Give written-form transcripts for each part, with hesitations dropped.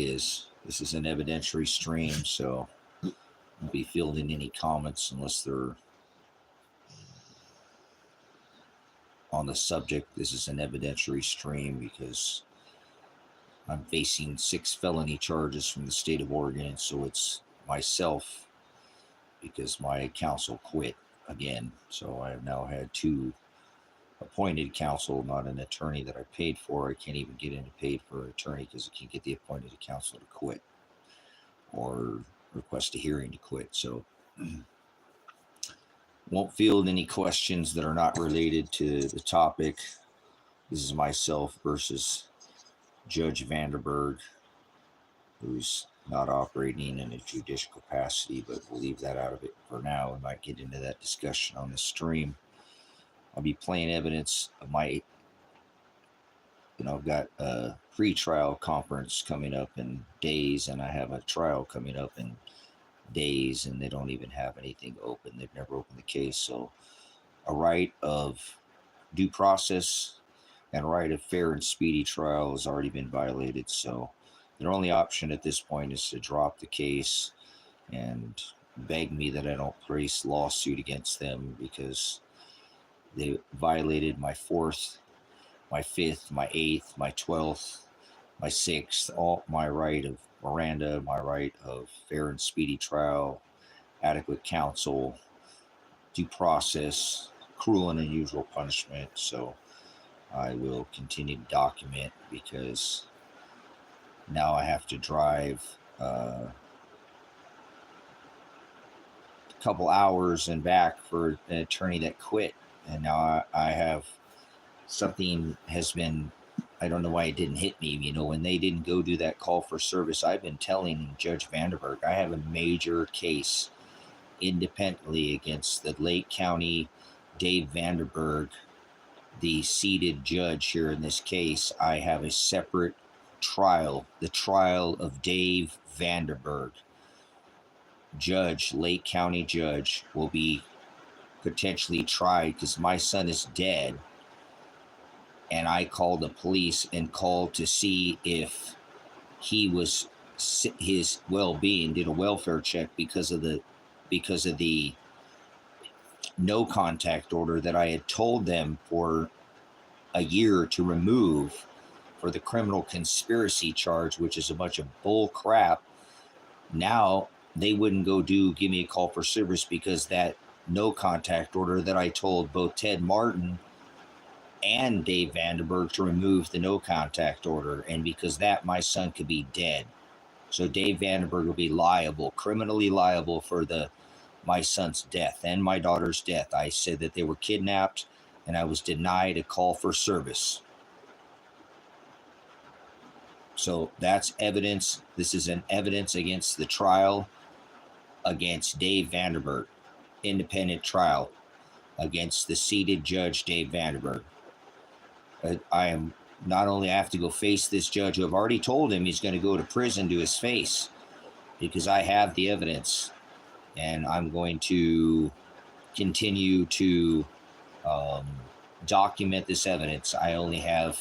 is. This is an evidentiary stream, so I won't be fielding any comments unless they're on the subject. This is an evidentiary stream because I'm facing 6 felony charges from the state of Oregon, so it's myself because my counsel quit again. So I have now had 2 appointed counsel, not an attorney that I paid for. I can't even get into paid for an attorney because I can't get the appointed counsel to quit or request a hearing to quit. So won't field any questions that are not related to the topic. This is myself versus Judge Vandenberg, who's not operating in a judicial capacity, but we'll leave that out of it for now. We might get into that discussion on the stream. I'll be playing evidence of my, I've got a pre-trial conference coming up in days, and I have a trial coming up in days, and they don't even have anything open. They've never opened the case. So a right of due process and a right of fair and speedy trial has already been violated. So their only option at this point is to drop the case and beg me that I don't place lawsuit against them because they violated my 4th, my 5th, my 8th, my 12th, my 6th, all my right of Miranda, my right of fair and speedy trial, adequate counsel, due process, cruel and unusual punishment. So I will continue to document because now I have to drive a couple hours and back for an attorney that quit. And now I have something has been, I don't know why it didn't hit me. When they didn't go do that call for service, I've been telling Judge Vandenberg I have a major case independently against the Lake County Dave Vandenberg, the seated judge here in this case. I have a separate trial, the trial of Dave Vandenberg. Judge, Lake County judge, will be potentially tried because my son is dead, and I called the police and called to see if he was his well-being, did a welfare check because of the no contact order that I had told them for a year to remove for the criminal conspiracy charge, which is a bunch of bull crap. Now they wouldn't give me a call for service because that no contact order that I told both Ted Martin and Dave Vandenberg to remove the no contact order, and because that my son could be dead. So Dave Vandenberg will be liable, criminally liable for my son's death and my daughter's death. I said that they were kidnapped and I was denied a call for service. So that's evidence. This is an evidence against the trial against Dave Vandenberg. Independent trial against the seated judge Dave Vandenberg. I am not only have to go face this judge who I've already told him he's going to go to prison to his face because I have the evidence, and I'm going to continue to document this evidence. I only have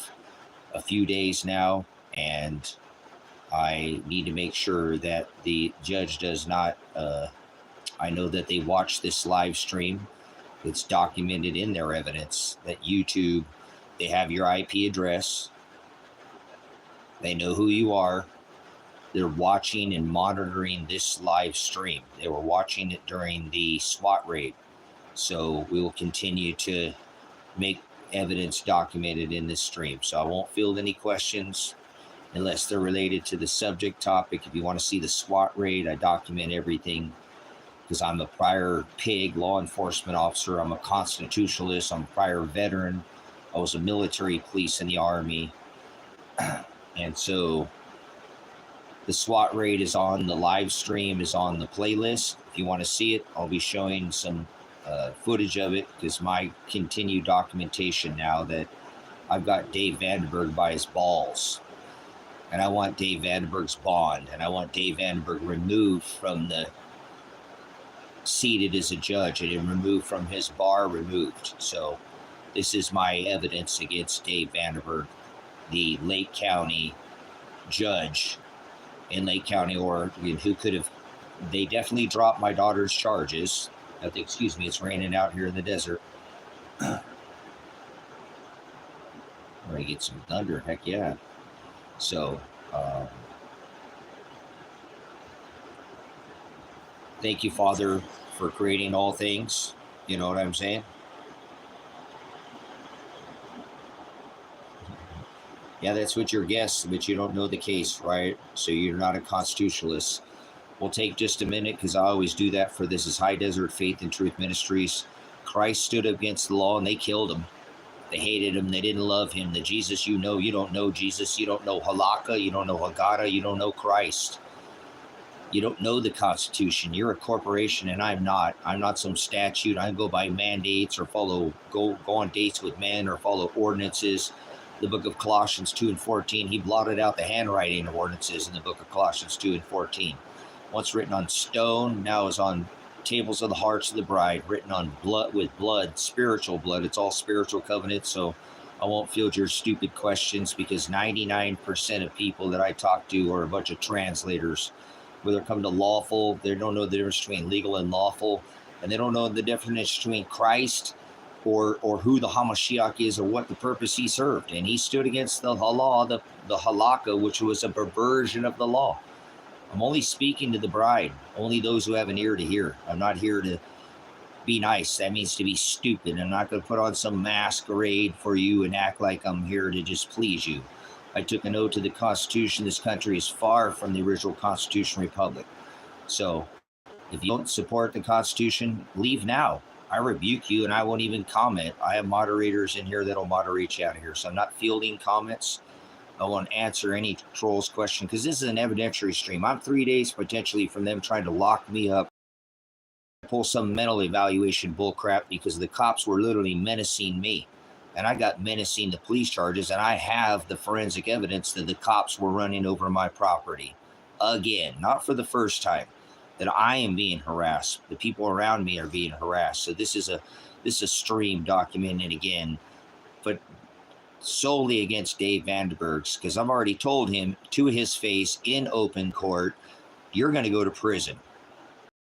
a few days now, and I need to make sure that the judge does not I know that they watch this live stream. It's documented in their evidence that YouTube, they have your IP address. They know who you are. They're watching and monitoring this live stream. They were watching it during the SWAT raid. So we will continue to make evidence documented in this stream. So I won't field any questions unless they're related to the subject topic. If you want to see the SWAT raid, I document everything because I'm a prior PIG law enforcement officer. I'm a constitutionalist. I'm a prior veteran. I was a military police in the Army. And so the SWAT raid is on the live stream, is on the playlist. If you want to see it, I'll be showing some footage of it because my continued documentation now that I've got Dave Vandenberg by his balls. And I want Dave Vandenberg's bond. And I want Dave Vandenberg removed from the seated as a judge and removed from his bar, removed. So this is my evidence against Dave Vandenberg, the Lake County judge in Lake County, Oregon, who could have. They definitely dropped my daughter's charges. Excuse me, it's raining out here in the desert. I'm going to get some thunder. Heck yeah. So, thank you, Father, for creating all things. You know what I'm saying? Yeah, that's what your guess, but you don't know the case, right? So you're not a constitutionalist. We'll take just a minute because I always do that for this is High Desert Faith and Truth Ministries. Christ stood against the law and they killed him. They hated him. They didn't love him. The Jesus you don't know Jesus. You don't know Halakha. You don't know Haggadah. You don't know Christ. You don't know the Constitution. You're a corporation and I'm not. I'm not some statute. I go by mandates or go on dates with men or follow ordinances. The book of Colossians 2 and 14, he blotted out the handwriting of ordinances in the book of Colossians 2 and 14. Once written on stone, now is on tables of the hearts of the bride, written on blood with blood, spiritual blood. It's all spiritual covenants, so I won't field your stupid questions because 99% of people that I talk to are a bunch of translators. Whether it comes to lawful, they don't know the difference between legal and lawful, and they don't know the difference between Christ or who the Hamashiach is or what the purpose he served. And he stood against the law, the halakha, which was a perversion of the law. I'm only speaking to the bride, only those who have an ear to hear. I'm not here to be nice. That means to be stupid. I'm not going to put on some masquerade for you and act like I'm here to just please you. I took an oath to the Constitution. This country is far from the original Constitution Republic. So if you don't support the Constitution, leave now. I rebuke you and I won't even comment. I have moderators in here that'll moderate you out of here. So I'm not fielding comments. I won't answer any trolls question because this is an evidentiary stream. I'm 3 days potentially from them trying to lock me up, pull some mental evaluation bullcrap because the cops were literally menacing me. And I got menacing the police charges, and I have the forensic evidence that the cops were running over my property. Again, not for the first time, that I am being harassed. The people around me are being harassed. So this is a stream documented again, but solely against Dave Vandenberg, because I've already told him to his face in open court, you're going to go to prison.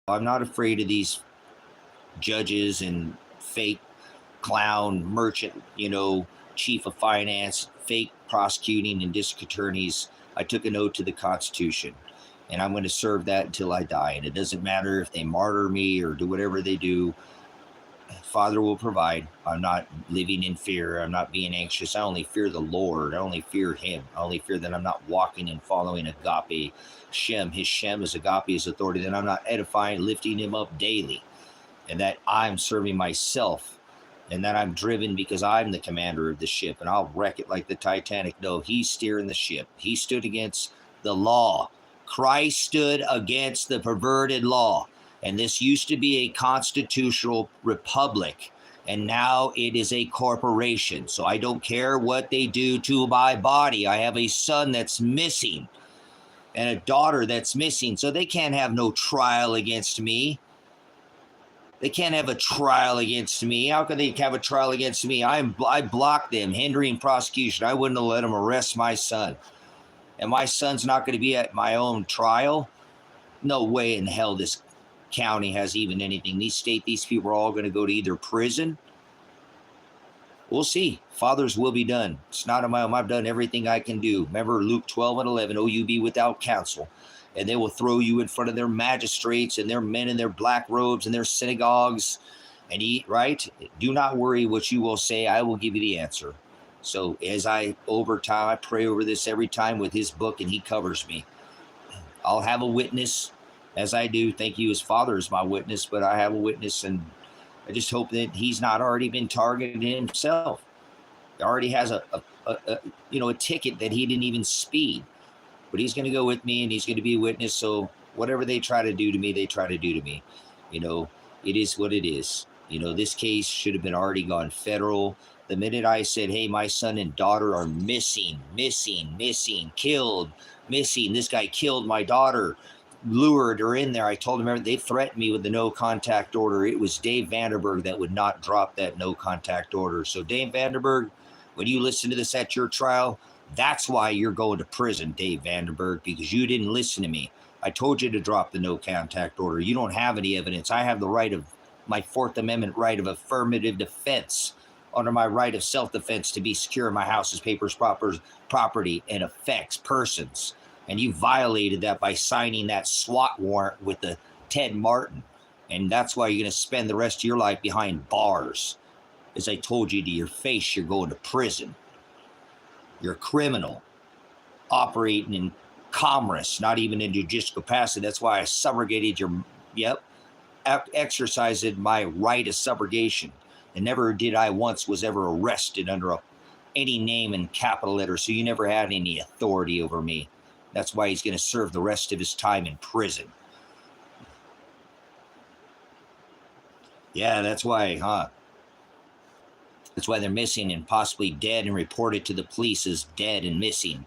I'm not afraid of these judges and fake clown merchant, chief of finance, fake prosecuting and district attorneys. I took an oath to the Constitution, and I'm going to serve that until I die. And it doesn't matter if they martyr me or do whatever they do. Father will provide. I'm not living in fear. I'm not being anxious. I only fear the Lord. I only fear him. I only fear that I'm not walking and following Agape. Shem, his Shem is Agape, his authority, that I'm not edifying, lifting him up daily, and that I'm serving myself, and that I'm driven because I'm the commander of the ship, and I'll wreck it like the Titanic. No, he's steering the ship. He stood against the law. Christ stood against the perverted law. And this used to be a constitutional republic, and now it is a corporation. So I don't care what they do to my body. I have a son that's missing and a daughter that's missing. So they can't have no trial against me. They can't have a trial against me. How can they have a trial against me? I blocked them, hindering prosecution. I wouldn't have let them arrest my son. And my son's not going to be at my own trial? No way in hell this county has even anything. These people are all going to go to either prison. We'll see. Father's will be done. It's not on my own. I've done everything I can do. Remember Luke 12 and 11, oh, you be without counsel. And they will throw you in front of their magistrates and their men in their black robes and their synagogues and eat, right? Do not worry what you will say. I will give you the answer. So as I pray over this every time with his book, and he covers me. I'll have a witness. As I do, thank you, his father is my witness, but I have a witness, and I just hope that he's not already been targeted himself. He already has a ticket that he didn't even speed, but he's going to go with me, and he's going to be a witness. So whatever they try to do to me, they try to do to me. It is what it is. This case should have been already gone federal. The minute I said, hey, my son and daughter are missing, killed, missing. This guy killed my daughter. Lured her in there. I told him they threatened me with the no contact order. It was Dave Vandenberg that would not drop that no contact order. So Dave Vandenberg, when you listen to this at your trial, That's why you're going to prison, Dave Vandenberg, because you didn't listen to me. I told you to drop the no contact order. You don't have any evidence. I have the right of my Fourth Amendment right of affirmative defense under my right of self-defense to be secure in my house's papers, property, and effects, persons. And you violated that by signing that SWAT warrant with the Ted Martin. And that's why you're going to spend the rest of your life behind bars. As I told you to your face, you're going to prison. You're a criminal operating in commerce, not even in judicial capacity. That's why I subrogated exercised my right of subrogation. And never did I once was ever arrested under any name in capital letters. So you never had any authority over me. That's why he's going to serve the rest of his time in prison. Yeah, that's why, huh? That's why they're missing and possibly dead and reported to the police as dead and missing.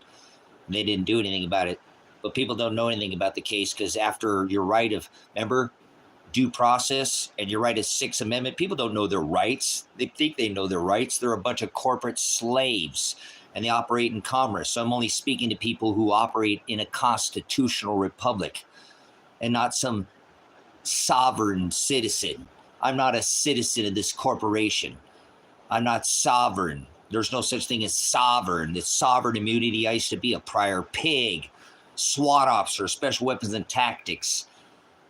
They didn't do anything about it. But people don't know anything about the case because after your right of, remember, due process and your right of Sixth Amendment, people don't know their rights. They think they know their rights. They're a bunch of corporate slaves and they operate in commerce. So I'm only speaking to people who operate in a constitutional republic and not some sovereign citizen. I'm not a citizen of this corporation. I'm not sovereign. There's no such thing as sovereign. It's sovereign immunity. I used to be a prior pig, SWAT officer, special weapons and tactics,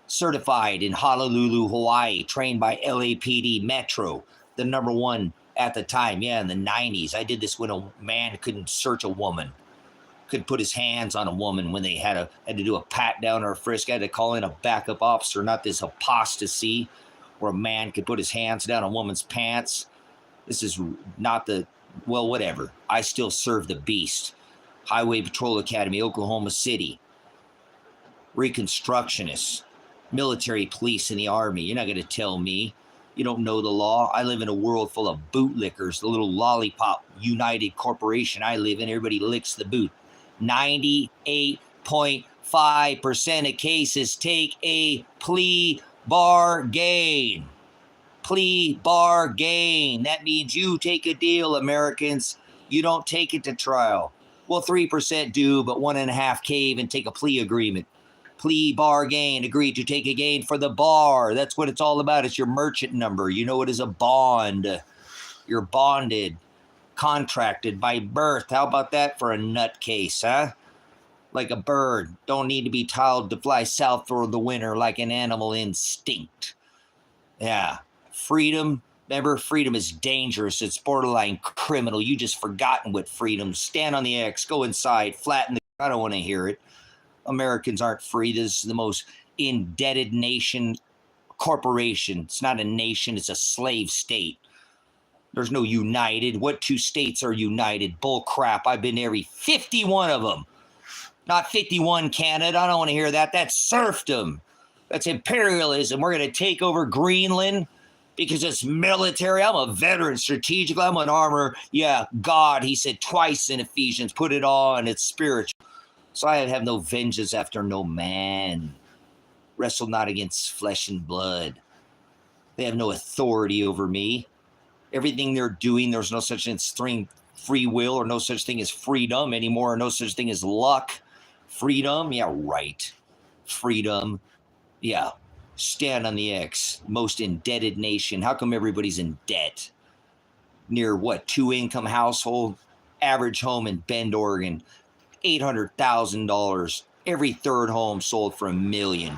certified in Honolulu, Hawaii, trained by LAPD Metro, the #1 at the time. Yeah, in the 90s. I did this when a man couldn't search a woman, couldn't put his hands on a woman when they had to do a pat down or a frisk. I had to call in a backup officer, not this apostasy where a man could put his hands down a woman's pants. This is not the, well, whatever. I still serve the beast. Highway Patrol Academy, Oklahoma City. Reconstructionists. Military police in the Army. You're not going to tell me. You don't know the law. I live in a world full of bootlickers. The little lollipop United Corporation I live in, everybody licks the boot. 98.5% of cases take a plea bargain. Plea bargain. That means you take a deal, Americans. You don't take it to trial. Well, 3% do, but 1.5% cave and take a plea agreement. Plea bargain. Agree to take a gain for the bar. That's what it's all about. It's your merchant number. You know it is a bond. You're bonded, contracted by birth. How about that for a nutcase, huh? Like a bird. Don't need to be told to fly south for the winter like an animal instinct. Yeah. Freedom, remember, freedom is dangerous. It's borderline criminal. You just forgotten what freedom. Stand on the X, go inside, flatten the, I don't want to hear it. Americans aren't free. This is the most indebted nation corporation. It's not a nation, it's a slave state. There's no united. What two states are united? Bull crap. I've been to every 51 of them. Not 51 Canada. I don't want to hear that. That's serfdom. That's imperialism. We're going to take over Greenland because it's military. I'm a veteran strategically. I'm an armor. Yeah, God, he said twice in Ephesians, put it on. It's spiritual. So I have no vengeance after no man. Wrestle not against flesh and blood. They have no authority over me. Everything they're doing, there's no such thing as free will or no such thing as freedom anymore, or no such thing as luck. Freedom? Yeah, right. Freedom. Yeah. Stand on the X. Most indebted nation. How come everybody's in debt? Near what? 2-income household? Average home in Bend, Oregon. $800,000. Every third home sold for $1 million.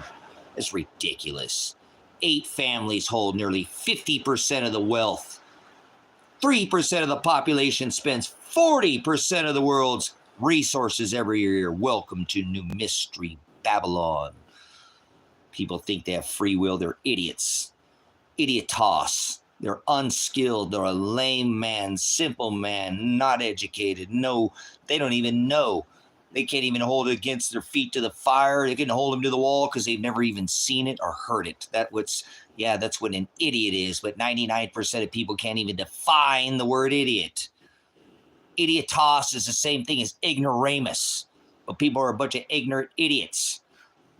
It's ridiculous. 8 families hold nearly 50% of the wealth. 3% of the population spends 40% of the world's resources every year. Welcome to New Mystery Babylon. People think they have free will. They're idiots. Idiotos. They're unskilled. They're a lame man, simple man, not educated. No, they don't even know. They can't even hold it against their feet to the fire. They can hold them to the wall because they've never even seen it or heard it. That's what an idiot is. But 99% of people can't even define the word idiot. Idiotos is the same thing as ignoramus. But people are a bunch of ignorant idiots.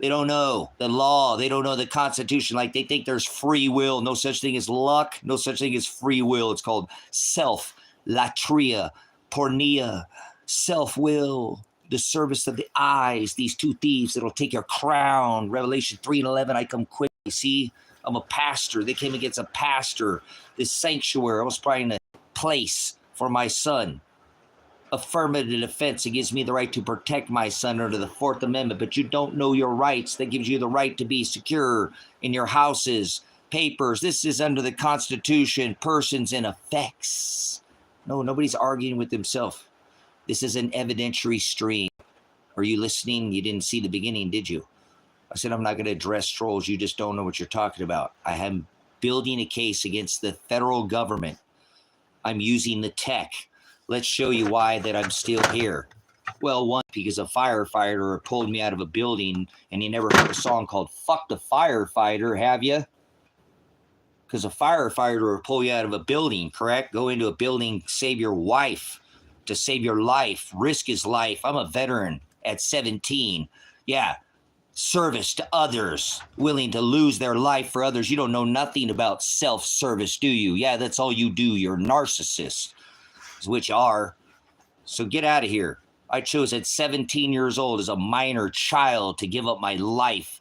They don't know the law. They don't know the Constitution. Like they think there's free will. No such thing as luck. No such thing as free will. It's called self, latria, pornea, self-will, the service of the eyes, these two thieves that'll take your crown. Revelation 3:11, I come quickly. See, I'm a pastor. They came against a pastor. This sanctuary, I was trying to place for my son. Affirmative defense. It gives me the right to protect my son under the Fourth Amendment, but you don't know your rights. That gives you the right to be secure in your houses, papers. This is under the Constitution, persons and effects. No, nobody's arguing with himself. This is an evidentiary stream. Are you listening? You didn't see the beginning, did you? I said, I'm not going to address trolls. You just don't know what you're talking about. I am building a case against the federal government. I'm using the tech. Let's show you why that I'm still here. Well, one, because a firefighter pulled me out of a building, and you never heard a song called Fuck the Firefighter, have you? Because a firefighter will pull you out of a building, correct? Go into a building, save your wife, to save your life, risk his life. I'm a veteran at 17. Yeah, service to others, willing to lose their life for others. You don't know nothing about self-service, do you? Yeah, that's all you do. You're narcissists, which are. So get out of here. I chose at 17 years old as a minor child to give up my life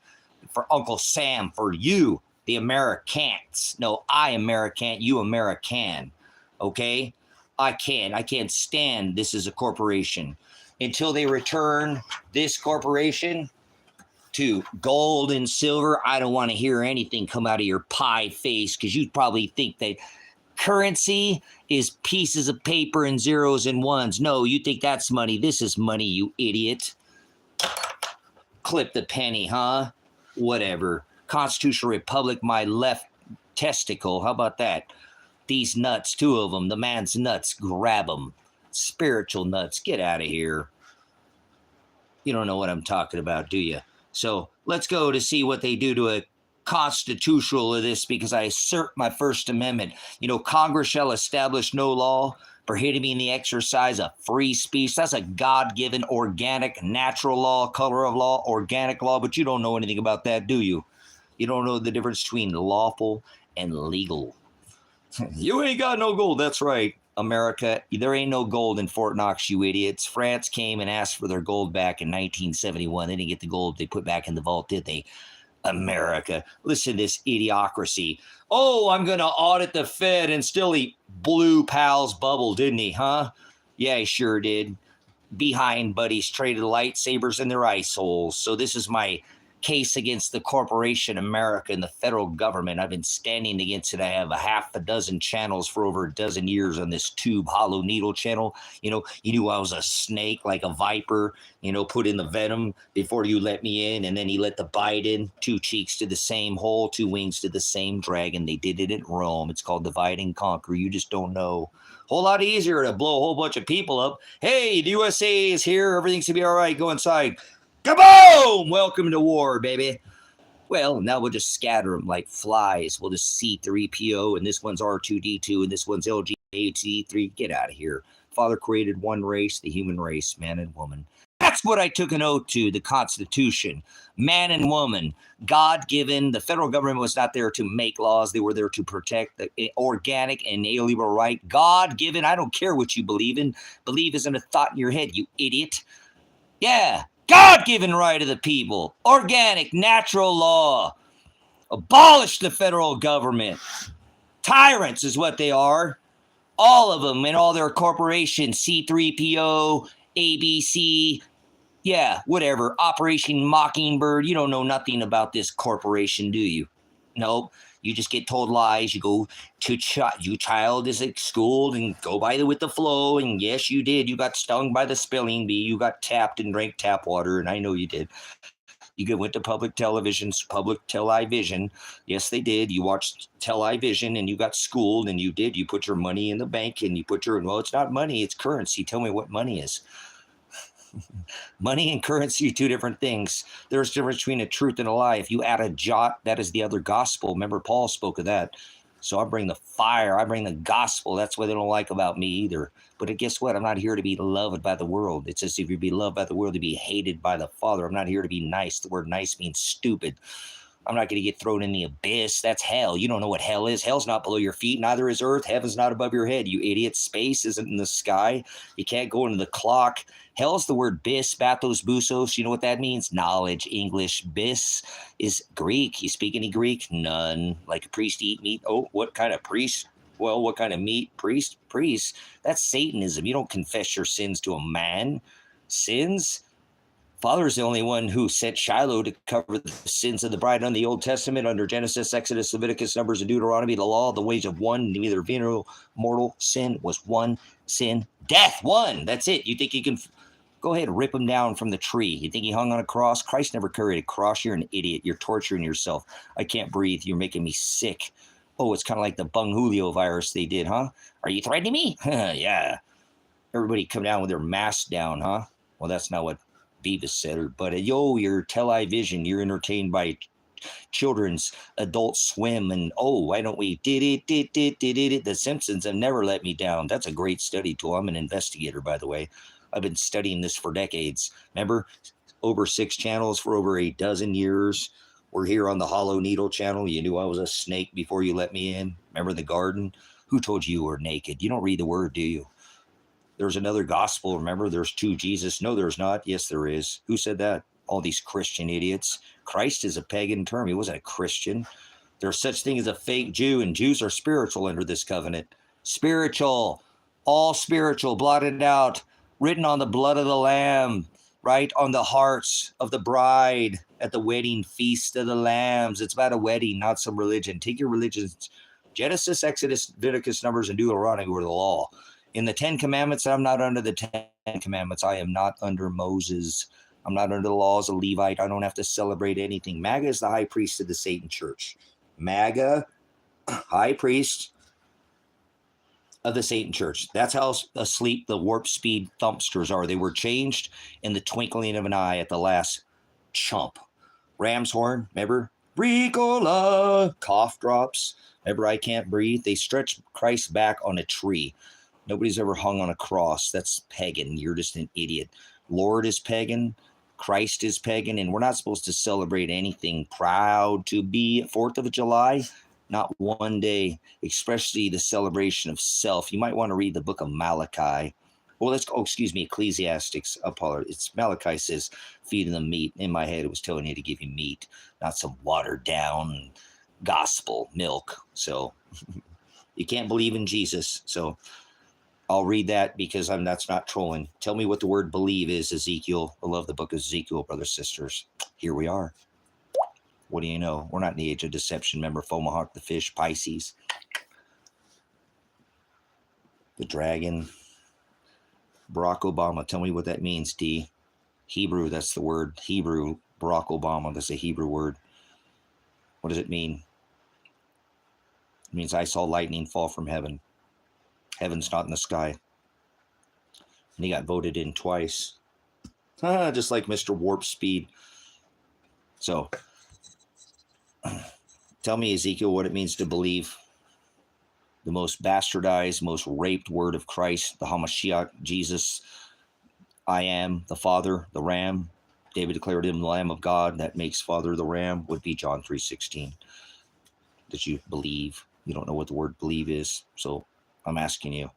for Uncle Sam, for you, the Americans. No, I American, you American. Okay? I can't stand this as a corporation. Until they return this corporation to gold and silver, I don't want to hear anything come out of your pie face, because you probably think that currency is pieces of paper and zeros and ones. No, you think that's money. This is money, you idiot. Clip the penny, huh? Whatever. Constitutional Republic, my left testicle. How about that? These nuts, two of them, the man's nuts, grab them. Spiritual nuts, get out of here. You don't know what I'm talking about, do you? So let's go to see what they do to a constitutional of this, because I assert my First Amendment. You know, Congress shall establish no law prohibiting the exercise of free speech. That's a God-given, organic, natural law, color of law, organic law, but you don't know anything about that, do you? You don't know the difference between lawful and legal. You ain't got no gold. That's right, America. There ain't no gold in Fort Knox, you idiots. France came and asked for their gold back in 1971. They didn't get the gold they put back in the vault, did they? America. Listen to this idiocracy. Oh, I'm going to audit the Fed and still eat Blue Pal's bubble, didn't he, huh? Yeah, he sure did. Behind buddies traded lightsabers in their ice holes. So this is my case against the corporation America and the federal government. I've been standing against it. I have a half a dozen channels for over a dozen years on this tube hollow needle channel. You know, you knew I was a snake, like a viper, you know, put in the venom before you let me in, and then you let the bite in. Two cheeks to the same hole, two wings to the same dragon. They did it in Rome. It's called divide and conquer. You just don't know. Whole lot easier to blow a whole bunch of people up. Hey, the USA is here. Everything's gonna be all right. Go inside. Kaboom! Welcome to war, baby. Well, now we'll just scatter them like flies. We'll just C3PO, and this one's R2D2, and this one's LGAT3. Get out of here. Father created one race, the human race, man and woman. That's what I took an oath to, the Constitution. Man and woman, God-given. The federal government was not there to make laws. They were there to protect the organic and inalienable right. God-given. I don't care what you believe in. Believe isn't a thought in your head, you idiot. Yeah. God-given right of the people, organic, natural law. Abolish the federal government. Tyrants is what they are. All of them and all their corporations, C3PO, ABC, yeah, whatever, Operation Mockingbird. You don't know nothing about this corporation, do you? Nope. You just get told lies. You go to your child is at school and go by with the flow. And yes, you did. You got stung by the spelling bee. You got tapped and drank tap water. And I know you did. You went to public television's public television. Yes, they did. You watched television and you got schooled, and you did. You put your money in the bank and you put your, well, it's not money. It's currency. Tell me what money is. Money and currency are two different things. There's a difference between a truth and a lie. If you add a jot, that is the other gospel. Remember, Paul spoke of that. So I bring the fire. I bring the gospel. That's what they don't like about me either. But guess what? I'm not here to be loved by the world. It says if you be loved by the world, to be hated by the Father. I'm not here to be nice. The word nice means stupid. I'm not going to get thrown in the abyss. That's hell. You don't know what hell is. Hell's not below your feet. Neither is earth. Heaven's not above your head, you idiot. Space isn't in the sky. You can't go into the clock. Hell's the word bis, bathos, busos. You know what that means? Knowledge, English. Bis is Greek. You speak any Greek? None. Like a priest eat meat? Oh, what kind of priest? Well, what kind of meat? Priest? That's Satanism. You don't confess your sins to a man. Sins? Father is the only one who sent Shiloh to cover the sins of the bride under the Old Testament, under Genesis, Exodus, Leviticus, Numbers, and Deuteronomy. The law, the wage of one, neither venial mortal sin was one sin, death. One. That's it. You think you can go ahead and rip him down from the tree? You think he hung on a cross? Christ never carried a cross. You're an idiot. You're torturing yourself. I can't breathe. You're making me sick. Oh, it's kind of like the Bung Julio virus they did, huh? Are you threatening me? Yeah. Everybody come down with their mask down, huh? Well, that's not what Beavis said, but you're television, you're entertained by children's Adult Swim, and why don't we did it? The Simpsons have never let me down. That's a great study tool. I'm an investigator, by the way. I've been studying this for decades. Remember, over 6 channels for over 8 dozen years. We're here on the Hollow Needle channel. You knew I was a snake before you let me in. Remember the garden? Who told you were naked? You don't read the word, do you? There's another gospel. Remember, there's 2 Jesus. No, there's not. Yes, there is. Who said that? All these Christian idiots. Christ is a pagan term. He wasn't a Christian. There's such thing as a fake Jew, and Jews are spiritual under this covenant. Spiritual. All spiritual. Blotted out. Written on the blood of the Lamb. Right on the hearts of the bride at the wedding feast of the lambs. It's about a wedding, not some religion. Take your religions. Genesis, Exodus, Leviticus, Numbers, and Deuteronomy were the law. In the 10 Commandments, I'm not under the 10 Commandments. I am not under Moses. I'm not under the laws of Levite. I don't have to celebrate anything. MAGA is the high priest of the Satan church. MAGA, high priest of the Satan church. That's how asleep the warp speed thumpsters are. They were changed in the twinkling of an eye at the last chump. Ram's horn, remember? Ricola, cough drops. Remember, I can't breathe. They stretched Christ back on a tree. Nobody's ever hung on a cross. That's pagan. You're just an idiot. Lord is pagan. Christ is pagan. And we're not supposed to celebrate anything. Proud to be 4th of July. Not one day, especially the celebration of self. You might want to read the book of Malachi. Well, Ecclesiastics. It's Malachi says, feeding them meat. In my head, it was telling you to give you meat, not some watered down gospel milk. So you can't believe in Jesus. So I'll read that because that's not trolling. Tell me what the word believe is, Ezekiel. I love the book of Ezekiel, brothers, sisters. Here we are. What do you know? We're not in the age of deception. Remember Fomalhaut, the fish, Pisces, the dragon, Barack Obama. Tell me what that means, D. Hebrew, that's the word. Hebrew, Barack Obama. That's a Hebrew word. What does it mean? It means I saw lightning fall from heaven. Heaven's not in the sky. And he got voted in twice. Just like Mr. Warp Speed. So, tell me, Ezekiel, what it means to believe the most bastardized, most raped word of Christ, the Hamashiach, Jesus. I am the Father, the Ram. David declared him the Lamb of God. That makes Father the Ram, would be John 3:16. That you believe. You don't know what the word believe is. So I'm asking you,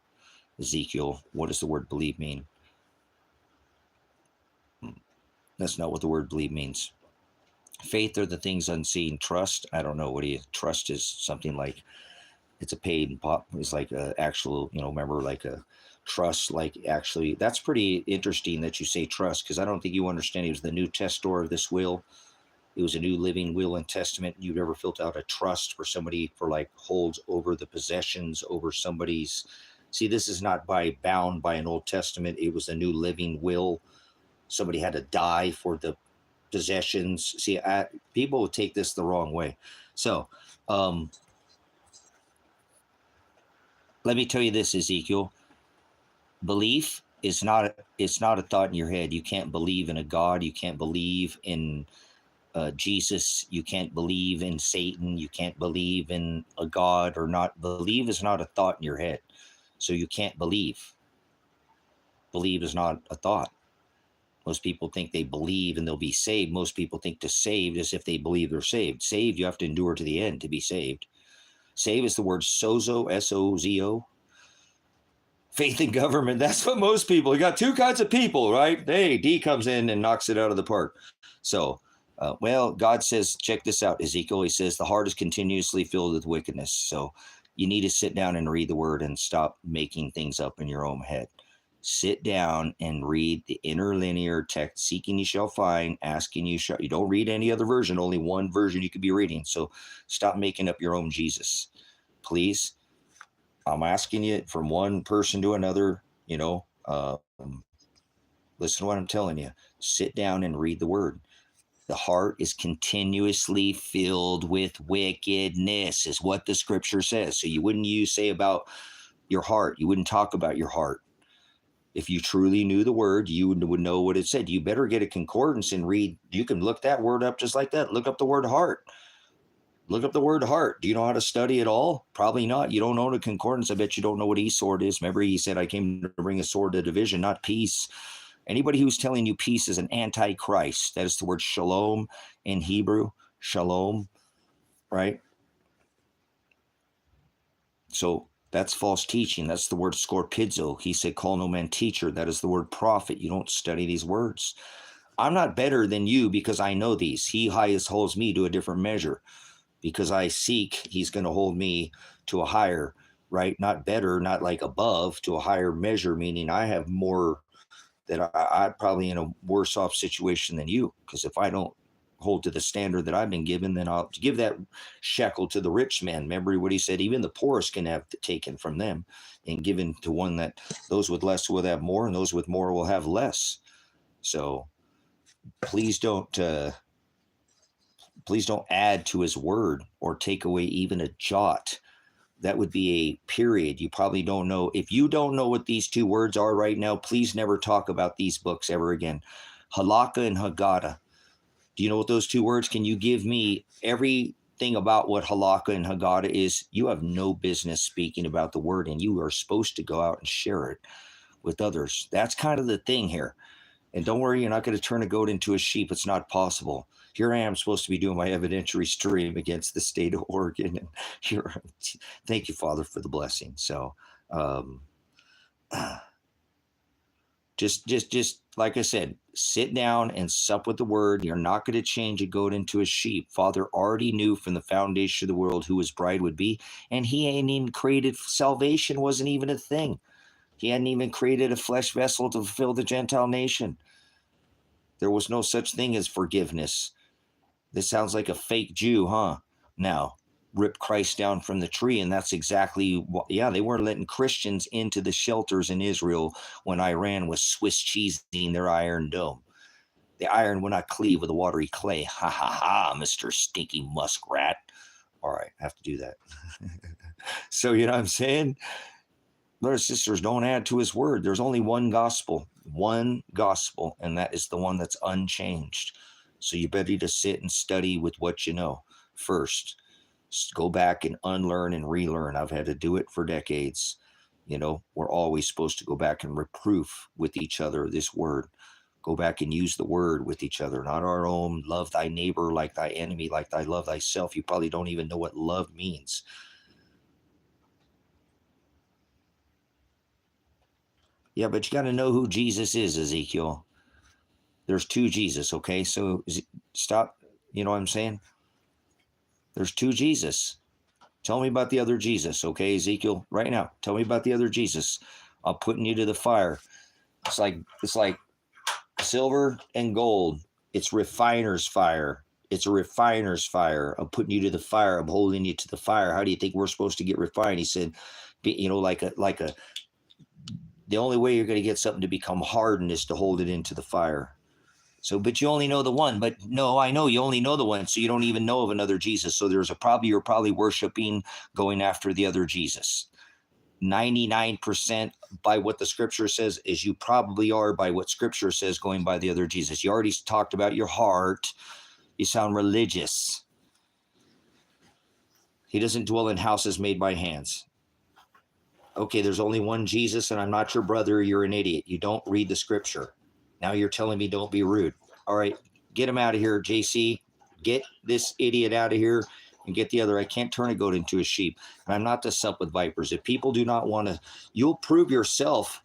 Ezekiel, what does the word believe mean? That's not what the word believe means. Faith are the things unseen. Trust, I don't know. Trust is something like, it's a paid pop. It's like a actual, remember, like a trust, like actually. That's pretty interesting that you say trust, because I don't think you understand. He was the new testor of this will. It was a new living will and testament. You've ever filled out a trust for somebody for like holds over the possessions over somebody's. See, this is not bound by an Old Testament. It was a new living will. Somebody had to die for the possessions. See, people will take this the wrong way. So, let me tell you this, Ezekiel. Belief is not. It's not a thought in your head. You can't believe in a God. You can't believe in Jesus. You can't believe in Satan. You can't believe in a God or not. Believe is not a thought in your head. So you can't believe. Believe is not a thought. Most people think they believe and they'll be saved. Most people think to saved as if they believe they're saved. Saved, you have to endure to the end to be saved. Save is the word sozo, S-O-Z-O. Faith in government, that's what most people, you got two kinds of people, right? Hey, D comes in and knocks it out of the park. So, well, God says, check this out, Ezekiel. He says, the heart is continuously filled with wickedness. So you need to sit down and read the word and stop making things up in your own head. Sit down and read the interlinear text. Seeking you shall find, asking you shall. You don't read any other version, only one version you could be reading. So stop making up your own Jesus, please. I'm asking you from one person to another, listen to what I'm telling you. Sit down and read the word. The heart is continuously filled with wickedness, is what the scripture says. So you wouldn't say about your heart. You wouldn't talk about your heart. If you truly knew the word, you would know what it said. You better get a concordance and read. You can look that word up just like that. Look up the word heart. Look up the word heart. Do you know how to study it all? Probably not. You don't know the concordance. I bet you don't know what sword is. Remember, he said, I came to bring a sword to division, not peace. Anybody who's telling you peace is an antichrist. That is the word shalom in Hebrew. Shalom, right? So that's false teaching. That's the word scorpizo. He said, call no man teacher. That is the word prophet. You don't study these words. I'm not better than you because I know these. He highest holds me to a different measure. Because I seek, he's going to hold me to a higher, right? Not better, not like above, to a higher measure, meaning I have more, that I'm probably in a worse off situation than you. Because if I don't hold to the standard that I've been given, then I'll give that shekel to the rich man. Remember what he said, even the poorest can have taken from them and given to one that those with less will have more and those with more will have less. So please don't add to his word or take away even a jot. That would be a period. You probably don't know. If you don't know what these two words are right now, please never talk about these books ever again. Halakha and Haggadah. Do you know what those two words? Can you give me everything about what Halakha and Haggadah is? You have no business speaking about the word, and you are supposed to go out and share it with others. That's kind of the thing here. And don't worry, you're not going to turn a goat into a sheep. It's not possible. Here I am supposed to be doing my evidentiary stream against the state of Oregon. And here, thank you, Father, for the blessing. So just like I said, sit down and sup with the word. You're not going to change a goat into a sheep. Father already knew from the foundation of the world who his bride would be. And he ain't even created, salvation wasn't even a thing. He hadn't even created a flesh vessel to fulfill the Gentile nation. There was no such thing as forgiveness. This sounds like a fake Jew, huh? Now, rip Christ down from the tree, and that's exactly what, they weren't letting Christians into the shelters in Israel when Iran was Swiss cheesing their Iron Dome. The iron would not cleave with the watery clay. Ha ha ha, Mr. Stinky Muskrat. All right, I have to do that. So, you know what I'm saying? Brothers and sisters, don't add to his word. There's only one gospel, and that is the one that's unchanged. So you better to sit and study with what you know first. Go back and unlearn and relearn. I've had to do it for decades. We're always supposed to go back and reproof with each other this word. Go back and use the word with each other, not our own. Love thy neighbor like thy enemy, like thy love thyself. You probably don't even know what love means. Yeah, but you got to know who Jesus is, Ezekiel. There's two Jesus, okay? So stop, you know what I'm saying? There's two Jesus. Tell me about the other Jesus, okay, Ezekiel? Right now, tell me about the other Jesus. I'm putting you to the fire. It's like silver and gold. It's refiner's fire. It's a refiner's fire. I'm putting you to the fire. I'm holding you to the fire. How do you think we're supposed to get refined? He said, the only way you're going to get something to become hardened is to hold it into the fire. So, but you only know the one. But no, I know you only know the one, so you don't even know of another Jesus. So you're probably worshiping, going after the other Jesus. 99% by what the scripture says is you probably are by what scripture says going by the other Jesus. You already talked about your heart. You sound religious. He doesn't dwell in houses made by hands. Okay, there's only one Jesus, and I'm not your brother. You're an idiot. You don't read the scripture. Now you're telling me don't be rude. All right, get him out of here, JC. Get this idiot out of here and get the other. I can't turn a goat into a sheep. And I'm not to sup with vipers. If people do not want to, you'll prove yourself,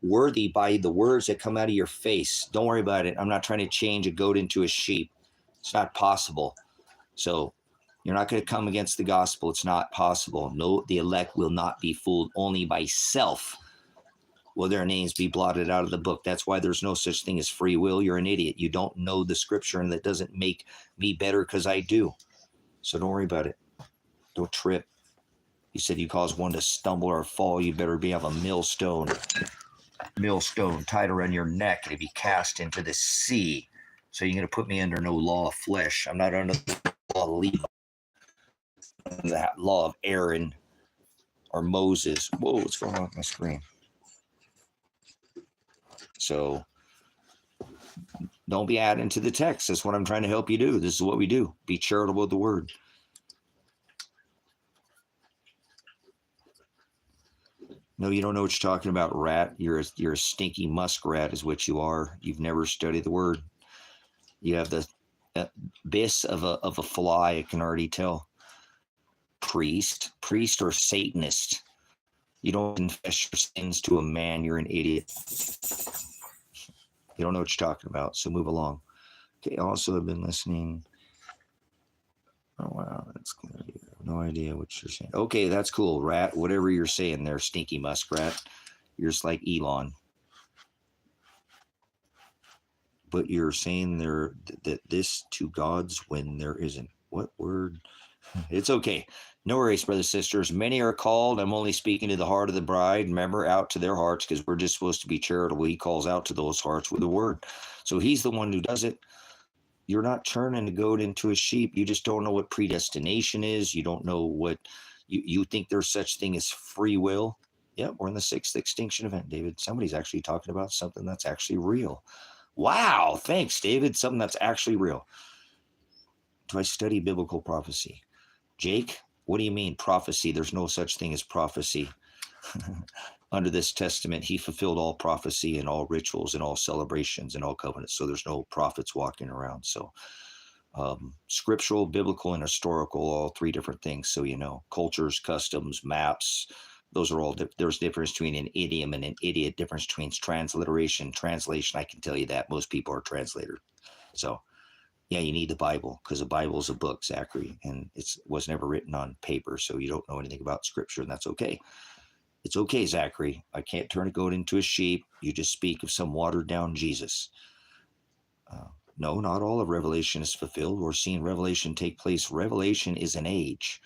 worthy by the words that come out of your face. Don't worry about it. I'm not trying to change a goat into a sheep. It's not possible. So you're not going to come against the gospel. It's not possible. No, the elect will not be fooled. Only by self will their names be blotted out of the book. That's why there's no such thing as free will. You're an idiot. You don't know the scripture, and that doesn't make me better because I do. So don't worry about it. Don't trip. He said you cause one to stumble or fall, you better have a millstone tied around your neck and be cast into the sea. So you're going to put me under no law of flesh. I'm not under the law of Levi, the law of Aaron or Moses. Whoa, what's going on with my screen? So don't be adding to the text. That's what I'm trying to help you do. This is what we do. Be charitable with the word. No, you don't know what you're talking about, rat. You're a stinky muskrat is what you are. You've never studied the word. You have the abyss of a fly, I can already tell. Priest or Satanist. You don't confess your sins to a man, you're an idiot. You don't know what you're talking about, so move along. Okay, also I've been listening. Oh, wow, that's good. I have no idea what you're saying. Okay, that's cool, rat. Whatever you're saying there, stinky muskrat. You're just like Elon. But you're saying there that this to God's when there isn't. What word? It's okay. No worries, brothers and sisters. Many are called. I'm only speaking to the heart of the bride. Remember, out to their hearts, because we're just supposed to be charitable. He calls out to those hearts with the word. So he's the one who does it. You're not turning a goat into a sheep. You just don't know what predestination is. You don't know what you think there's such thing as free will. Yep, we're in the 6th extinction event, David. Somebody's actually talking about something that's actually real. Wow, thanks, David. Something that's actually real. Do I study biblical prophecy? Jake, what do you mean prophecy? There's no such thing as prophecy. Under this testament, he fulfilled all prophecy and all rituals and all celebrations and all covenants. So there's no prophets walking around. So scriptural, biblical, and historical, all 3 different things. So, cultures, customs, maps, those are all, there's difference between an idiom and an idiot, difference between transliteration, translation. I can tell you that most people are translators. So yeah, you need the Bible because the Bible is a book, Zachary, and it was never written on paper. So you don't know anything about scripture, and that's okay. It's okay, Zachary. I can't turn a goat into a sheep. You just speak of some watered down Jesus. No, not all of Revelation is fulfilled. We're seeing Revelation take place. Revelation is an age.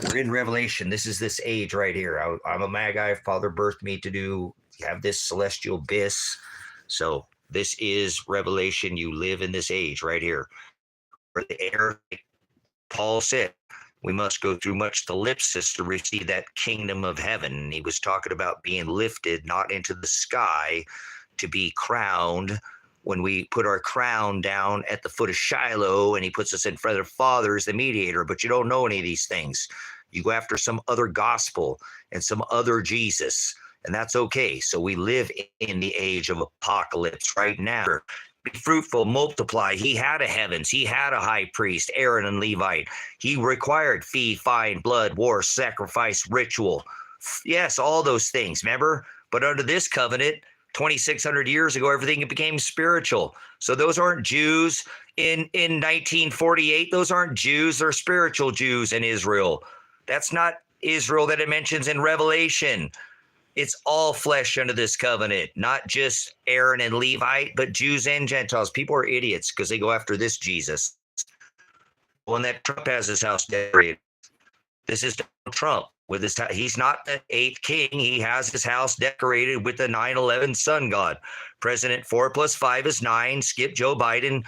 We're in Revelation. This is this age right here. I'm a Magi. Father birthed me to have this celestial abyss. So this is Revelation. You live in this age right here. For the air, like Paul said, we must go through much thlipsis to receive that kingdom of heaven. And he was talking about being lifted, not into the sky, to be crowned. When we put our crown down at the foot of Shiloh and he puts us in front of the Father as the mediator, but you don't know any of these things. You go after some other gospel and some other Jesus, and that's okay. So we live in the age of apocalypse right now. Be fruitful, multiply. He had a heavens. He had a high priest, Aaron and Levite. He required fee, fine, blood, war, sacrifice, ritual. Yes, all those things, remember? But under this covenant, 2,600 years ago, everything became spiritual. So those aren't Jews in 1948. Those aren't Jews. They're spiritual Jews in Israel. That's not Israel that it mentions in Revelation. It's all flesh under this covenant, not just Aaron and Levite, but Jews and Gentiles. People are idiots because they go after this Jesus. When that Trump has his house decorated, this is Donald Trump. With his, he's not the 8th king. He has his house decorated with the 9/11 sun god. President 4 + 5 is 9. Skip Joe Biden.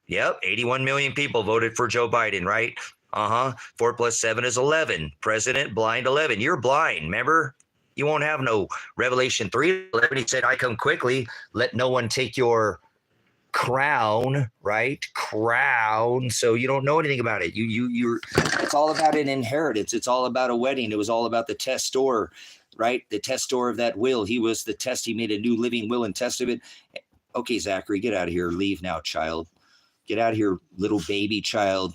Yep, 81 million people voted for Joe Biden, right? 4 + 7 is 11. President blind 11. You're blind, remember? You won't have no Revelation 3:11. He said, I come quickly. Let no one take your crown, right? Crown. So you don't know anything about it. You're it's all about an inheritance. It's all about a wedding. It was all about the testor. right? The testor of that will. He was the test. He made a new living will and testament. Okay, Zachary, get out of here. Leave now, child. Get out of here, little baby child.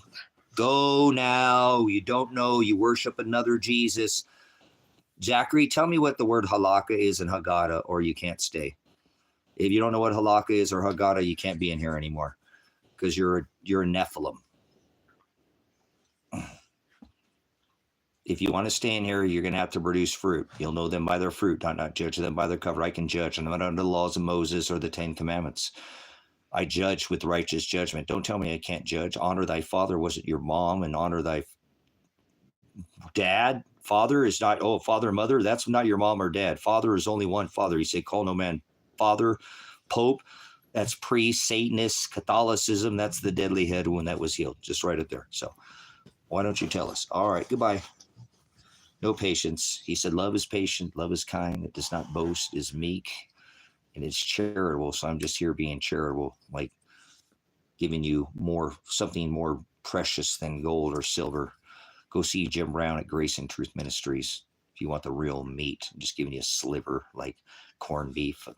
Go now. You don't know. You worship another Jesus. Zachary, tell me what the word halakha is in Haggadah, or you can't stay. If you don't know what halakha is or Haggadah, you can't be in here anymore because you're a Nephilim. If you want to stay in here, you're going to have to produce fruit. You'll know them by their fruit, not judge them by their cover. I can judge. I'm not under the laws of Moses or the 10 Commandments. I judge with righteous judgment. Don't tell me I can't judge. Honor thy father. Was it your mom? And honor thy dad. Father is not, father and mother. That's not your mom or dad. Father is only one father. He said, call no man father. Pope. That's pre-Satanist Catholicism. That's the deadly head wound that was healed. Just right up there. So why don't you tell us? All right. Goodbye. No patience. He said, love is patient. Love is kind. It does not boast, is meek, and it's charitable. So I'm just here being charitable, like giving you something more precious than gold or silver. Go see Jim Brown at Grace and Truth Ministries if you want the real meat. I'm just giving you a sliver, like corned beef of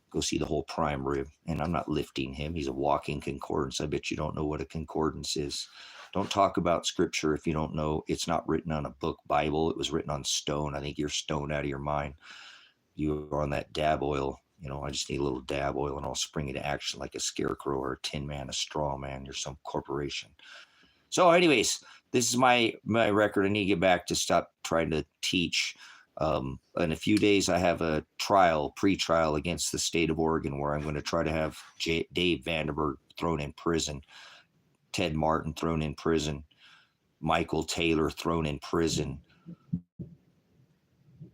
go see the whole prime rib. And I'm not lifting him. He's a walking concordance. I bet you don't know what a concordance is. Don't talk about scripture if you don't know. It's not written on a book Bible. It was written on stone. I think you're stoned out of your mind. You are on that dab oil. I just need a little dab oil and I'll spring into action like a scarecrow or a tin man, a straw man. You're some corporation. So anyways, this is my record. I need to get back to stop trying to teach. In a few days, I have a pre-trial against the state of Oregon where I'm going to try to have Dave Vandenberg thrown in prison, Ted Martin thrown in prison, Michael Taylor thrown in prison,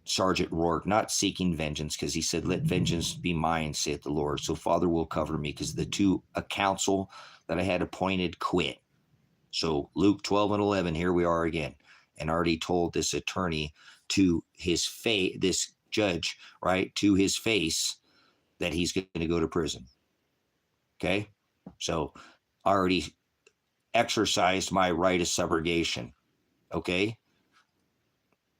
Sergeant Rourke not seeking vengeance because he said, let vengeance be mine, saith the Lord. So Father will cover me because the council that I had appointed quit. So Luke 12 and 11, here we are again. And I already told this attorney to his face, this judge, right, to his face that he's going to go to prison. Okay? So I already exercised my right of subrogation. Okay?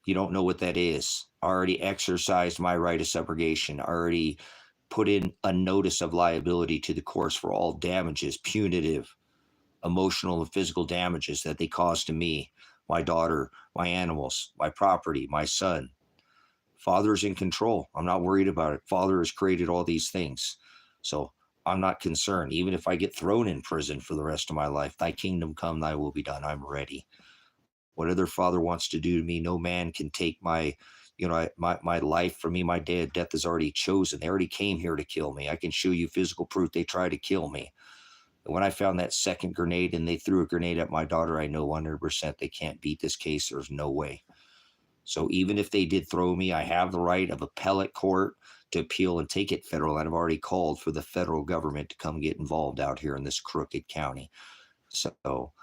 You don't know what that is. I already exercised my right of subrogation. I already put in a notice of liability to the courts for all damages, punitive, emotional and physical damages that they caused to me, my daughter, my animals, my property, my son. Father's in control. I'm not worried about it. Father has created all these things. So I'm not concerned. Even if I get thrown in prison for the rest of my life, thy kingdom come, thy will be done. I'm ready. Whatever Father wants to do to me, no man can take my life from me. My death is already chosen. They already came here to kill me. I can show you physical proof they tried to kill me. When I found that second grenade and they threw a grenade at my daughter, I know 100% they can't beat this case. There's no way. So even if they did throw me, I have the right of appellate court to appeal and take it federal. And I've already called for the federal government to come get involved out here in this crooked county. So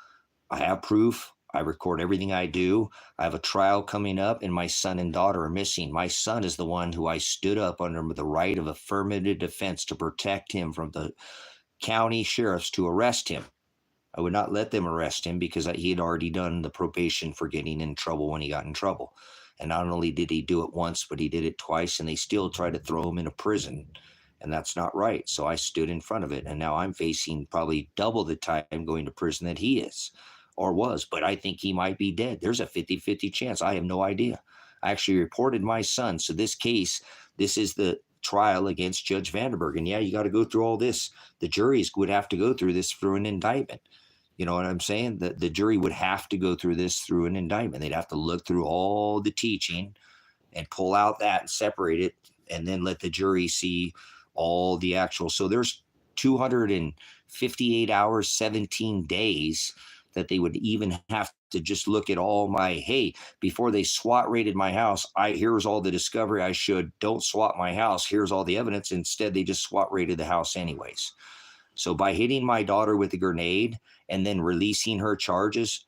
I have proof. I record everything I do. I have a trial coming up and my son and daughter are missing. My son is the one who I stood up under the right of affirmative defense to protect him from the county sheriffs to arrest him. I would not let them arrest him because he had already done the probation for getting in trouble when he got in trouble. And not only did he do it once, but he did it twice, and they still tried to throw him in a prison. And that's not right. So I stood in front of it. And now I'm facing probably double the time going to prison that he is or was. But I think he might be dead. There's a 50-50 chance. I have no idea. I actually reported my son. So this case, this is the trial against Judge Vandenberg. And yeah, you got to go through all this. The juries would have to go through this through an indictment. You know what I'm saying? The jury would have to go through this through an indictment. They'd have to look through all the teaching and pull out that and separate it and then let the jury see all the actual. So there's 258 hours, 17 days that they would even have to just look at all my, hey, before they SWAT raided my house, here's all the discovery I should. Don't SWAT my house. Here's all the evidence. Instead, they just SWAT raided the house anyways. So by hitting my daughter with a grenade and then releasing her charges,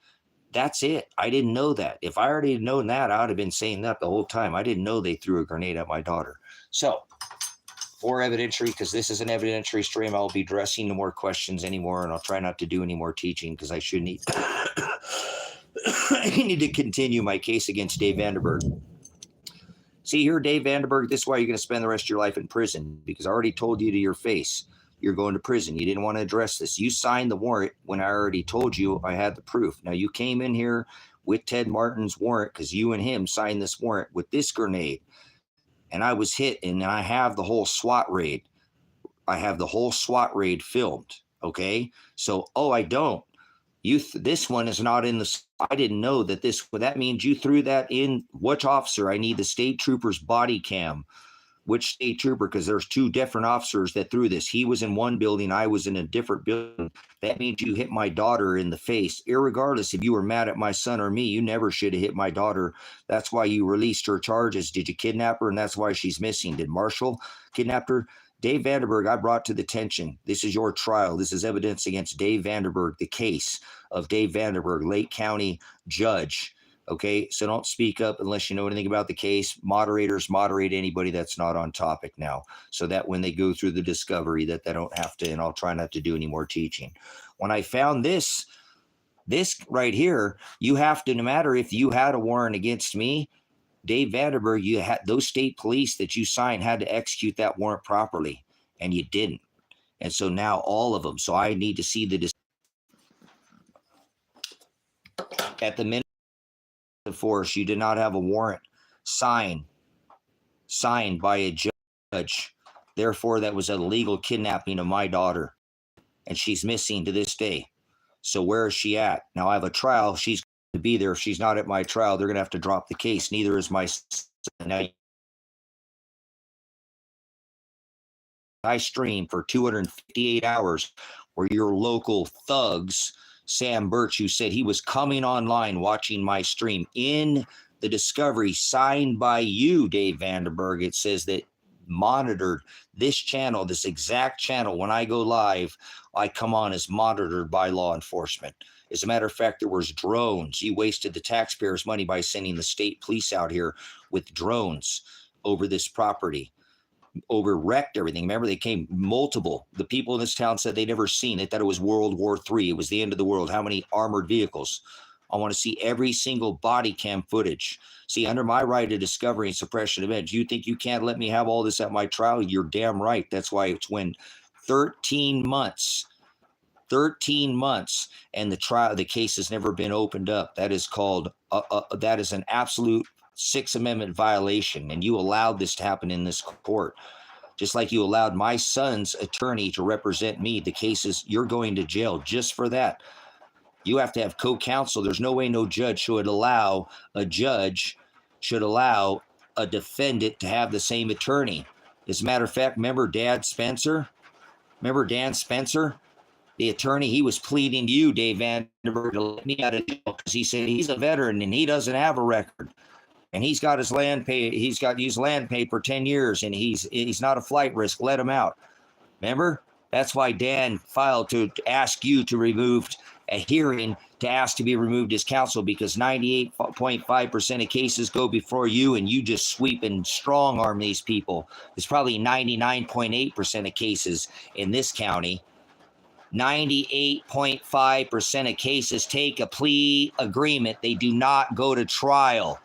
that's it. I didn't know that. If I already had known that, I would have been saying that the whole time. I didn't know they threw a grenade at my daughter. So for evidentiary, because this is an evidentiary stream, I'll be addressing no more questions anymore, and I'll try not to do any more teaching because I should need I need to continue my case against Dave Vandenberg. See here, Dave Vandenberg, this is why you're going to spend the rest of your life in prison, because I already told you to your face you're going to prison. You didn't want to address this. You signed the warrant when I already told you I had the proof. Now, you came in here with Ted Martin's warrant because you and him signed this warrant with this grenade. And I was hit, and I have the whole SWAT raid. I have the whole SWAT raid filmed, okay? So, I don't. This one is not in the, I didn't know that that means you threw that in. Which officer? I need the state trooper's body cam. Which state trooper? Because there's two different officers that threw this. He was in one building, I was in a different building. That means you hit my daughter in the face. Irregardless if you were mad at my son or me, you never should have hit my daughter. That's why you released her charges. Did you kidnap her? And that's why she's missing. Did Marshall kidnap her? Dave Vandenberg, I brought to the attention. This is your trial. This is evidence against Dave Vandenberg, the case of Dave Vandenberg, Lake County judge. Okay, so don't speak up unless you know anything about the case. Moderators moderate anybody that's not on topic now, so that when they go through the discovery that they don't have to, and I'll try not to do any more teaching. When I found this right here, you have to, no matter if you had a warrant against me, Dave Vandenberg, you had those state police that you signed had to execute that warrant properly, and you didn't. And so now all of them. So I need to see the at the minute of force. You did not have a warrant signed by a judge. Therefore, that was a legal kidnapping of my daughter, and she's missing to this day. So where is she at? Now I have a trial. She's to be there. If she's not at my trial, they're going to have to drop the case. Neither is my son. Now, I stream for 258 hours where your local thugs, Sam Birch, who said he was coming online watching my stream in the discovery signed by you, Dave Vandenberg. It says that monitored this channel, this exact channel. When I go live, I come on as monitored by law enforcement. As a matter of fact, there was drones. You wasted the taxpayers' money by sending the state police out here with drones over this property, over wrecked everything. Remember, they came multiple. The people in this town said they never seen it, that it was World War III. It was the end of the world. How many armored vehicles? I want to see every single body cam footage. See, under my right of discovery and suppression of evidence, you think you can't let me have all this at my trial? You're damn right. That's why it's when 13 months, and the case has never been opened up. That is called, that is an absolute Sixth Amendment violation. And you allowed this to happen in this court. Just like you allowed my son's attorney to represent me. The cases, you're going to jail just for that. You have to have co-counsel. There's no way no judge should allow a defendant to have the same attorney. As a matter of fact, remember Dan Spencer? The attorney, he was pleading to you, Dave Vandenberg, to let me out of jail because he said he's a veteran and he doesn't have a record. And he's got his land pay. He's got used land pay for 10 years, and he's not a flight risk. Let him out. Remember? That's why Dan filed to ask you to remove a hearing to ask to be removed as counsel, because 98.5% of cases go before you, and you just sweep and strong arm these people. It's probably 99.8% of cases in this county. 98.5% of cases take a plea agreement. They do not go to trial.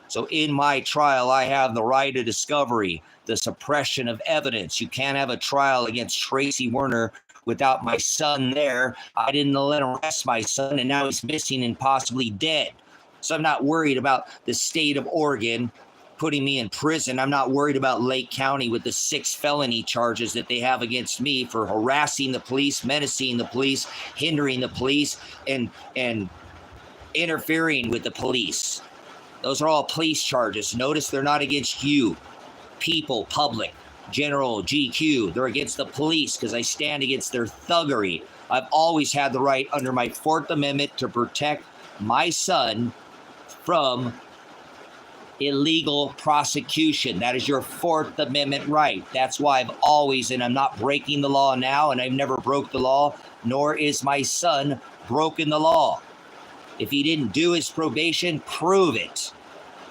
So in my trial, I have the right of discovery, the suppression of evidence. You can't have a trial against Tracy Werner without my son there. I didn't let him arrest my son, and now he's missing and possibly dead. So I'm not worried about the state of Oregon putting me in prison. I'm not worried about Lake County with the 6 felony charges that they have against me for harassing the police, menacing the police, hindering the police, and interfering with the police. Those are all police charges. Notice they're not against you, people, public, general, GQ. They're against the police because I stand against their thuggery. I've always had the right under my 4th Amendment to protect my son from illegal prosecution. That is your 4th Amendment right. That's why I've always, and I'm not breaking the law now, and I've never broke the law, nor is my son broken the law. If he didn't do his probation, prove it.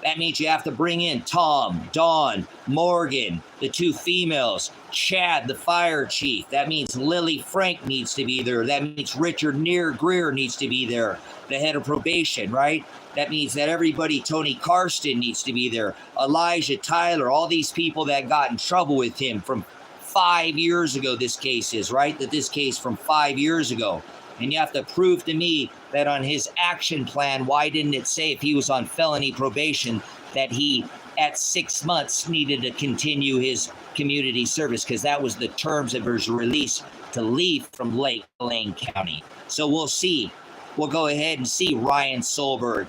That means you have to bring in Tom, Dawn, Morgan, the 2 females, Chad, the fire chief. That means Lily Frank needs to be there. That means Richard Greer needs to be there, the head of probation, right? That means that everybody, Tony Karsten needs to be there, Elijah Tyler, all these people that got in trouble with him from 5 years ago, this case is, right? That this case from 5 years ago. And you have to prove to me that on his action plan, why didn't it say if he was on felony probation that he, at 6 months, needed to continue his community service? Because that was the terms of his release to leave from Lane County. So we'll see. We'll go ahead and see Ryan Solberg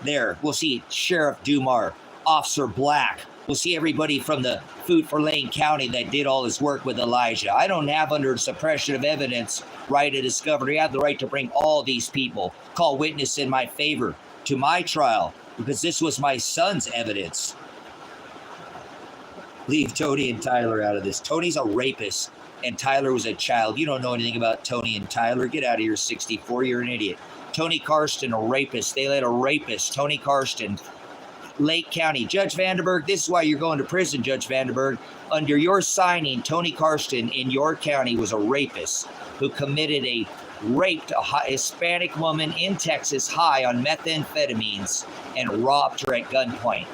there. We'll see Sheriff Dumar, Officer Black. We'll see everybody from the Food for Lane County that did all this work with Elijah. I don't have, under suppression of evidence, right of discovery. I have the right to bring all these people, call witness in my favor to my trial, because this was my son's evidence. Leave Tony and Tyler out of this. Tony's a rapist, and Tyler was a child. You don't know anything about Tony and Tyler. Get out of here, 64. You're an idiot. Tony Karsten, a rapist. They let a rapist, Tony Karsten, Lake County. Judge Vandenberg, this is why you're going to prison, Judge Vandenberg. Under your signing, Tony Karsten in your county was a rapist who raped a Hispanic woman in Texas high on methamphetamines and robbed her at gunpoint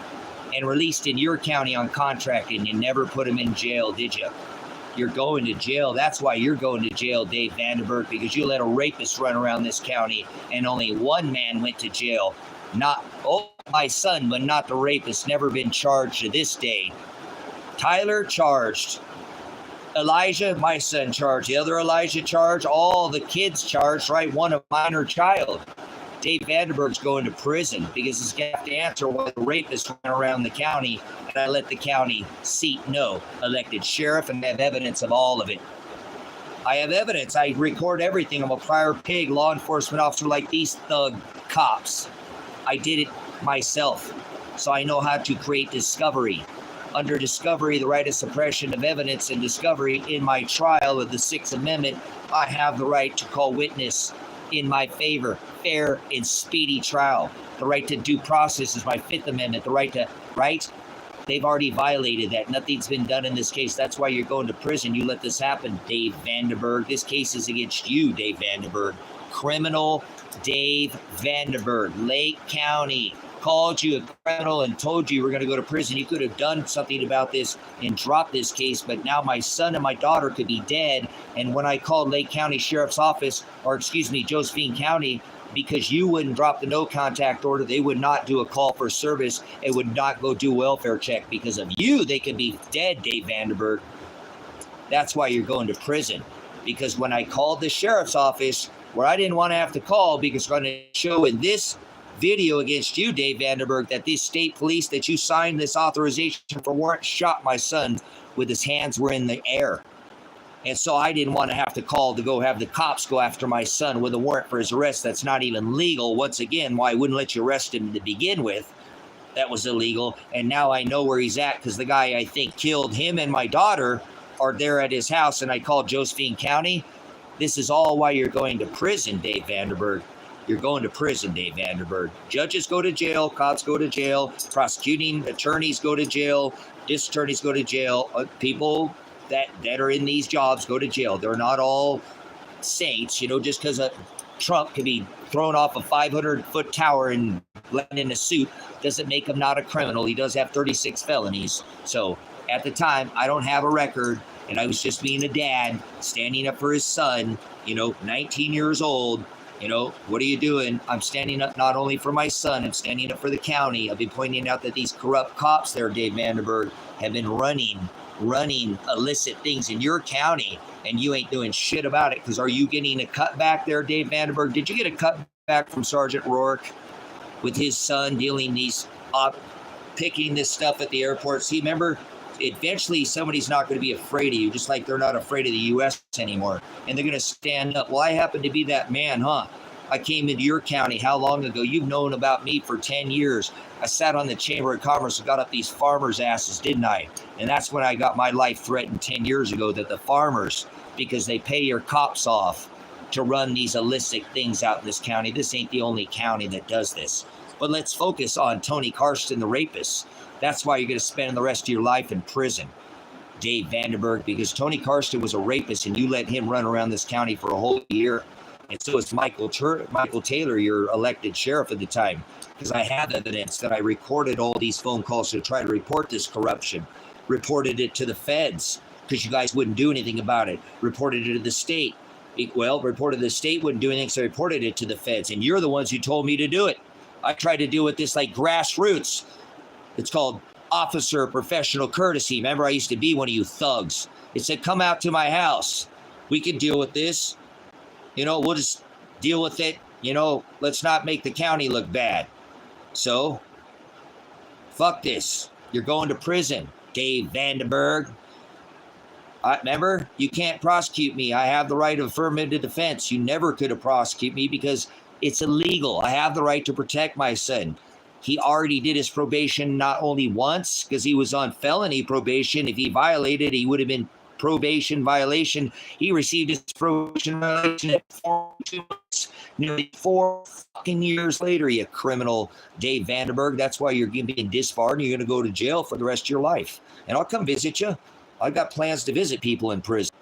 and released in your county on contract, and you never put him in jail, did you? You're going to jail. That's why you're going to jail, Dave Vandenberg, because you let a rapist run around this county and only one man went to jail. Not my son, but not the rapist, never been charged to this day. Tyler charged. Elijah, my son, charged. The other Elijah charged. All the kids charged, right? One a minor child. Dave Vandenberg's going to prison because he's going to have to answer why the rapist ran around the county, and I let the county seat know. Elected sheriff and have evidence of all of it. I have evidence. I record everything. I'm a prior pig law enforcement officer like these thug cops. I did it myself, so I know how to create discovery. Under discovery, the right of suppression of evidence and discovery in my trial of the 6th Amendment, I have the right to call witness in my favor, fair and speedy trial. The right to due process is my 5th Amendment, the right to, right? They've already violated that. Nothing's been done in this case. That's why you're going to prison. You let this happen, Dave Vandenberg. This case is against you, Dave Vandenberg. Criminal Dave Vandenberg, Lake County, called you a criminal and told you were going to go to prison. You could have done something about this and dropped this case, but now my son and my daughter could be dead. And when I called Lake County Sheriff's Office, or excuse me, Josephine County, because you wouldn't drop the no contact order, they would not do a call for service. It would not go do welfare check. Because of you, they could be dead, Dave Vandenberg. That's why you're going to prison. Because when I called the sheriff's office, where I didn't want to have to call, because I'm going to show in this video against you, Dave Vandenberg, that this state police that you signed this authorization for warrant shot my son with his hands were in the air. And so I didn't want to have to call to go have the cops go after my son with a warrant for his arrest. That's not even legal. Once again, why I wouldn't let you arrest him to begin with. That was illegal. And now I know where he's at, because the guy I think killed him and my daughter are there at his house, and I called Josephine County. This is all why you're going to prison, Dave Vandenberg. You're going to prison, Dave Vandenberg. Judges go to jail, cops go to jail, prosecuting attorneys go to jail, district attorneys go to jail, people that are in these jobs go to jail. They're not all saints, just because Trump can be thrown off a 500-foot tower and land in a suit doesn't make him not a criminal. He does have 36 felonies. So at the time, I don't have a record, and I was just being a dad, standing up for his son, 19 years old. What are you doing? I'm standing up not only for my son, I'm standing up for the county. I've been pointing out that these corrupt cops there, Dave Vandenberg, have been running illicit things in your county, and you ain't doing shit about it. Because are you getting a cutback there, Dave Vandenberg? Did you get a cutback from Sergeant Rourke with his son dealing these picking this stuff at the airport? See, remember, eventually somebody's not going to be afraid of you, just like they're not afraid of the U.S. anymore, and they're going to stand up. Well, I happen to be that man, huh? I came into your county how long ago? You've known about me for 10 years. I sat on the Chamber of Commerce and got up these farmers' asses, didn't I? And that's when I got my life threatened 10 years ago, that the farmers, because they pay your cops off to run these illicit things out in this county. This ain't the only county that does this. But let's focus on Tony Karsten, the rapist. That's why you're going to spend the rest of your life in prison, Dave Vandenberg, because Tony Karsten was a rapist and you let him run around this county for a whole year. And so is Michael Taylor, your elected sheriff at the time, because I have evidence that I recorded all these phone calls to try to report this corruption, reported it to the feds because you guys wouldn't do anything about it, reported it to the state. Well, reported the state wouldn't do anything, so I reported it to the feds. And you're the ones who told me to do it. I tried to deal with this like grassroots. It's called officer professional courtesy. Remember, I used to be one of you thugs. It said, come out to my house. We can deal with this. You know, we'll just deal with it. You know, let's not make the county look bad. So, fuck this. You're going to prison, Dave Vandenberg. Remember, you can't prosecute me. I have the right of affirmative defense. You never could have prosecuted me because it's illegal. I have the right to protect my son. He already did his probation not only once because he was on felony probation. If he violated, he would have been probation violation. He received his probation violation at 2 months, nearly 4 fucking years later, you criminal Dave Vandenberg. That's why you're being disbarred and you're going to go to jail for the rest of your life. And I'll come visit you. I've got plans to visit people in prison.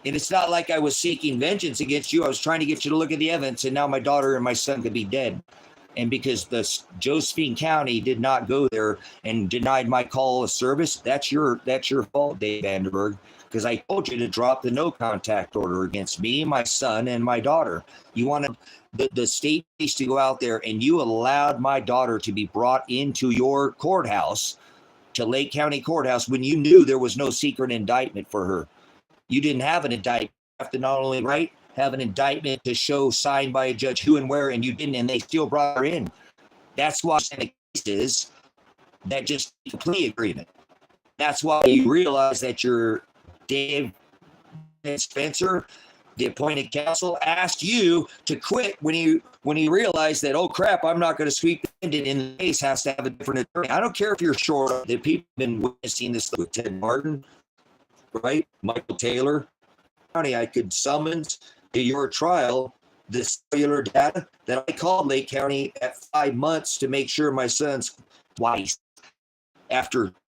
And it's not like I was seeking vengeance against you. I was trying to get you to look at the evidence, and now my daughter and my son could be dead. And because the Josephine County did not go there and denied my call of service, that's your fault, Dave Vandenberg, because I told you to drop the no contact order against me, my son, and my daughter. You wanted the state police to go out there, and you allowed my daughter to be brought into your courthouse, to Lake County Courthouse, when you knew there was no secret indictment for her. You didn't have an indictment. You have to not only have an indictment to show signed by a judge who and where, and you didn't, and they still brought her in. That's why the case is that just a plea agreement. That's why you realize that your Dave Spencer, the appointed counsel, asked you to quit when he realized that, oh crap, I'm not going to sweep the defendant in the case, has to have a different attorney. I don't care if you're short. The people have been witnessing this with Ted Martin, right? Michael Taylor. I could summons to your trial the cellular data that I called Lake County at 5 months to make sure my son's twice.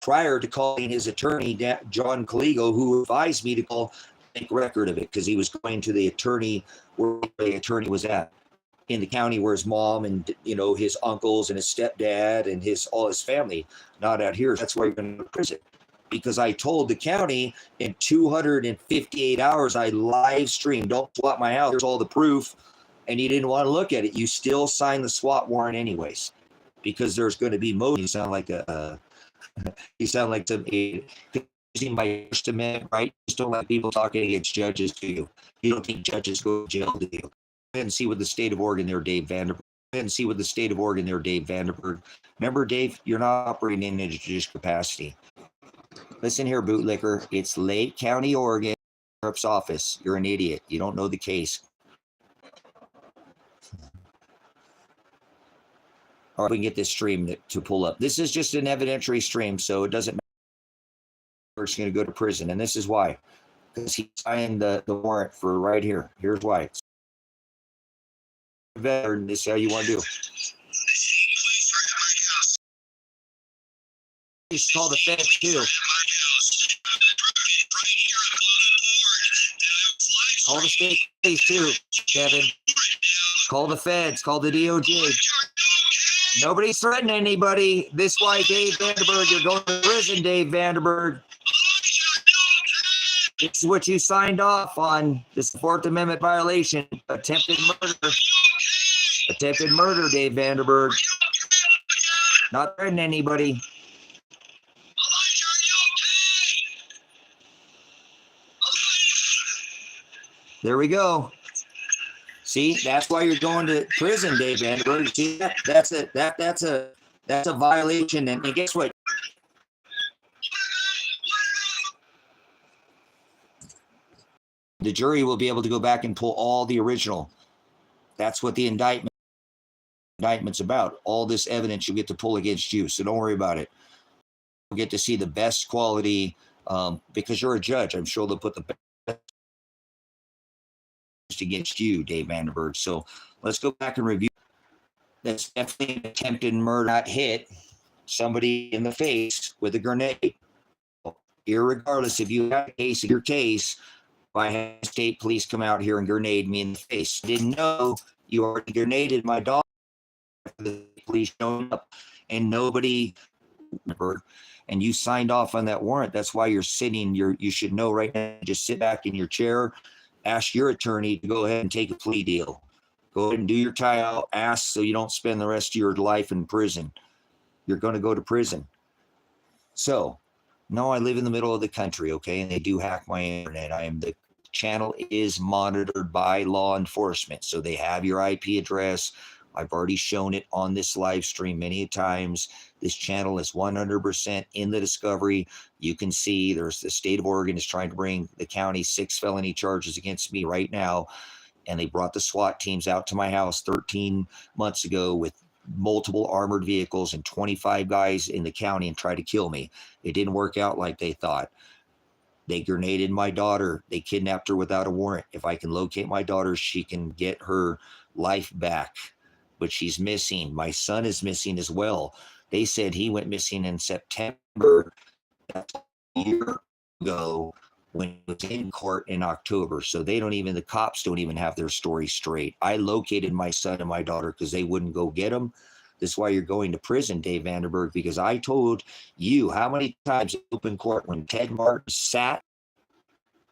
Prior to calling his attorney, John Caligo, who advised me to call, make record of it, because he was going to the attorney where the attorney was at in the county, where his mom and his uncles and his stepdad and all his family, not out here. That's why you're going to prison. Because I told the county in 258 hours, I live streamed, don't swap my house, here's all the proof, and you didn't want to look at it. You still signed the SWAT warrant anyways, because there's going to be motion. You sound like some using my First Amendment, right? Just don't let people talking against judges to you. You don't think judges go to jail, do you? Go ahead and see what the state of Oregon there, Dave Vandenberg. Go ahead and see what the state of Oregon there, Dave Vandenberg. Remember, Dave, you're not operating in a judicial capacity. Listen here, bootlicker. It's Lake County, Oregon, Sheriff's Office. You're an idiot. You don't know the case. All right, we can get this stream to pull up. This is just an evidentiary stream, so it doesn't matter. We're just going to go to prison, and this is why. Because he signed the warrant for right here. Here's why. Veteran, this is how you want to do. You should call the feds too. Call the state police too, Kevin. Call the feds. Call the DOJ. Nobody's threatening anybody. This is why, Dave Vandenberg, you're going to prison, Dave Vandenberg. This is what you signed off on. This Fourth Amendment violation. Attempted murder. Attempted murder, Dave Vandenberg. Not threatening anybody. There we go. See, that's why you're going to prison, Dave Vandenberg. See, that's a violation. And guess what? The jury will be able to go back and pull all the original. That's what the indictment's about. All this evidence you get to pull against you. So don't worry about it. You'll get to see the best quality because you're a judge. I'm sure they'll put the best against you, Dave Vandenberg. So let's go back and review. That's definitely an attempted murder, not hit somebody in the face with a grenade. Irregardless, if you have a case, your case, I had state police come out here and grenade me in the face. Didn't know you already grenaded my daughter. The police showed up, and nobody, and you signed off on that warrant. That's why you're sitting. You should know right now. Just sit back in your chair, ask your attorney to go ahead and take a plea deal. Go ahead and do your trial. Ask so you don't spend the rest of your life in prison. You're going to go to prison. So, no, I live in the middle of the country, okay, and they do hack my internet. The channel is monitored by law enforcement, so they have your IP address. I've already shown it on this live stream many times. This channel is 100% in the discovery. You can see there's the state of Oregon is trying to bring the county 6 felony charges against me right now, and they brought the SWAT teams out to my house 13 months ago with multiple armored vehicles and 25 guys in the county and tried to kill me. It didn't work out like they thought. They grenaded my daughter. They kidnapped her without a warrant. If I can locate my daughter, she can get her life back. But she's missing. My son is missing as well. They said he went missing in September. That's a year ago when he was in court in October. So the cops don't even have their story straight. I located my son and my daughter because they wouldn't go get them. This is why you're going to prison, Dave Vandenberg, because I told you how many times in open court when Ted Martin sat,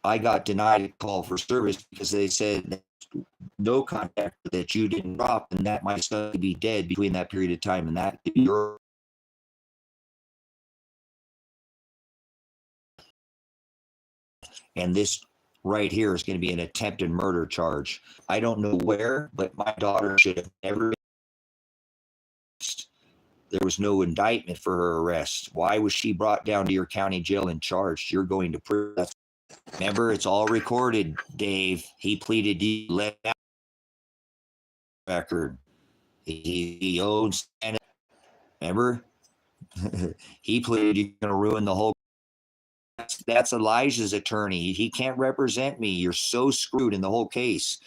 I got denied a call for service because they said no contact that you didn't drop and that my son could be dead between that period of time and that could be your. And this right here is going to be an attempted murder charge. I don't know where, but my daughter should have never. There was no indictment for her arrest. Why was she brought down to your county jail and charged? You're going to prison. Remember, it's all recorded, Dave. He pleaded let out record. He owns. Remember, he pleaded you're going to ruin the whole. That's Elijah's attorney. He can't represent me. You're so screwed in the whole case.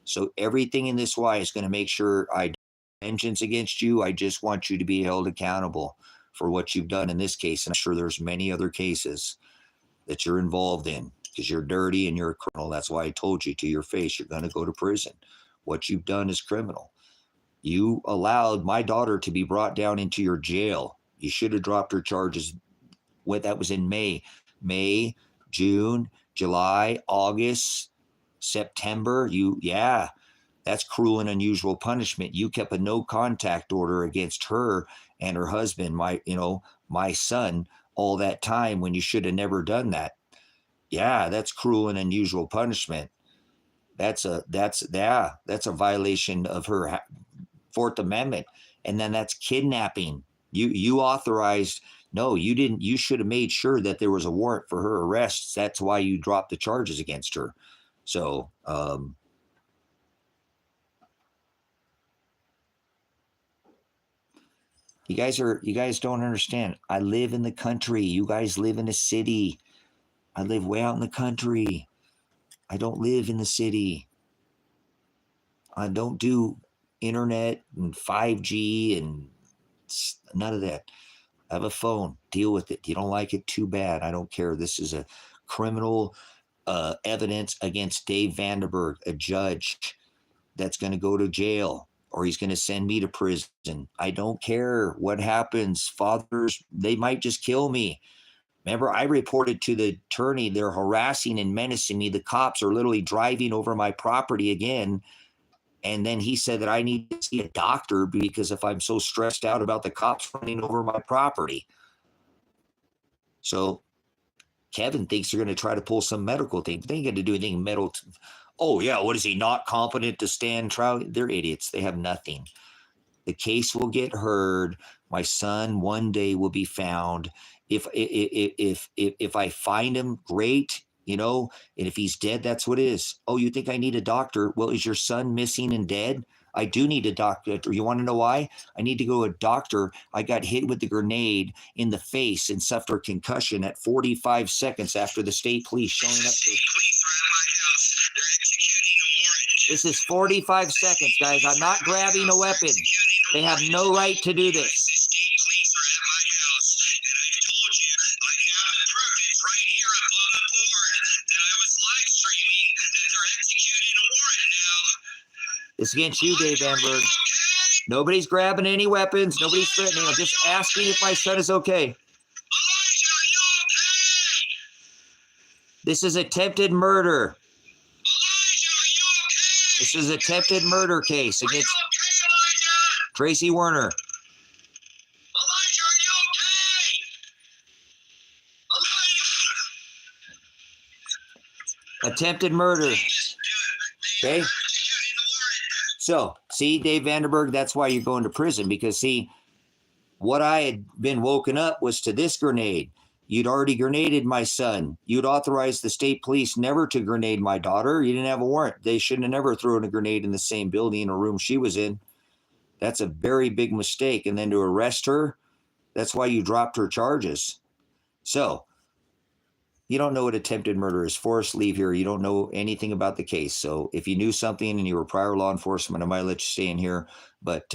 So everything in this way is going to make sure I vengeance against you. I just want you to be held accountable for what you've done in this case. And I'm sure there's many other cases that you're involved in because you're dirty and you're a criminal. That's why I told you to your face, you're going to go to prison. What you've done is criminal. You allowed my daughter to be brought down into your jail. You should have dropped her charges. That was in May, June, July, August, September. That's cruel and unusual punishment. You kept a no contact order against her and her husband, my son, all that time when you should have never done that. Yeah, that's cruel and unusual punishment. That's a violation of her Fourth Amendment. And then that's kidnapping. You authorized. No, you didn't. You should have made sure that there was a warrant for her arrest. That's why you dropped the charges against her. So, you guys don't understand. I live in the country. You guys live in a city. I live way out in the country. I don't live in the city. I don't do internet and 5G and none of that. I have a phone. Deal with it. You don't like it? Too bad. I don't care. This is a criminal evidence against Dave Vandenberg, a judge that's going to go to jail or he's going to send me to prison. I don't care what happens. Fathers, they might just kill me. Remember, I reported to the attorney, they're harassing and menacing me. The cops are literally driving over my property again. And then he said that I need to see a doctor because if I'm so stressed out about the cops running over my property. So Kevin thinks they're going to try to pull some medical thing. They ain't going to do anything medical. Oh, yeah, what is he, not competent to stand trial? They're idiots. They have nothing. The case will get heard. My son one day will be found. If I find him, great, and if he's dead, that's what it is. Oh, you think I need a doctor? Well, is your son missing and dead? I do need a doctor. You want to know why? I need to go to a doctor. I got hit with the grenade in the face and suffered a concussion at 45 seconds after the state police showing up. This is 45 seconds, guys. I'm not grabbing a weapon. They have no right to do this. The state police are at my house, and I told you I have the proof. It's right here up on the board that I was live streaming that they're executing a warrant now. It's against you, Dave Vandenberg. Okay? Nobody's grabbing any weapons. Nobody's threatening. I'm just asking if my son is okay. Elijah, are you okay? This is attempted murder. Elijah, are you okay? This is attempted murder case Are you against okay, Elijah? Tracy Werner. Elijah, are you okay? Elijah! Attempted murder. Just do it. Okay. They're executing the warrant. So, see, Dave Vandenberg, that's why you're going to prison, because, see, what I had been woken up was to this grenade. You'd already grenaded my son. You'd authorized the state police never to grenade my daughter. You didn't have a warrant. They shouldn't have never thrown a grenade in the same building or room she was in. That's a very big mistake. And then to arrest her, that's why you dropped her charges. So, you don't know what attempted murder is. Forrest, leave here. You don't know anything about the case. So if you knew something and you were prior law enforcement, I might let you stay in here. But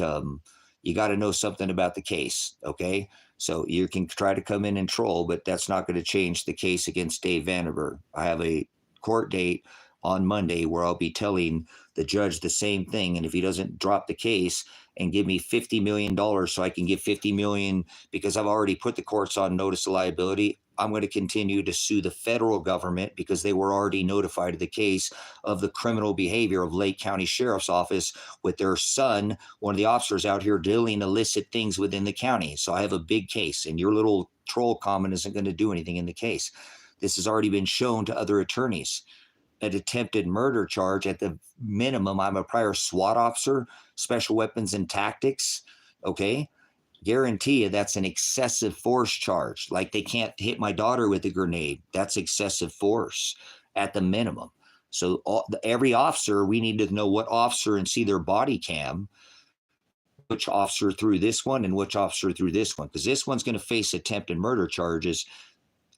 you got to know something about the case, okay? So you can try to come in and troll, but that's not going to change the case against Dave Vandenberg. I have a court date on Monday where I'll be telling the judge the same thing. And if he doesn't drop the case and give me $50 million so I can give $50 million because I've already put the courts on notice of liability, I'm going to continue to sue the federal government because they were already notified of the case of the criminal behavior of Lake County Sheriff's Office with their son, one of the officers out here dealing illicit things within the county. So I have a big case, and your little troll comment isn't going to do anything in the case. This has already been shown to other attorneys. An attempted murder charge at the minimum. I'm a prior SWAT officer, special weapons and tactics, okay? Guarantee you that's an excessive force charge. Like they can't hit my daughter with a grenade. That's excessive force at the minimum. So every officer, we need to know what officer and see their body cam, which officer threw this one and which officer threw this one, because this one's going to face attempted murder charges.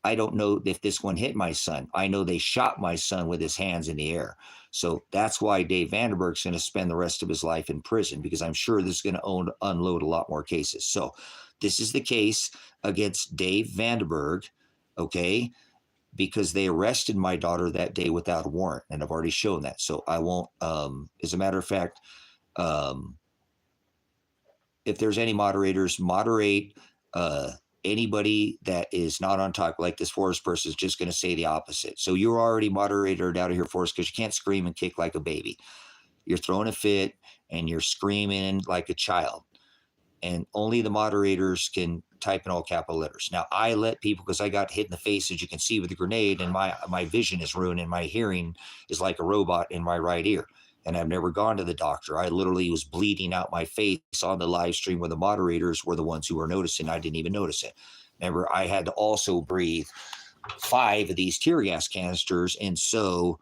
I don't know if this one hit my son. I know they shot my son with his hands in the air. So that's why Dave Vandenberg's going to spend the rest of his life in prison, because I'm sure this is going to unload a lot more cases. So this is the case against Dave Vandenberg, okay, because they arrested my daughter that day without a warrant, and I've already shown that. So I won't, as a matter of fact, if there's any moderators, moderate anybody that is not on talk, like this Forrest person is just going to say the opposite. So you're already moderated out of here, Forrest, because you can't scream and kick like a baby. You're throwing a fit and you're screaming like a child. And only the moderators can type in all capital letters. Now, I let people, because I got hit in the face, as you can see, with the grenade, and my vision is ruined, and my hearing is like a robot in my right ear. And I've never gone to the doctor. I literally was bleeding out my face on the live stream where the moderators were the ones who were noticing. I didn't even notice it. Remember, I had to also breathe 5 of these tear gas canisters, and so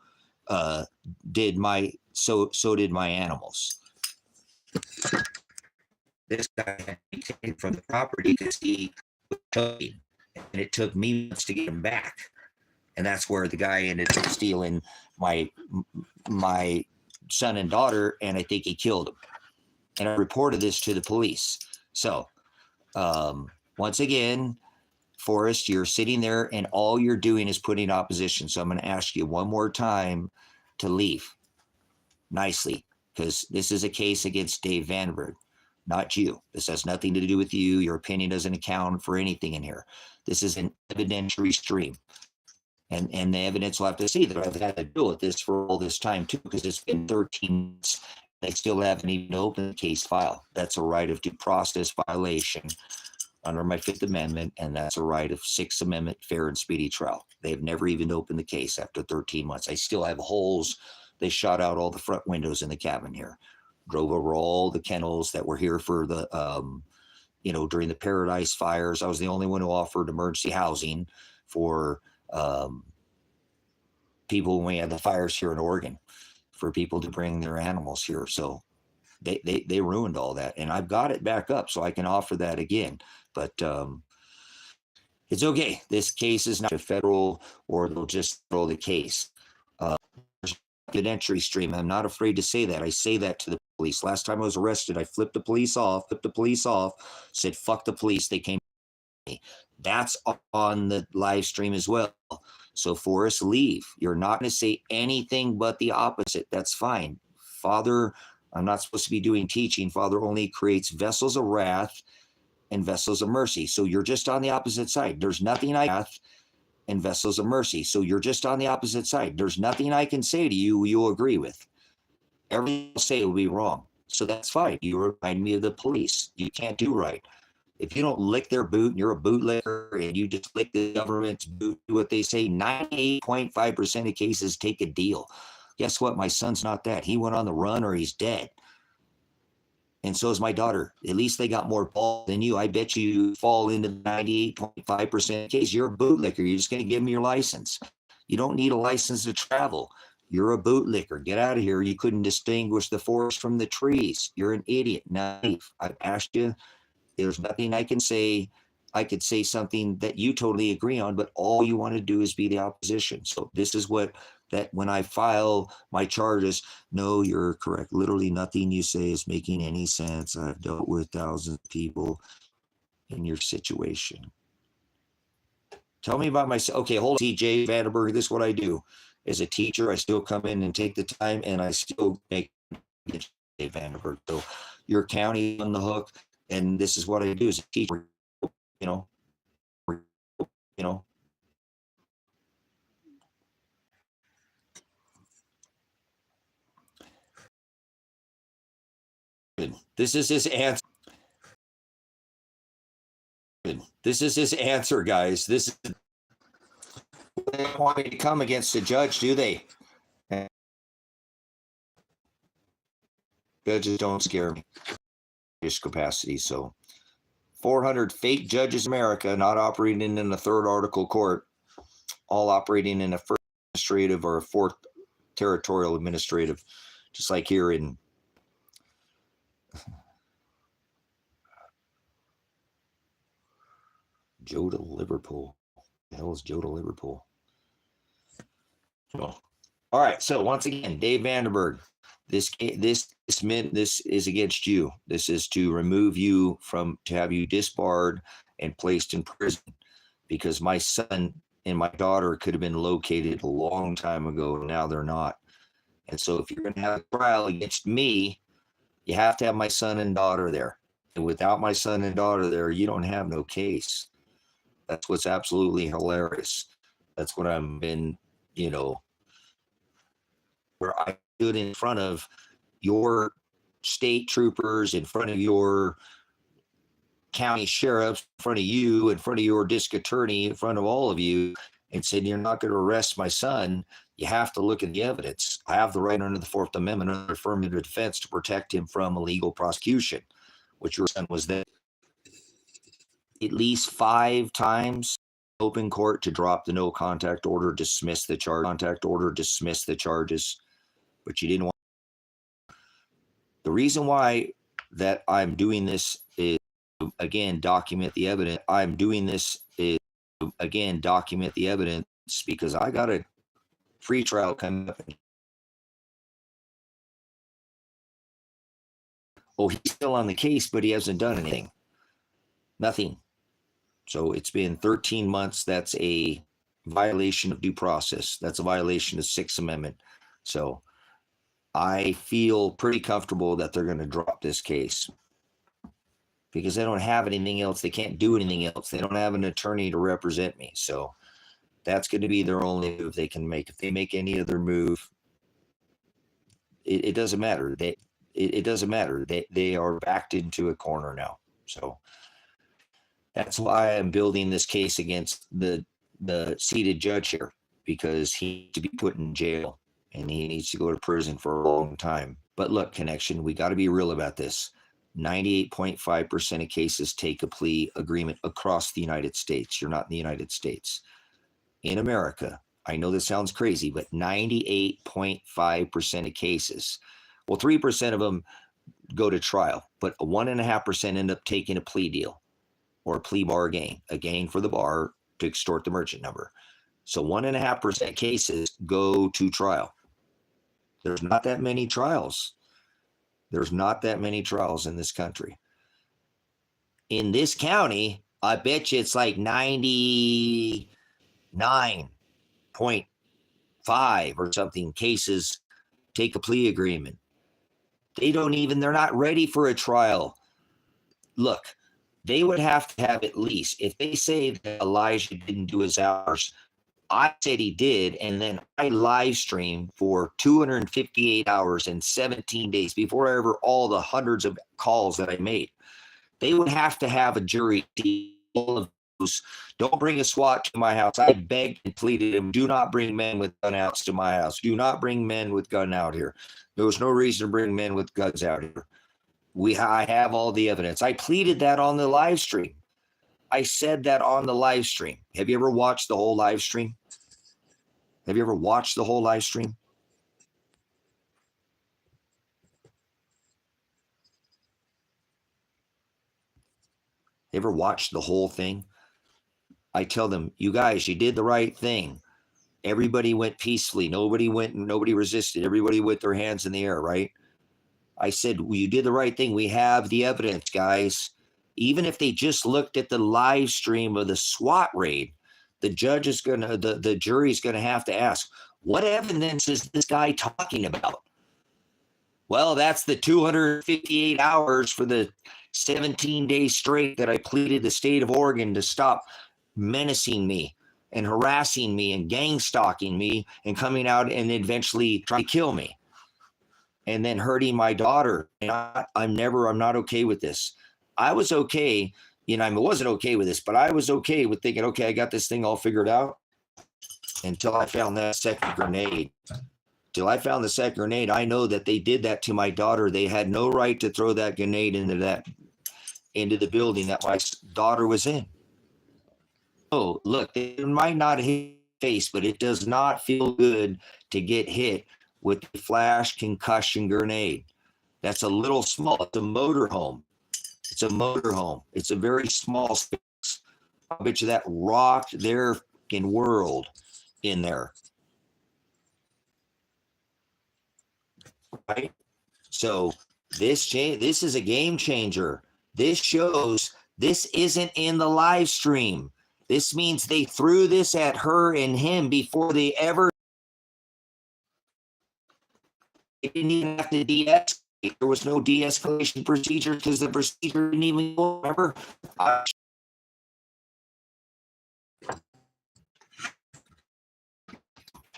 did my animals. This guy had to be taken from the property because he was choking, and it took me months to get him back. And that's where the guy ended up stealing my son and daughter, and I think he killed him. And I reported this to the police. So once again, Forrest, you're sitting there and all you're doing is putting opposition. So I'm going to ask you one more time to leave nicely, because this is a case against Dave Vandenberg, not you. This has nothing to do with you. Your opinion doesn't account for anything in here. This is an evidentiary stream. And the evidence will have to see that I've had to deal with this for all this time, too, because it's been 13 months. They still haven't even opened the case file. That's a right of due process violation under my 5th Amendment, and that's a right of 6th Amendment fair and speedy trial. They've never even opened the case after 13 months. I still have holes. They shot out all the front windows in the cabin here, drove over all the kennels that were here for the, during the Paradise fires. I was the only one who offered emergency housing for people when we had the fires here in Oregon, for people to bring their animals here. So they ruined all that, and I've got it back up so I can offer that again. But it's okay. This case is not a federal, or they'll just throw the case. There's an entry stream. I'm not afraid to say that. I say that to the police. Last time I was arrested, I flipped the police off, said, fuck the police. They came to me. That's on the live stream as well. So Forrest, leave. You're not going to say anything but the opposite. That's fine. Father, I'm not supposed to be doing teaching. Father only creates vessels of wrath and vessels of mercy. So you're just on the opposite side. There's nothing I wrath and vessels of mercy. So you're just on the opposite side. There's nothing I can say to you you'll agree with. Everything I'll say will be wrong. So that's fine. You remind me of the police. You can't do right. If you don't lick their boot and you're a bootlicker and you just lick the government's boot, do what they say, 98.5% of cases take a deal. Guess what? My son's not that. He went on the run or he's dead. And so is my daughter. At least they got more balls than you. I bet you fall into the 98.5% case. You're a bootlicker. You're just going to give them your license. You don't need a license to travel. You're a bootlicker. Get out of here. You couldn't distinguish the forest from the trees. You're an idiot. Naive. I've asked you. There's nothing I can say. I could say something that you totally agree on, but all you want to do is be the opposition. So this is what that when I file my charges, no, you're correct. Literally nothing you say is making any sense. I've dealt with thousands of people in your situation. Tell me about myself. Okay, hold on. TJ Vandenberg, this is what I do. As a teacher, I still come in and take the time and I still make TJ Vandenberg. So your county on the hook. And this is what I do as a teacher, you know. This is his answer. This is his answer, guys. This is. They don't want me to come against a judge, do they? Judges don't scare me. This capacity. So 400 fake judges in America, not operating in a third article court, all operating in a first administrative or a fourth territorial administrative, just like here in Joe to Liverpool. The hell is Joe to Liverpool? Oh. All right. So once again, Dave Vandenberg, this is against you. This is to remove you to have you disbarred and placed in prison because my son and my daughter could have been located a long time ago. Now they're not. And so if you're going to have a trial against me, you have to have my son and daughter there. And without my son and daughter there, you don't have no case. That's what's absolutely hilarious. That's what I've been, where I stood in front of your state troopers, in front of your county sheriffs, in front of you, in front of your district attorney, in front of all of you, and said, you're not going to arrest my son. You have to look at the evidence. I have the right under the Fourth Amendment, under affirmative defense, to protect him from illegal prosecution, which your son was there at least 5 times open court to drop the no contact order, dismiss the charges, but you didn't want. The reason why that I'm doing this is, again, document the evidence. Because I got a free trial coming up. Oh, he's still on the case, but he hasn't done anything. Nothing. So it's been 13 months. That's a violation of due process. That's a violation of Sixth Amendment. So I feel pretty comfortable that they're going to drop this case because they don't have anything else. They can't do anything else. They don't have an attorney to represent me. So that's going to be their only move they can make. If they make any other move, it doesn't matter. It doesn't matter. They are backed into a corner now. So that's why I'm building this case against the seated judge here, because he needs to be put in jail and he needs to go to prison for a long time. But look, Connection, we got to be real about this. 98.5% of cases take a plea agreement across the United States. You're not in the United States. In America, I know this sounds crazy, but 98.5% of cases, well, 3% of them go to trial, but 1.5% end up taking a plea deal or a plea bargain, a gain for the bar to extort the merchant number. So 1.5% cases go to trial. There's not that many trials. There's not that many trials in this country. In this county, I bet you it's like 99.5 or something cases take a plea agreement. They're not ready for a trial. Look, they would have to have at least, if they say that Elijah didn't do his hours, I said he did, and then I live streamed for 258 hours and 17 days before ever all the hundreds of calls that I made. They would have to have a jury see all of those. Don't bring a SWAT to my house. I begged and pleaded him, do not bring men with gun outs to my house. Do not bring men with gun out here. There was no reason to bring men with guns out here. I have all the evidence. I pleaded that on the live stream. I said that on the live stream. Have you ever watched the whole live stream? Have you ever watched the whole live stream? Ever watched the whole thing? I tell them, you guys, you did the right thing. Everybody went peacefully. Nobody resisted. Everybody with their hands in the air, right? I said, well, you did the right thing. We have the evidence, guys. Even if they just looked at the live stream of the SWAT raid, the jury's going to have to ask, what evidence is this guy talking about? Well, that's the 258 hours for the 17 days straight that I pleaded the state of Oregon to stop menacing me and harassing me and gang stalking me and coming out and eventually trying to kill me and then hurting my daughter. And I'm not okay with this. I was okay, I wasn't okay with this, but I was okay with thinking, okay, I got this thing all figured out until I found that second grenade. Till I found the second grenade, I know that they did that to my daughter. They had no right to throw that grenade into the building that my daughter was in. Oh, look, it might not hit face, but it does not feel good to get hit with a flash concussion grenade. That's a little small. It's a motorhome. It's a very small space. I bet you that rocked their fucking world in there. Right? So this is a game changer. This shows this isn't in the live stream. This means they threw this at her and him before they ever. They didn't even have to de-escalate. There was no de-escalation procedure because the procedure didn't even go. Remember?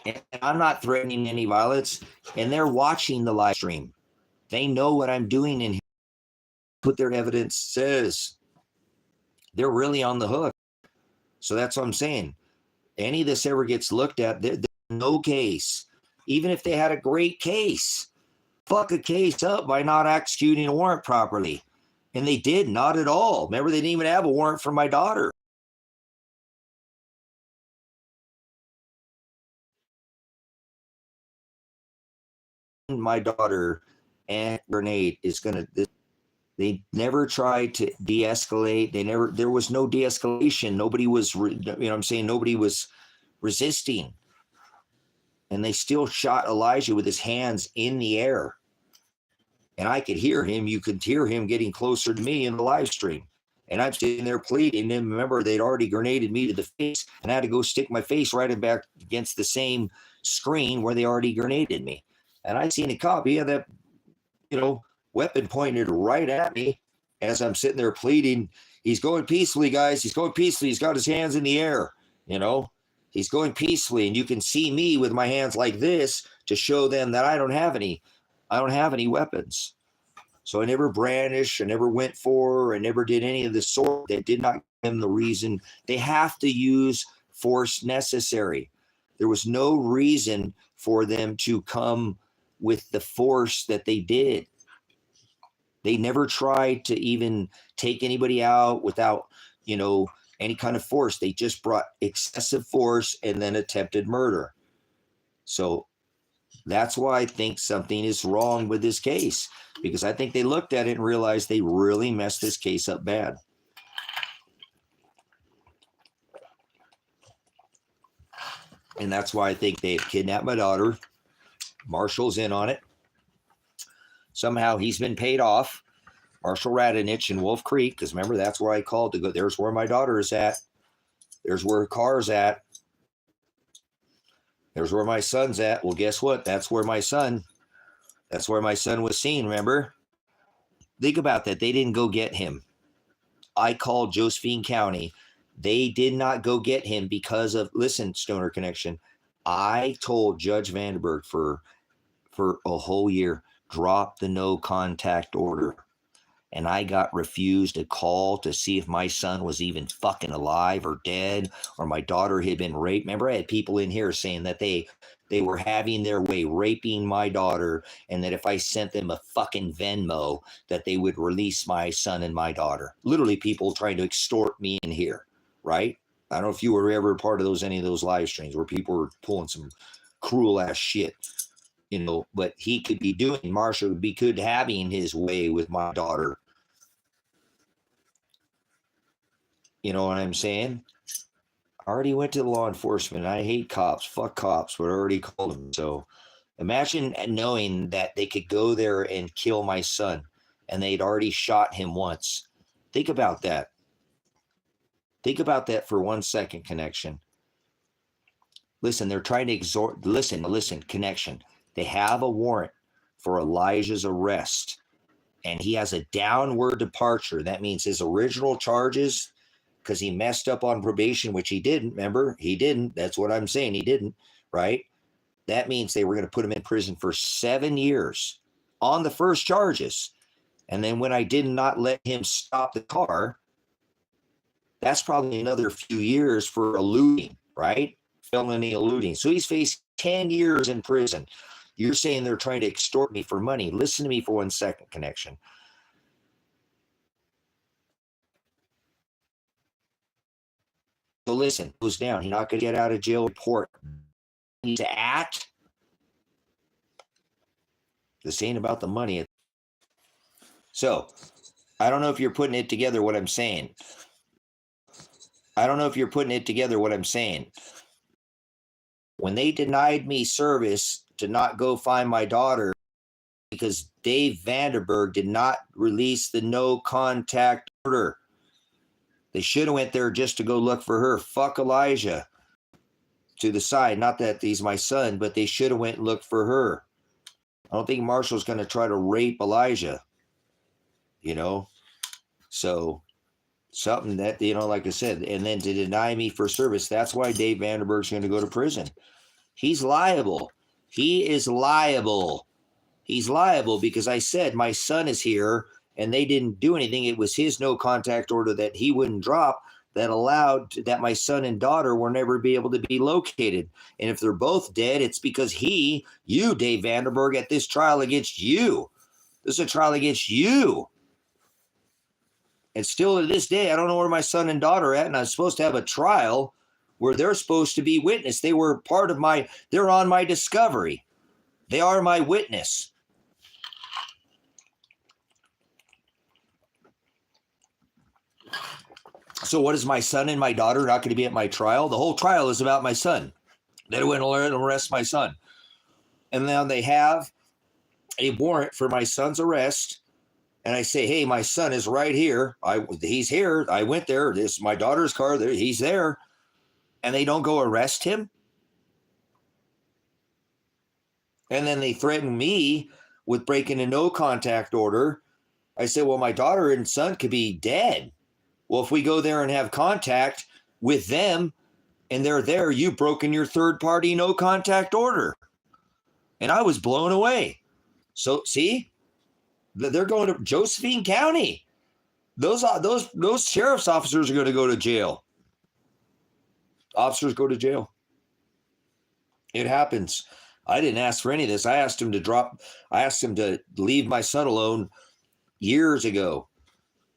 And I'm not threatening any violence, and they're watching the live stream. They know what I'm doing in here. What their evidence says. They're really on the hook. So that's what I'm saying. Any of this ever gets looked at, there's no case. Even if they had a great case, fuck a case up by not executing a warrant properly. And they did, not at all. Remember, they didn't even have a warrant for my daughter. My daughter and grenade is going to, they never tried to de-escalate. There was no de-escalation. Nobody was, nobody was resisting. And they still shot Elijah with his hands in the air. And I could hear him. You could hear him getting closer to me in the live stream. And I'm sitting there pleading. And remember, they'd already grenaded me to the face. And I had to go stick my face right back against the same screen where they already grenaded me. And I seen a cop. He had that, weapon pointed right at me as I'm sitting there pleading. He's going peacefully, guys. He's going peacefully. He's got his hands in the air, He's going peacefully. And you can see me with my hands like this to show them that I don't have any weapons. So I never brandished, I never went for, I never did any of the sort. That did not give them the reason. They have to use force necessary. There was no reason for them to come with the force that they did. They never tried to even take anybody out without, any kind of force. They just brought excessive force and then attempted murder. So that's why I think something is wrong with this case, because I think they looked at it and realized they really messed this case up bad. And that's why I think they've kidnapped my daughter. Marshall's in on it. Somehow he's been paid off. Marshall Radonich in Wolf Creek, because remember, that's where I called to go. There's where my daughter is at. There's where her car's at. There's where my son's at. Well, guess what? That's where my son was seen, remember? Think about that. They didn't go get him. I called Josephine County. They did not go get him because of, listen, Stoner Connection, I told Judge Vandenberg for a whole year, drop the no contact order. And I got refused a call to see if my son was even fucking alive or dead, or my daughter had been raped. Remember, I had people in here saying that they were having their way raping my daughter, and that if I sent them a fucking Venmo, that they would release my son and my daughter. Literally people trying to extort me in here, right? I don't know if you were ever part of any of those live streams where people were pulling some cruel ass shit. But he could be doing, Marshall would be good having his way with my daughter. You know what I'm saying? I already went to the law enforcement. I hate cops. Fuck cops, but I already called them. So imagine knowing that they could go there and kill my son, and they'd already shot him once. Think about that. Think about that for 1 second, Connection. Listen, they're trying to extort. Listen, Connection. They have a warrant for Elijah's arrest, and he has a downward departure. That means his original charges, because he messed up on probation, which he didn't, remember? He didn't. That's what I'm saying. He didn't, right? That means they were going to put him in prison for 7 years on the first charges. And then when I did not let him stop the car, that's probably another few years for eluding, right? Felony eluding. So he's faced 10 years in prison. You're saying they're trying to extort me for money. Listen to me for 1 second, Connection. So listen, goes down. He's not going to get out of jail report. He needs to act. This ain't about the money. So I don't know if you're putting it together what I'm saying. When they denied me service to not go find my daughter because Dave Vandenberg did not release the no contact order. They should have went there just to go look for her. Fuck Elijah to the side. Not that he's my son, but they should have went and looked for her. I don't think Marshall's going to try to rape Elijah, So something that, like I said, and then to deny me for service, that's why Dave Vandenberg's going to go to prison. He's liable. He is liable. He's liable because I said my son is here and they didn't do anything. It was his no contact order that he wouldn't drop that allowed that my son and daughter will never be able to be located. And if they're both dead, it's because you, Dave Vandenberg, at this trial against you. This is a trial against you. And still to this day, I don't know where my son and daughter are at, and I'm supposed to have a trial where they're supposed to be witness. They were part of they're on my discovery. They are my witness. So what is my son and my daughter not going to be at my trial? The whole trial is about my son. They went and arrest my son. And now they have a warrant for my son's arrest. And I say, hey, my son is right here. He's here. I went there. This is my daughter's car. He's there. And they don't go arrest him. And then they threaten me with breaking a no contact order. I said, well, my daughter and son could be dead. Well, if we go there and have contact with them and they're there, you've broken your third party no contact order. And I was blown away. So see, they're going to Josephine County. Those sheriff's officers are going to go to jail. Officers go to jail. It happens. I didn't ask for any of this. I asked him to leave my son alone years ago,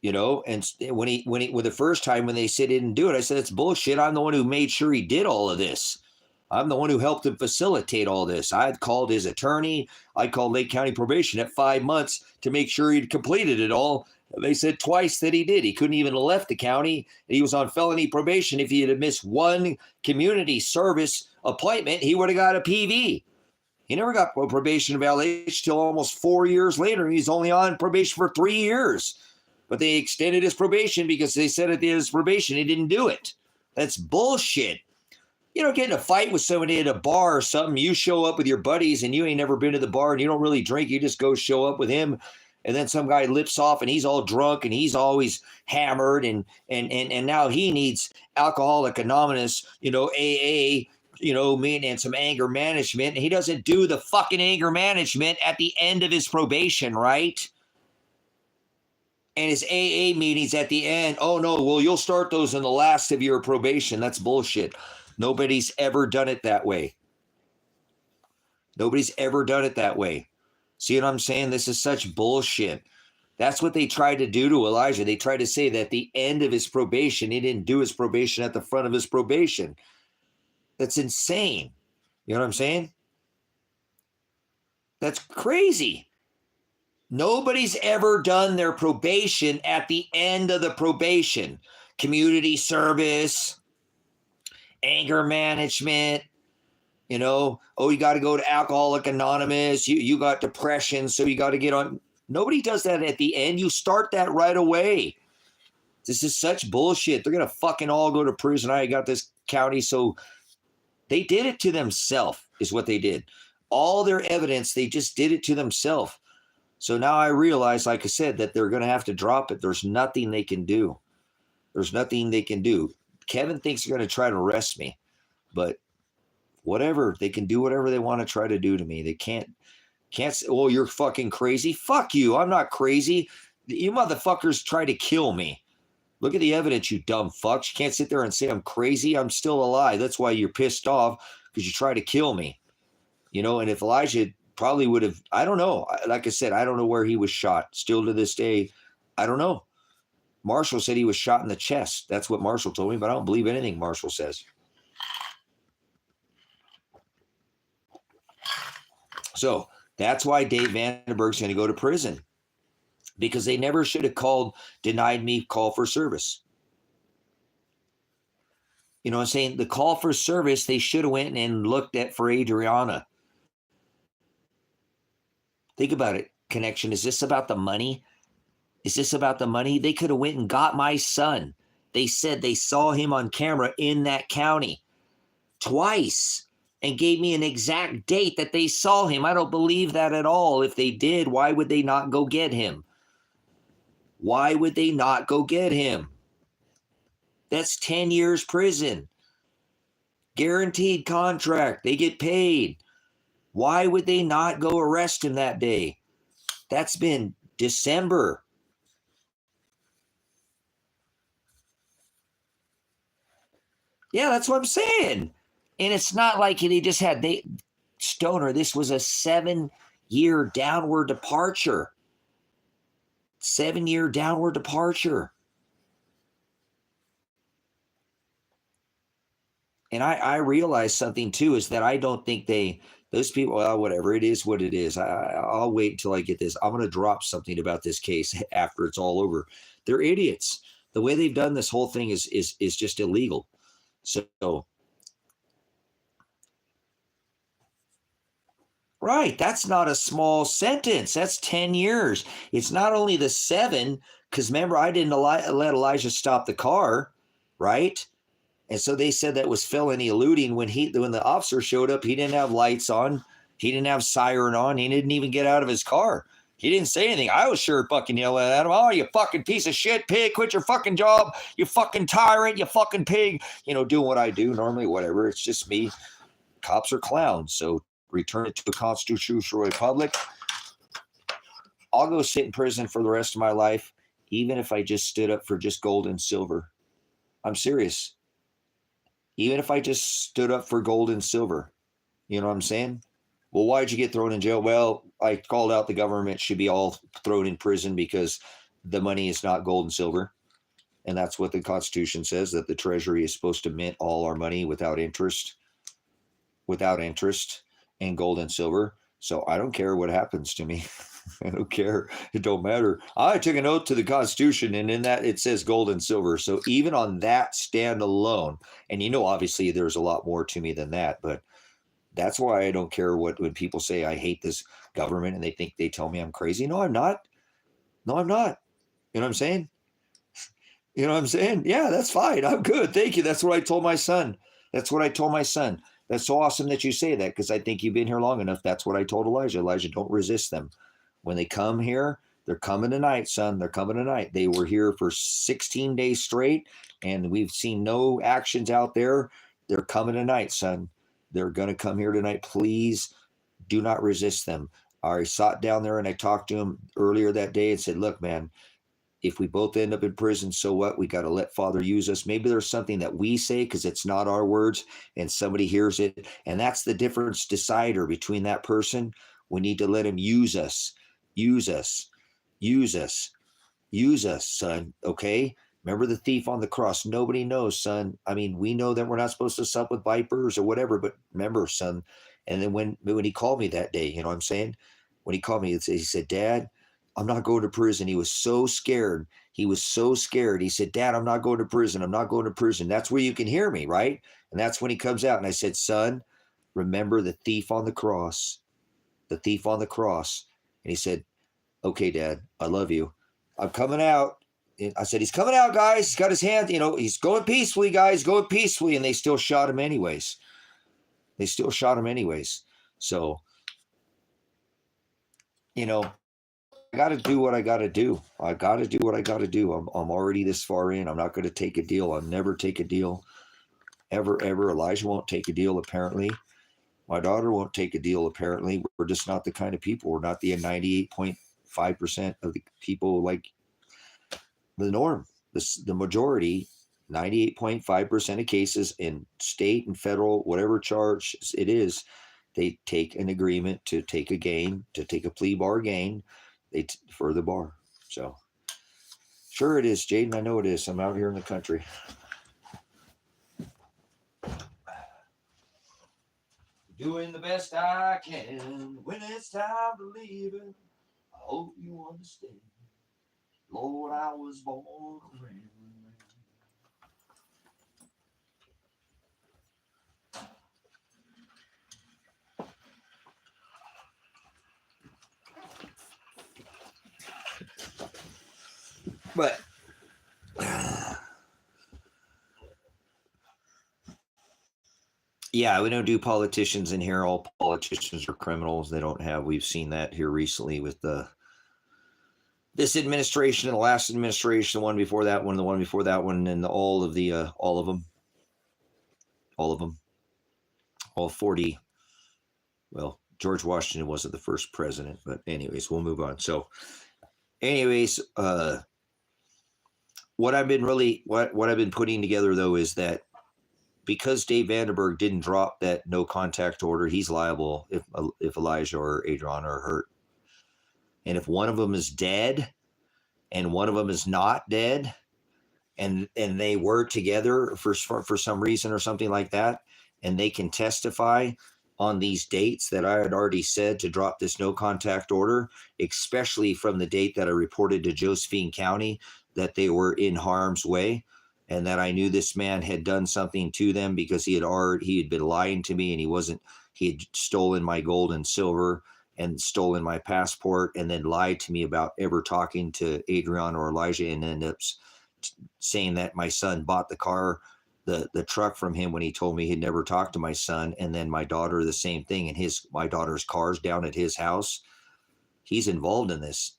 and when the first time when they said he didn't do it, I said, it's bullshit. I'm the one who made sure he did all of this. I'm the one who helped him facilitate all this. I had called his attorney. I called Lake County Probation at 5 months to make sure he'd completed it all. They said twice that he did. He couldn't even have left the county. He was on felony probation. If he had missed one community service appointment, he would have got a PV. He never got probation of LH till almost 4 years later. He's only on probation for 3 years. But they extended his probation because they said at the end of his probation he didn't do it. That's bullshit. You don't get in a fight with somebody at a bar or something. You show up with your buddies and you ain't never been to the bar and you don't really drink. You just go show up with him. And then some guy lips off and he's all drunk and he's always hammered. And now he needs Alcoholic Anonymous, AA, and some anger management. And he doesn't do the fucking anger management at the end of his probation, right? And his AA meetings at the end, oh no, well, you'll start those in the last of your probation. That's bullshit. Nobody's ever done it that way. Nobody's ever done it that way. See what I'm saying? This is such bullshit. That's what they tried to do to Elijah. They tried to say that at the end of his probation, he didn't do his probation at the front of his probation. That's insane. You know what I'm saying? That's crazy. Nobody's ever done their probation at the end of the probation. Community service, anger management, you got to go to Alcoholic Anonymous. You got depression, so you got to get on. Nobody does that at the end. You start that right away. This is such bullshit. They're going to fucking all go to prison. I got this county. So they did it to themselves is what they did. All their evidence, they just did it to themselves. So now I realize, like I said, that they're going to have to drop it. There's nothing they can do. There's nothing they can do. Kevin thinks they're going to try to arrest me, but whatever. They can do whatever they want to try to do to me. They can't say, oh, you're fucking crazy. Fuck you. I'm not crazy. You motherfuckers try to kill me. Look at the evidence, you dumb fucks. You can't sit there and say I'm crazy. I'm still alive. That's why you're pissed off, because you try to kill me. And if Elijah probably would have, I don't know. Like I said, I don't know where he was shot. Still to this day, I don't know. Marshall said he was shot in the chest. That's what Marshall told me, but I don't believe anything Marshall says. So that's why Dave Vandenberg's going to go to prison, because they never should have denied me call for service. You know what I'm saying? The call for service, they should have went and looked at for Adriana. Think about it, Connection. Is this about the money? Is this about the money? They could have went and got my son. They said they saw him on camera in that county twice and gave me an exact date that they saw him. I don't believe that at all. If they did, why would they not go get him? Why would they not go get him? That's 10 years prison. Guaranteed contract. They get paid. Why would they not go arrest him that day? That's been December. Yeah, that's what I'm saying. And it's not like they just had Stoner. This was a 7-year downward departure. 7-year downward departure. And I realized something too, is that I don't think those people, well, whatever, it is what it is. I'll wait until I get this. I'm going to drop something about this case after it's all over. They're idiots. The way they've done this whole thing is just illegal. So, right, that's not a small sentence. That's 10 years. It's not only the 7, because remember, I didn't let Elijah stop the car, right? And so they said that was felony eluding. When the officer showed up, he didn't have lights on. He didn't have siren on. He didn't even get out of his car. He didn't say anything. I was sure fucking yelling at him. Oh, you fucking piece of shit, pig. Quit your fucking job. You fucking tyrant. You fucking pig. Doing what I do normally, whatever. It's just me. Cops are clowns. So return it to a constitutional republic. I'll go sit in prison for the rest of my life, even if I just stood up for just gold and silver. I'm serious. Even if I just stood up for gold and silver. You know what I'm saying? Well, why'd you get thrown in jail? Well, I called out the government should be all thrown in prison because the money is not gold and silver. And that's what the Constitution says, that the Treasury is supposed to mint all our money without interest and gold and silver. So I don't care what happens to me. I don't care. It don't matter. I took an oath to the Constitution, and in that it says gold and silver. So even on that stand alone, and obviously there's a lot more to me than that, but That's why I don't care when people say I hate this government and they tell me I'm crazy. No, I'm not. No, I'm not. You know what I'm saying? You know what I'm saying? Yeah, that's fine. I'm good. Thank you. That's what I told my son. That's what I told my son. That's so awesome that you say that, because I think you've been here long enough. That's what I told Elijah. Elijah, don't resist them. When they come here, they're coming tonight, son. They're coming tonight. They were here for 16 days straight, and we've seen no actions out there. They're coming tonight, son. They're going to come here tonight. Please do not resist them. I sat down there and I talked to him earlier that day and said, look, man, if we both end up in prison, so what? We got to let Father use us. Maybe there's something that we say because it's not our words and somebody hears it. And that's the difference decider between that person. We need to let him use us, use us, use us, use us, son. Okay? Remember the thief on the cross. Nobody knows, son. I mean, we know that we're not supposed to sup with vipers or whatever, but remember, son. And then when he called me that day, you know what I'm saying? When he called me, he said, Dad, I'm not going to prison. He was so scared. He was so scared. He said, Dad, I'm not going to prison. I'm not going to prison. That's where you can hear me, right? And that's when he comes out. And I said, son, remember the thief on the cross, the thief on the cross. And he said, okay, Dad, I love you. I'm coming out. And I said, he's coming out, guys. He's got his hand, he's going peacefully, guys, going peacefully. And they still shot him anyways. They still shot him anyways. So, I got to do what I got to do. I got to do what I got to do. I'm already this far in. I'm not going to take a deal. I'll never take a deal. Ever. Elijah won't take a deal, apparently. My daughter won't take a deal, apparently. We're just not the kind of people. We're not the 98.5% of the people, like the norm. The majority, 98.5% of cases in state and federal, whatever charge it is, they take an agreement to take a gain, to take a plea bar gain. For the bar. So sure it is, Jaden. I know it is. I'm out here in the country. Doing the best I can when it's time to leave it. I hope you understand. Lord, I was born around. But yeah, we don't do politicians in here. All politicians are criminals. We've seen that here recently with this administration and the last administration, the one before that one, the one before that one, and all of them, all 40. Well, George Washington wasn't the first president, but anyways, we'll move on. So anyways, what I've been putting together though is that because Dave Vandenberg didn't drop that no contact order, he's liable if Elijah or Adriana are hurt. And if one of them is dead and one of them is not dead, and they were together for some reason or something like that, and they can testify on these dates that I had already said to drop this no contact order, especially from the date that I reported to Josephine County that they were in harm's way, and that I knew this man had done something to them because he had been lying to me, and he had stolen my gold and silver and stolen my passport, and then lied to me about ever talking to Adriana or Elijah, and ended up saying that my son bought the car, the truck from him when he told me he'd never talked to my son. And then my daughter, the same thing. And my daughter's car's down at his house. He's involved in this.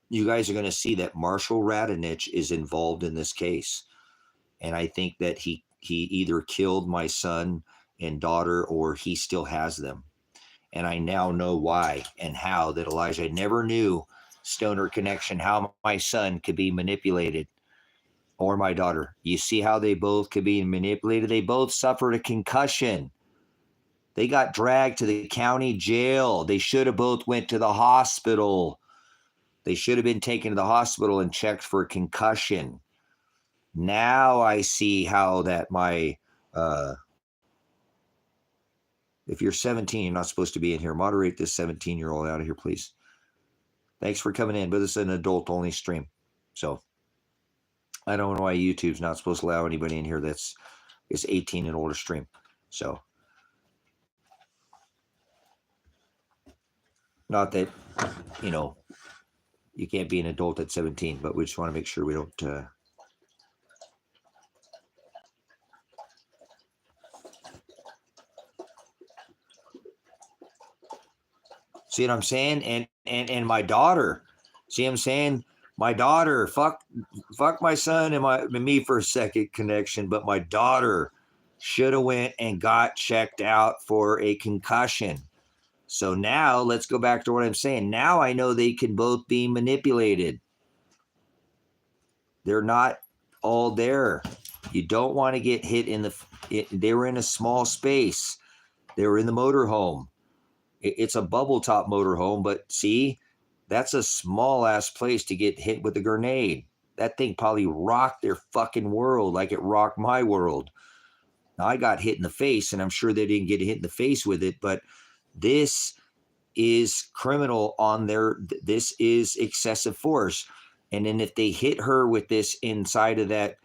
You guys are going to see that Marshall Radonich is involved in this case. And I think that he either killed my son and daughter, or he still has them. And I now know why and how that Elijah never knew, Stoner Connection, how my son could be manipulated, or my daughter. You see how they both could be manipulated? They both suffered a concussion. They got dragged to the county jail. They should have both went to the hospital. They should have been taken to the hospital and checked for a concussion. Now I see how that if you're 17, you're not supposed to be in here. Moderate this 17-year-old out of here, please. Thanks for coming in, but this is an adult-only stream. So I don't know why YouTube's not supposed to allow anybody in here that's 18 and older stream. So Not that, you know, you can't be an adult at 17, but we just want to make sure we don't. See what I'm saying? And my daughter, see what I'm saying? My daughter, fuck my son and me for a second connection, but my daughter should have went and got checked out for a concussion. So now let's go back to what I'm saying. Now I know they can both be manipulated. They're not all there. You don't want to get hit they were in a small space. They were in the motorhome. It's a bubble top motorhome, but see, that's a small ass place to get hit with a grenade. That thing probably rocked their fucking world like it rocked my world. Now I got hit in the face, and I'm sure they didn't get hit in the face with it, but this is criminal this is excessive force. And then if they hit her with this inside of that,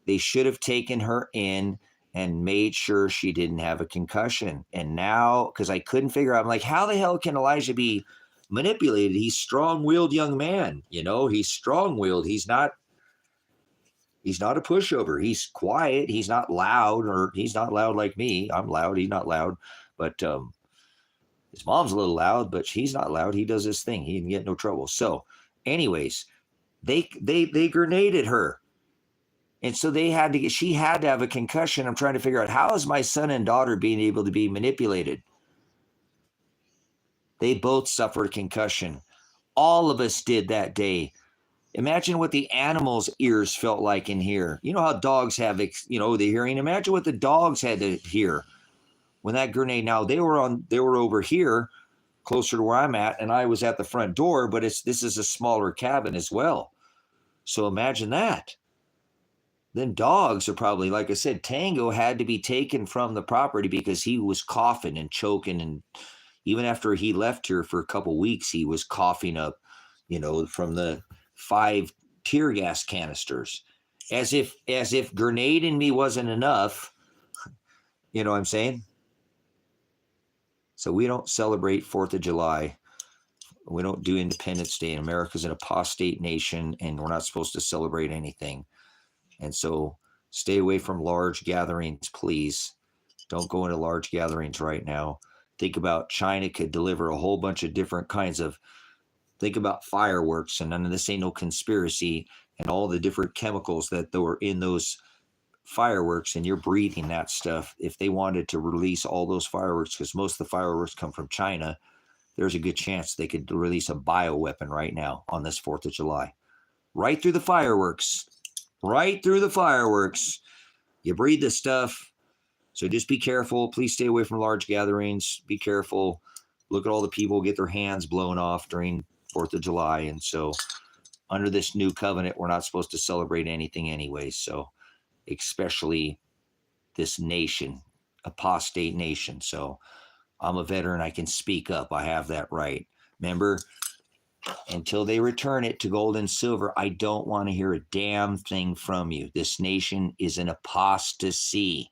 they should have taken her in and made sure she didn't have a concussion. And now, because I couldn't figure out, I'm like, how the hell can Elijah be manipulated? He's strong-willed young man. You know, he's strong-willed. He's not a pushover. He's quiet. He's not loud, or he's not loud like me. I'm loud. He's not loud. But his mom's a little loud, but he's not loud. He does his thing. He didn't get no trouble. So anyways, they grenaded her. And so she had to have a concussion. I'm trying to figure out, how is my son and daughter being able to be manipulated? They both suffered a concussion. All of us did that day. Imagine what the animals' ears felt like in here. You know how dogs have, the hearing. Imagine what the dogs had to hear when that grenade. Now they were over here, closer to where I'm at, and I was at the front door. But this is a smaller cabin as well. So imagine that. Then dogs are probably, like I said, Tango had to be taken from the property because he was coughing and choking. And even after he left here for a couple weeks, he was coughing up, from the 5 tear gas canisters, as if grenading me wasn't enough. You know what I'm saying? So we don't celebrate 4th of July. We don't do Independence Day. America's an apostate nation, and we're not supposed to celebrate anything. And so stay away from large gatherings, please. Don't go into large gatherings right now. Think about China could deliver a whole bunch of different kinds of, think about fireworks, and none of this ain't no conspiracy, and all the different chemicals that were in those fireworks, and you're breathing that stuff. If they wanted to release all those fireworks, because most of the fireworks come from China, there's a good chance they could release a bioweapon right now on this 4th of July. Right through the fireworks. Right through the fireworks. You breathe this stuff. So just be careful. Please stay away from large gatherings. Be careful. Look at all the people get their hands blown off during 4th of July. And so under this new covenant, we're not supposed to celebrate anything anyway. So especially this nation, apostate nation. So I'm a veteran. I can speak up. I have that right. Remember, until they return it to gold and silver, I don't want to hear a damn thing from you. This nation is an apostasy.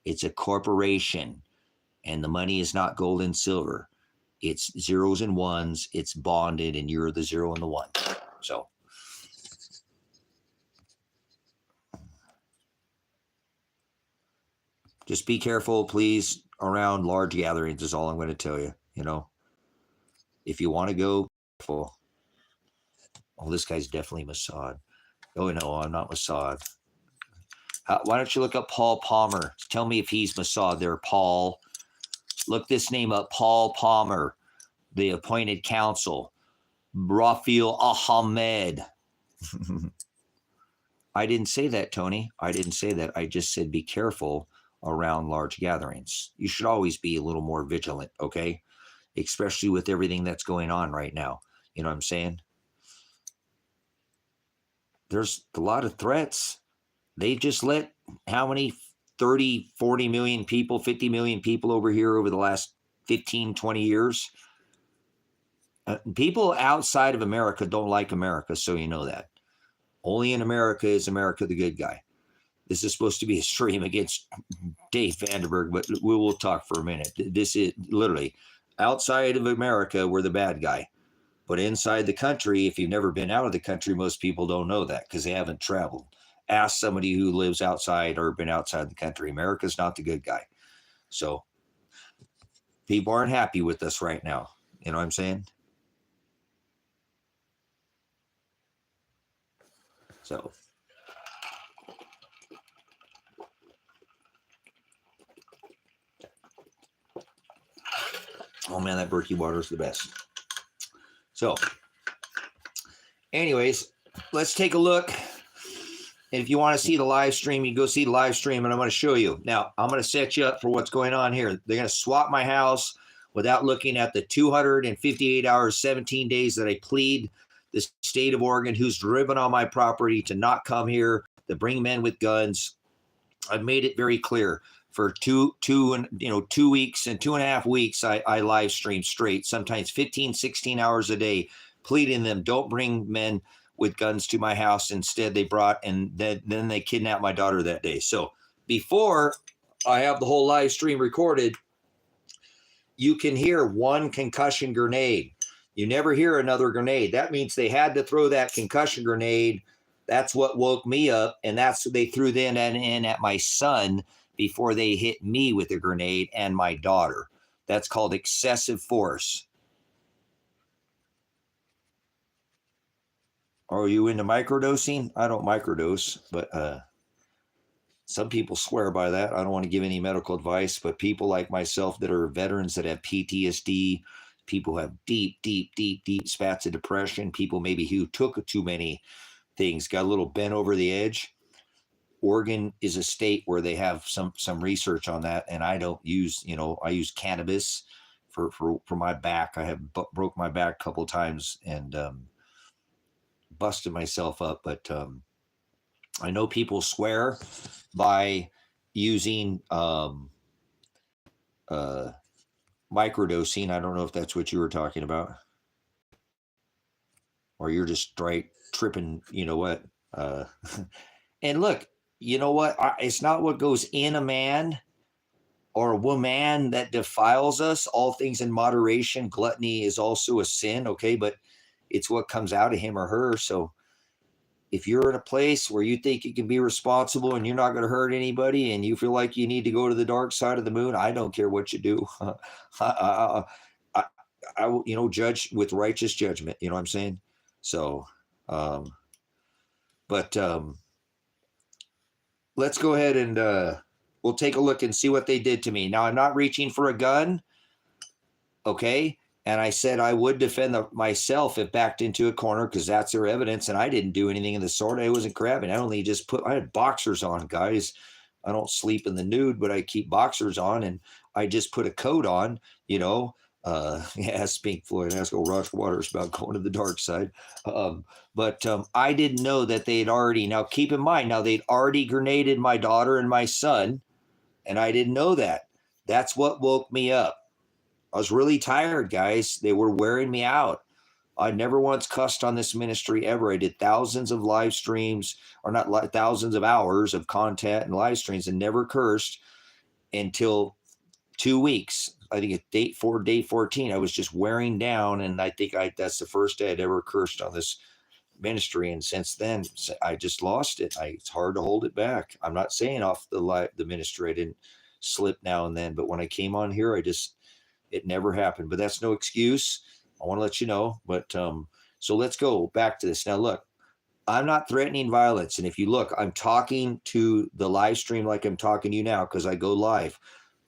It's a corporation, and the money is not gold and silver. It's zeros and ones. It's bonded, and you're the 0 and the 1. So just be careful, please, around large gatherings is all I'm going to tell you. If you want to go, oh, this guy's definitely Mossad. Oh, no, I'm not Mossad. Why don't you look up Paul Palmer? Tell me if he's Mossad there, Paul. Look this name up, Paul Palmer, the appointed counsel. Rafael Ahmed. I didn't say that, Tony. I didn't say that. I just said be careful around large gatherings. You should always be a little more vigilant, okay? Especially with everything that's going on right now. You know what I'm saying? There's a lot of threats. They just let how many 30, 40 million people, 50 million people over here over the last 15, 20 years? People outside of America don't like America, so you know that. Only in America is America the good guy. This is supposed to be a stream against Dave Vandenberg, but we will talk for a minute. This is literally, outside of America, we're the bad guy. But inside the country, if you've never been out of the country, most people don't know that because they haven't traveled. Ask somebody who lives outside or been outside the country. America's not the good guy. So people aren't happy with us right now. You know what I'm saying? So oh man, that Berkey water is the best. So anyways, let's take a look. And if you want to see the live stream, you can go see the live stream, and I'm going to show you. Now, I'm going to set you up for what's going on here. They're going to swap my house without looking at the 258 hours, 17 days that I plead the state of Oregon, who's driven on my property to not come here, to bring men with guns. I've made it very clear. For 2 weeks and 2.5 weeks, I live stream straight, sometimes 15, 16 hours a day, pleading them, don't bring men with guns to my house. Instead, they brought, and then they kidnapped my daughter that day. So before I have the whole live stream recorded, you can hear one concussion grenade. You never hear another grenade. That means they had to throw that concussion grenade. That's what woke me up, and that's what they threw then in at my son before they hit me with a grenade and my daughter. That's called excessive force. Are you into microdosing? I don't microdose, but some people swear by that. I don't want to give any medical advice, but people like myself that are veterans that have PTSD, people who have deep spats of depression, people maybe who took too many things, got a little bent over the edge. Oregon is a state where they have some research on that, and I don't use, I use cannabis for my back. I have broke my back a couple of times and busted myself up, but I know people swear by using microdosing. I don't know if that's what you were talking about, or you're just straight tripping, you know what? And look, you know what? It's not what goes in a man or a woman that defiles us. All things in moderation. Gluttony is also a sin, okay? But it's what comes out of him or her. So if you're in a place where you think you can be responsible and you're not going to hurt anybody and you feel like you need to go to the dark side of the moon, I don't care what you do. I will, judge with righteous judgment. You know what I'm saying? So, let's go ahead and we'll take a look and see what they did to me. Now, I'm not reaching for a gun, okay? And I said I would defend myself if backed into a corner because that's their evidence, and I didn't do anything of the sort. I wasn't grabbing. I had boxers on, guys. I don't sleep in the nude, but I keep boxers on, and I just put a coat on, ask Pink Floyd, ask old Roger Waters about going to the dark side. But I didn't know that they'd already, now keep in mind, they'd already grenaded my daughter and my son, and I didn't know that. That's what woke me up. I was really tired, guys. They were wearing me out. I never once cussed on this ministry ever. I did thousands of live streams, or not thousands of hours of content and live streams, and never cursed until 2 weeks. I think at day 14, I was just wearing down, and I think that's the first day I'd ever cursed on this ministry. And since then, I just lost it. It's hard to hold it back. I'm not saying off the ministry I didn't slip now and then, but when I came on here, it never happened. But that's no excuse. I want to let you know. But so let's go back to this. Now, look, I'm not threatening violence. And if you look, I'm talking to the live stream like I'm talking to you now because I go live.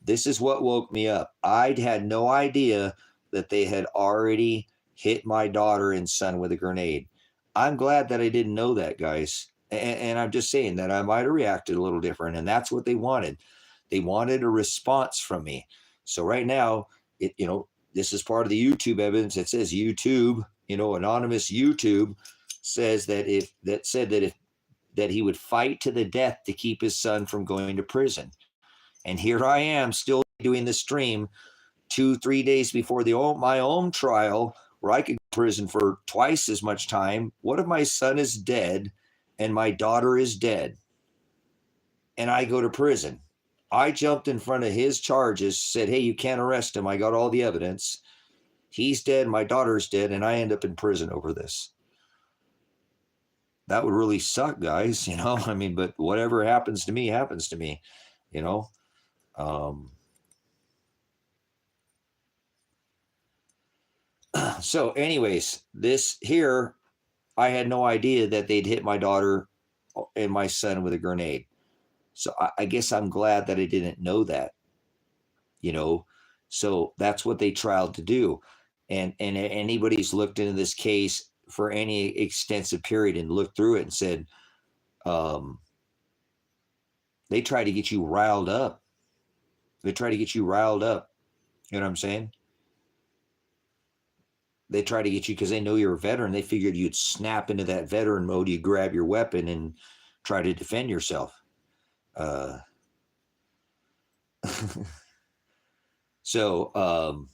This is what woke me up. I had no idea that they had already hit my daughter and son with a grenade. I'm glad that I didn't know that, guys. And I'm just saying that I might have reacted a little different. And that's what they wanted. They wanted a response from me. So right now, this is part of the YouTube evidence. It says YouTube, anonymous YouTube says that that he would fight to the death to keep his son from going to prison. And here I am still doing the stream 2-3 days before my own trial where I could go to prison for twice as much time. What if my son is dead and my daughter is dead and I go to prison? I jumped in front of his charges, said, hey, you can't arrest him. I got all the evidence. He's dead. My daughter's dead. And I end up in prison over this. That would really suck, guys. You know, I mean, but whatever happens to me, happens to me, you know? So anyways, this here, I had no idea that they'd hit my daughter and my son with a grenade. So I guess I'm glad that I didn't know that, you know? So that's what they tried to do. And anybody's looked into this case for any extensive period and looked through it and said, they try to get you riled up. They try to get you riled up. You know what I'm saying? They try to get you because they know you're a veteran. They figured you'd snap into that veteran mode. You grab your weapon and try to defend yourself. So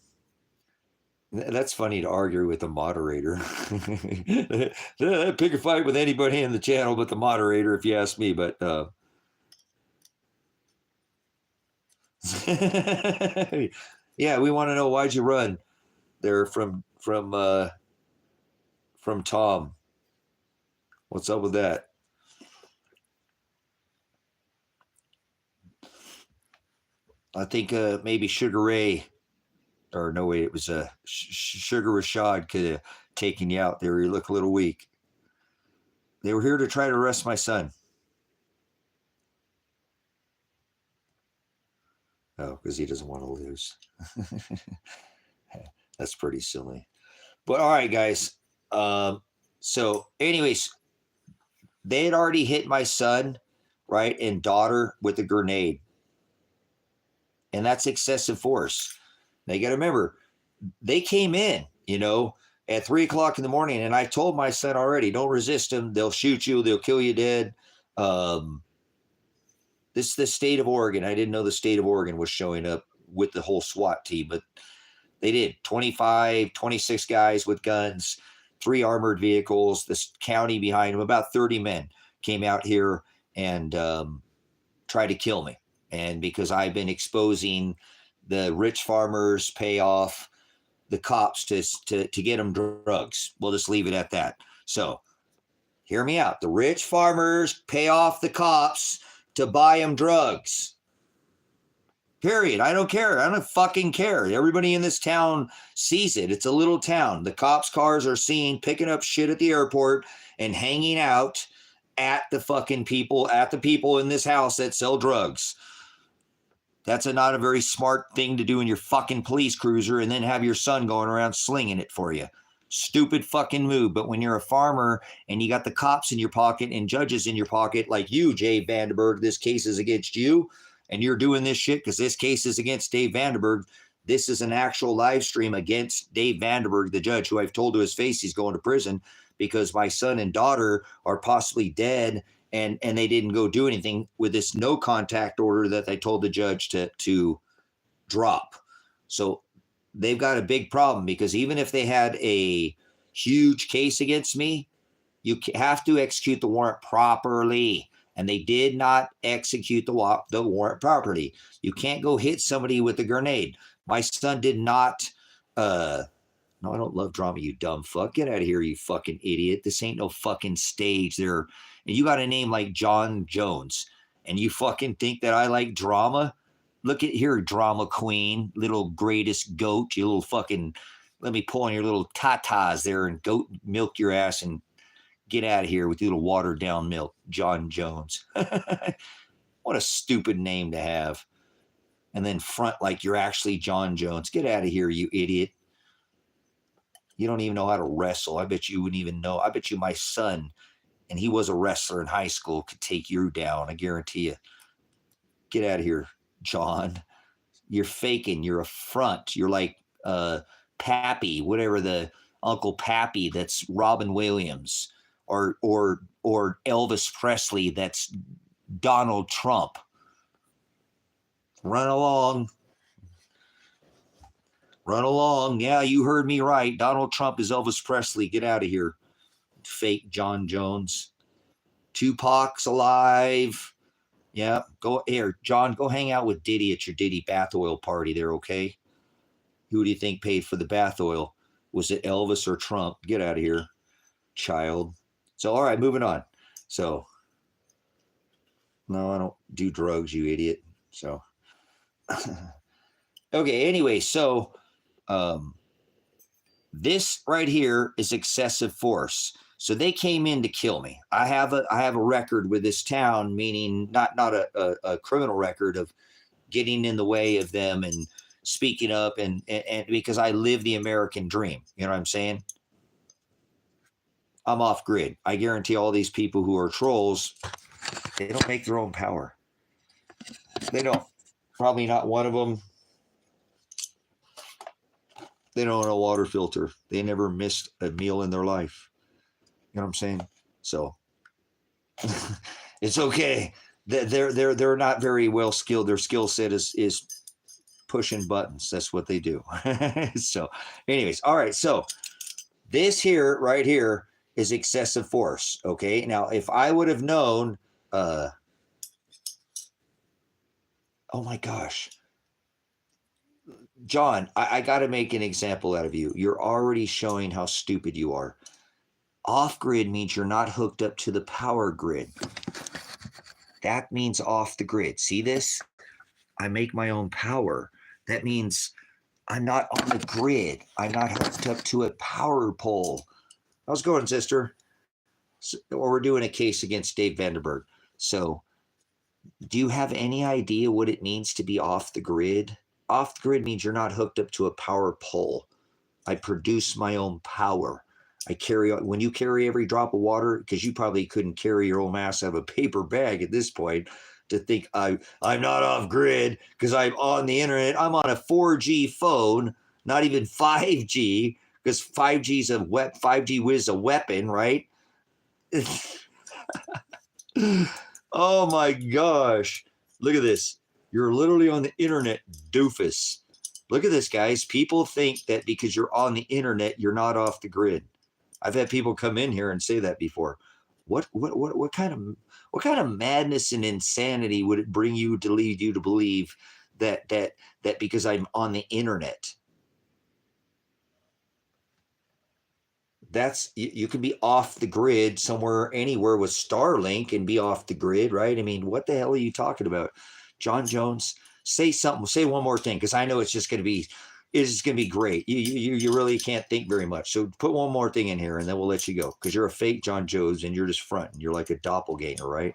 that's funny to argue with the moderator. Pick a fight with anybody in the channel but the moderator, if you ask me. But yeah, we want to know why'd you run there from Tom. What's up with that? I think maybe Sugar Ray, or no way, it was Sugar Rashad could have taken you out there. You look a little weak. They were here to try to arrest my son. Oh, because he doesn't want to lose. That's pretty silly. But all right, guys. So anyways, they had already hit my son, right, and daughter with a grenade. And that's excessive force. Now you got to remember, they came in, you know, at 3 o'clock in the morning. And I told my son already, don't resist them. They'll shoot you. They'll kill you dead. This is the state of Oregon. I didn't know the state of Oregon was showing up with the whole SWAT team, but they did. 25, 26 guys with guns, 3 armored vehicles, this county behind them, about 30 men came out here and tried to kill me. And because I've been exposing the rich farmers pay off the cops to get them drugs. We'll just leave it at that. So hear me out. The rich farmers pay off the cops to buy them drugs. Period. I don't care. I don't fucking care. Everybody in this town sees it. It's a little town. The cops' cars are seen picking up shit at the airport and hanging out at the fucking people, at the people in this house that sell drugs. That's not a very smart thing to do in your fucking police cruiser and then have your son going around slinging it for you. Stupid fucking move. But when you're a farmer and you got the cops in your pocket and judges in your pocket like you, Jay Vandenberg, this case is against you and you're doing this shit because this case is against Dave Vandenberg. This is an actual live stream against Dave Vandenberg, the judge, who I've told to his face he's going to prison because my son and daughter are possibly dead. And they didn't go do anything with this no contact order that they told the judge to drop. So they've got a big problem because even if they had a huge case against me, you have to execute the warrant properly. And they did not execute the warrant properly. You can't go hit somebody with a grenade. My son did not. No, I don't love drama, you dumb fuck. Get out of here, you fucking idiot. This ain't no fucking stage there. And you got a name like John Jones, and you fucking think that I like drama? Look at here, drama queen, little greatest goat, you little fucking, let me pull on your little tatas there and goat milk your ass and get out of here with your little watered down milk, John Jones. What a stupid name to have. And then front like you're actually John Jones. Get out of here, you idiot. You don't even know how to wrestle. I bet you wouldn't even know. I bet you my son, and he was a wrestler in high school, could take you down. I guarantee you. Get out of here, John. You're faking. You're a front. You're like Pappy, whatever the Uncle Pappy that's Robin Williams, or Elvis Presley that's Donald Trump. Run along. Run along. Yeah, you heard me right. Donald Trump is Elvis Presley. Get out of here. Fake John Jones. Tupac's alive. Yeah, go here, John. Go hang out with Diddy at your Diddy bath oil party there, okay? Who do you think paid for the bath oil? Was it Elvis or Trump? Get out of here, child. So, all right, moving on. So, no, I don't do drugs, you idiot. So, okay. Anyway, so um, this right here is excessive force. So they came in to kill me. I have a record with this town, meaning not a criminal record of getting in the way of them and speaking up and because I live the American dream. You know what I'm saying? I'm off grid. I guarantee all these people who are trolls, they don't make their own power. They don't. Probably not one of them. They don't own a water filter. They never missed a meal in their life. You know what I'm saying? So it's okay. They're not very well skilled. Their skill set is pushing buttons. That's what they do. So, anyways, all right. So this here, right here, is excessive force. Okay. Now, if I would have known, oh my gosh, John, I got to make an example out of you. You're already showing how stupid you are. Off grid means you're not hooked up to the power grid. That means off the grid. See this? I make my own power. That means I'm not on the grid. I'm not hooked up to a power pole. How's it going, sister? So, or we're doing a case against Dave Vandenberg. So, do you have any idea what it means to be off the grid? Off the grid means you're not hooked up to a power pole. I produce my own power. I carry when you carry every drop of water, because you probably couldn't carry your own mass out of a paper bag at this point. To think I'm not off grid because I'm on the internet. I'm on a 4G phone, not even 5G, because 5G is 5G is a weapon, right? Oh my gosh. Look at this. You're literally on the internet, doofus. Look at this, guys. People think that because you're on the internet, you're not off the grid. I've had people come in here and say that before. What kind of madness and insanity would it bring you to lead you to believe that because I'm on the internet? That's you can be off the grid somewhere anywhere with Starlink and be off the grid, right? I mean, what the hell are you talking about? John Jones, say something, say one more thing, because I know it's just gonna be great. You really can't think very much. So put one more thing in here and then we'll let you go. Because you're a fake John Jones and you're just fronting. You're like a doppelganger, right?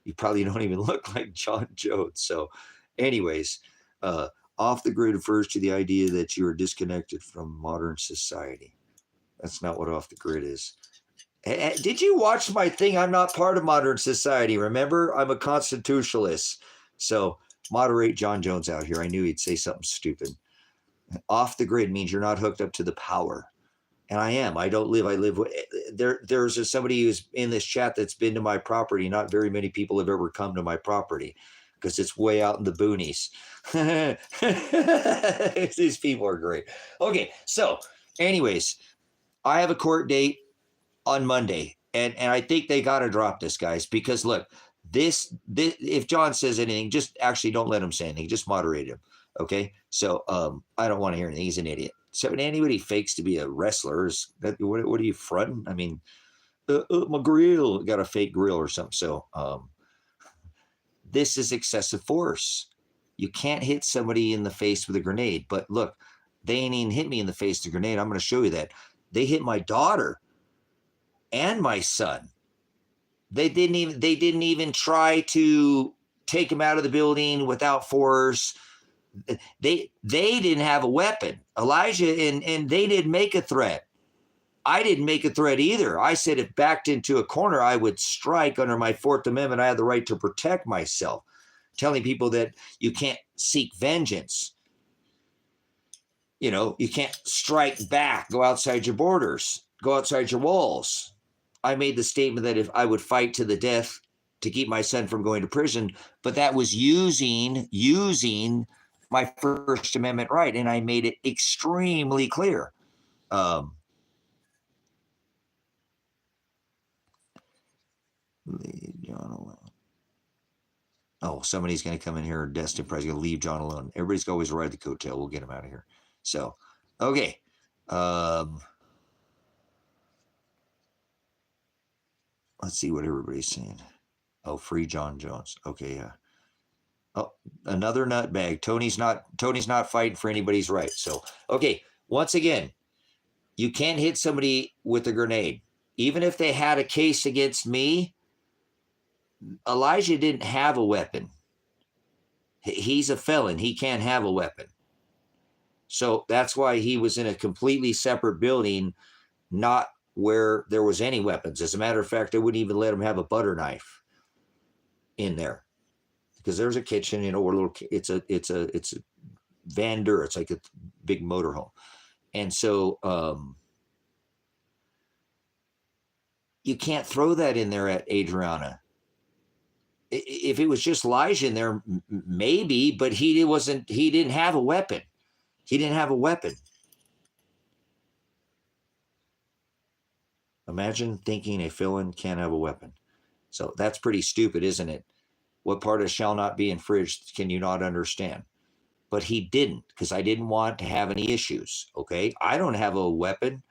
You probably don't even look like John Jones. So, anyways, uh, off the grid refers to the idea that you are disconnected from modern society. That's not what off the grid is. Did you watch my thing? I'm not part of modern society. Remember, I'm a constitutionalist. So moderate John Jones out here. I knew he'd say something stupid. Off the grid means you're not hooked up to the power. And I am. I don't live. I live with there's somebody who's in this chat that's been to my property. Not very many people have ever come to my property because it's way out in the boonies. These people are great. Okay, so anyways, I have a court date on Monday, and I think they got to drop this, guys, because look, this if John says anything, just actually don't let him say anything. Just moderate him, okay? So I don't want to hear anything. He's an idiot. So when anybody fakes to be a wrestler, what are you fronting? I mean, my grill got a fake grill or something. So this is excessive force. You can't hit somebody in the face with a grenade. But look, they ain't even hit me in the face with a grenade. I'm going to show you that. They hit my daughter and my son. They didn't even try to take him out of the building without force. They didn't have a weapon. Elijah and they didn't make a threat. I didn't make a threat either. I said if backed into a corner, I would strike under my Fourth Amendment. I had the right to protect myself. Telling people that you can't seek vengeance. You know, you can't strike back, go outside your borders, go outside your walls. I made the statement that if I would fight to the death to keep my son from going to prison, but that was using my First Amendment right, and I made it extremely clear. Oh, somebody's going to come in here and Destin Price going to leave John alone. Everybody's always ride the coattail. We'll get him out of here. So, okay. Let's see what everybody's saying. Oh, free John Jones. Okay, yeah. Oh, another nutbag. Tony's not fighting for anybody's right. So, okay. Once again, you can't hit somebody with a grenade. Even if they had a case against me, Elijah didn't have a weapon. He's a felon. He can't have a weapon. So that's why he was in a completely separate building, not where there was any weapons. As a matter of fact, I wouldn't even let him have a butter knife in there, because there's a kitchen, you know, or a little. It's a Vandenberg. It's like a big motorhome, and so you can't throw that in there at Adriana. If it was just Elijah in there, maybe, but he wasn't. He didn't have a weapon. He didn't have a weapon. Imagine thinking a felon can't have a weapon. So that's pretty stupid, isn't it? What part of shall not be infringed can you not understand? But he didn't, because I didn't want to have any issues. Okay, I don't have a weapon,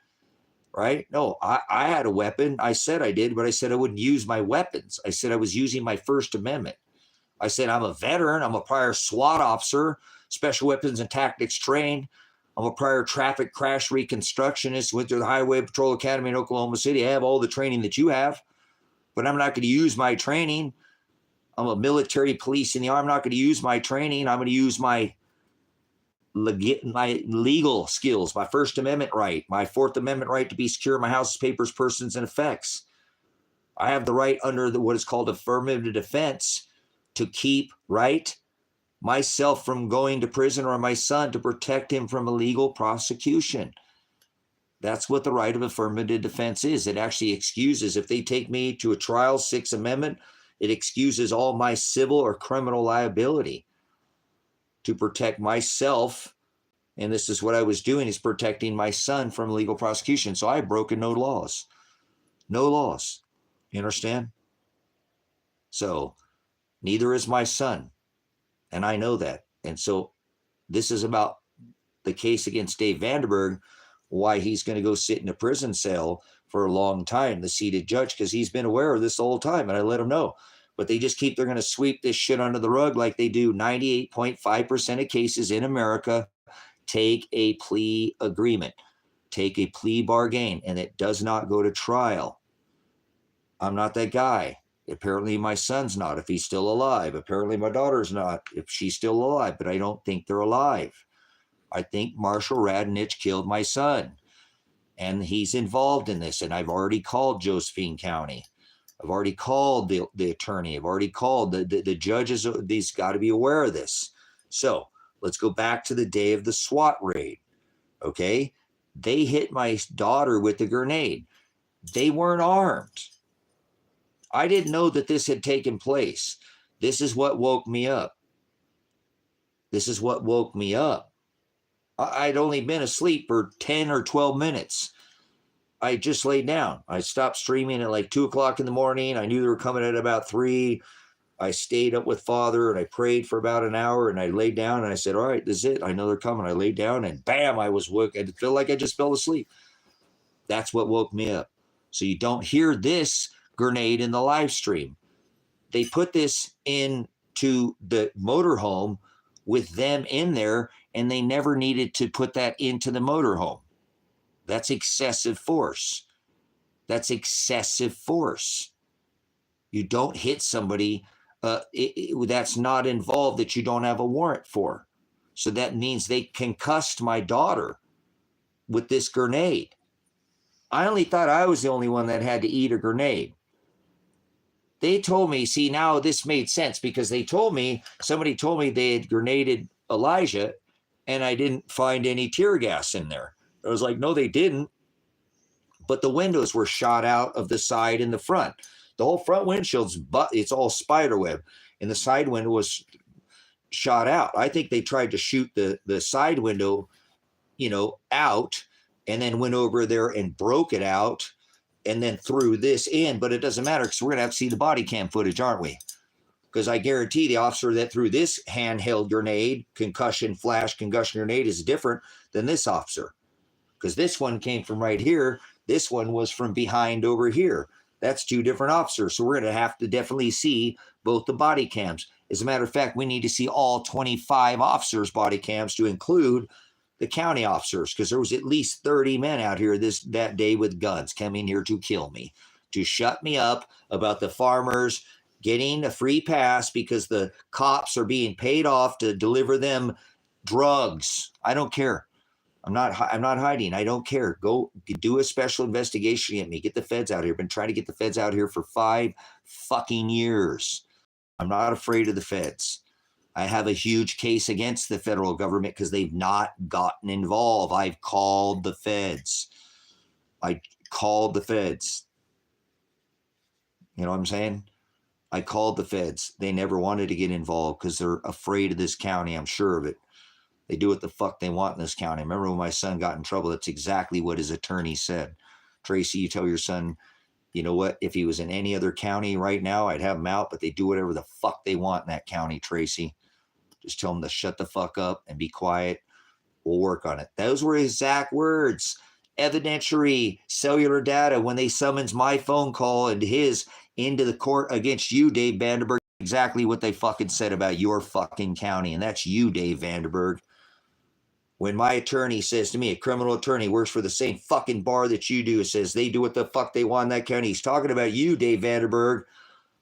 right? No, I had a weapon. I said I did, but I said I wouldn't use my weapons. I said I was using my First Amendment. I said I'm a veteran. I'm a prior SWAT officer, Special Weapons and Tactics trained. I'm a prior traffic crash reconstructionist, went through the Highway Patrol Academy in Oklahoma City. I have all the training that you have, but I'm not going to use my training. I'm a military police in the Army. I'm not going to use my training. I'm going to use my legal skills, my First Amendment right, my Fourth Amendment right to be secure in my house, papers, persons, and effects. I have the right under what is called affirmative defense to keep, right, myself from going to prison, or my son to protect him from illegal prosecution. That's what the right of affirmative defense is. It actually excuses, if they take me to a trial, Sixth Amendment, it excuses all my civil or criminal liability to protect myself. And this is what I was doing, is protecting my son from legal prosecution. So I've broken no laws. No laws. You understand? So neither is my son. And I know that. And so this is about the case against Dave Vandenberg, why he's going to go sit in a prison cell for a long time, the seated judge, because he's been aware of this the whole time. And I let him know. But they just they're going to sweep this shit under the rug like they do 98.5% of cases in America. Take a plea agreement, take a plea bargain, and it does not go to trial. I'm not that guy. Apparently my son's not, if he's still alive. Apparently my daughter's not, if she's still alive, but I don't think they're alive. I think Marshall Radnich killed my son, and he's involved in this. And I've already called Josephine County. I've already called the attorney. I've already called the judges. These got to be aware of this. So let's go back to the day of the SWAT raid. Okay. They hit my daughter with a grenade. They weren't armed. I didn't know that this had taken place. This is what woke me up. This is what woke me up. I'd only been asleep for 10 or 12 minutes. I just laid down. I stopped streaming at like 2 o'clock in the morning. I knew they were coming at about 3. I stayed up with Father and I prayed for about an hour, and I laid down and I said, all right, this is it. I know they're coming. I laid down and bam, I was woke. I felt like I just fell asleep. That's what woke me up. So you don't hear this grenade in the live stream. They put this into the motorhome with them in there, and they never needed to put that into the motorhome. That's excessive force. That's excessive force. You don't hit somebody that's not involved, that you don't have a warrant for. So that means they concussed my daughter with this grenade. I only thought I was the only one that had to eat a grenade. They told me, see, now this made sense, because somebody told me they had grenaded Elijah, and I didn't find any tear gas in there. I was like, no, they didn't. But the windows were shot out of the side and the front. The whole front windshield's, it's all spider web, and the side window was shot out. I think they tried to shoot the side window, out, and then went over there and broke it out, and then threw this in. But it doesn't matter, because we're going to have to see the body cam footage, aren't we? because I guarantee the officer that threw this handheld grenade, concussion grenade, is different than this officer, because this one came from right here. This one was from behind over here. That's two different officers. So we're going to have to definitely see both the body cams. As a matter of fact, we need to see all 25 officers' body cams to include the county officers, because there was at least 30 men out here that day with guns coming here to kill me, to shut me up about the farmers getting a free pass because the cops are being paid off to deliver them drugs. I don't care. I'm not hiding. I don't care. Go do a special investigation at me. Get the feds out here. I've been trying to get the feds out here for 5 fucking years. I'm not afraid of the feds. I have a huge case against the federal government because they've not gotten involved. I've called the feds. I called the feds. You know what I'm saying? I called the feds. They never wanted to get involved because they're afraid of this county. I'm sure of it. They do what the fuck they want in this county. Remember when my son got in trouble? That's exactly what his attorney said. Tracy, you tell your son, you know what? If he was in any other county right now, I'd have him out, but they do whatever the fuck they want in that county, Tracy. Just tell him to shut the fuck up and be quiet. We'll work on it. Those were his exact words. Evidentiary cellular data when they summons my phone call and his into the court against you, Dave Vandenberg. Exactly what they fucking said about your fucking county. And that's you, Dave Vandenberg. When my attorney says to me, a criminal attorney works for the same fucking bar that you do, says they do what the fuck they want in that county. He's talking about you, Dave Vandenberg,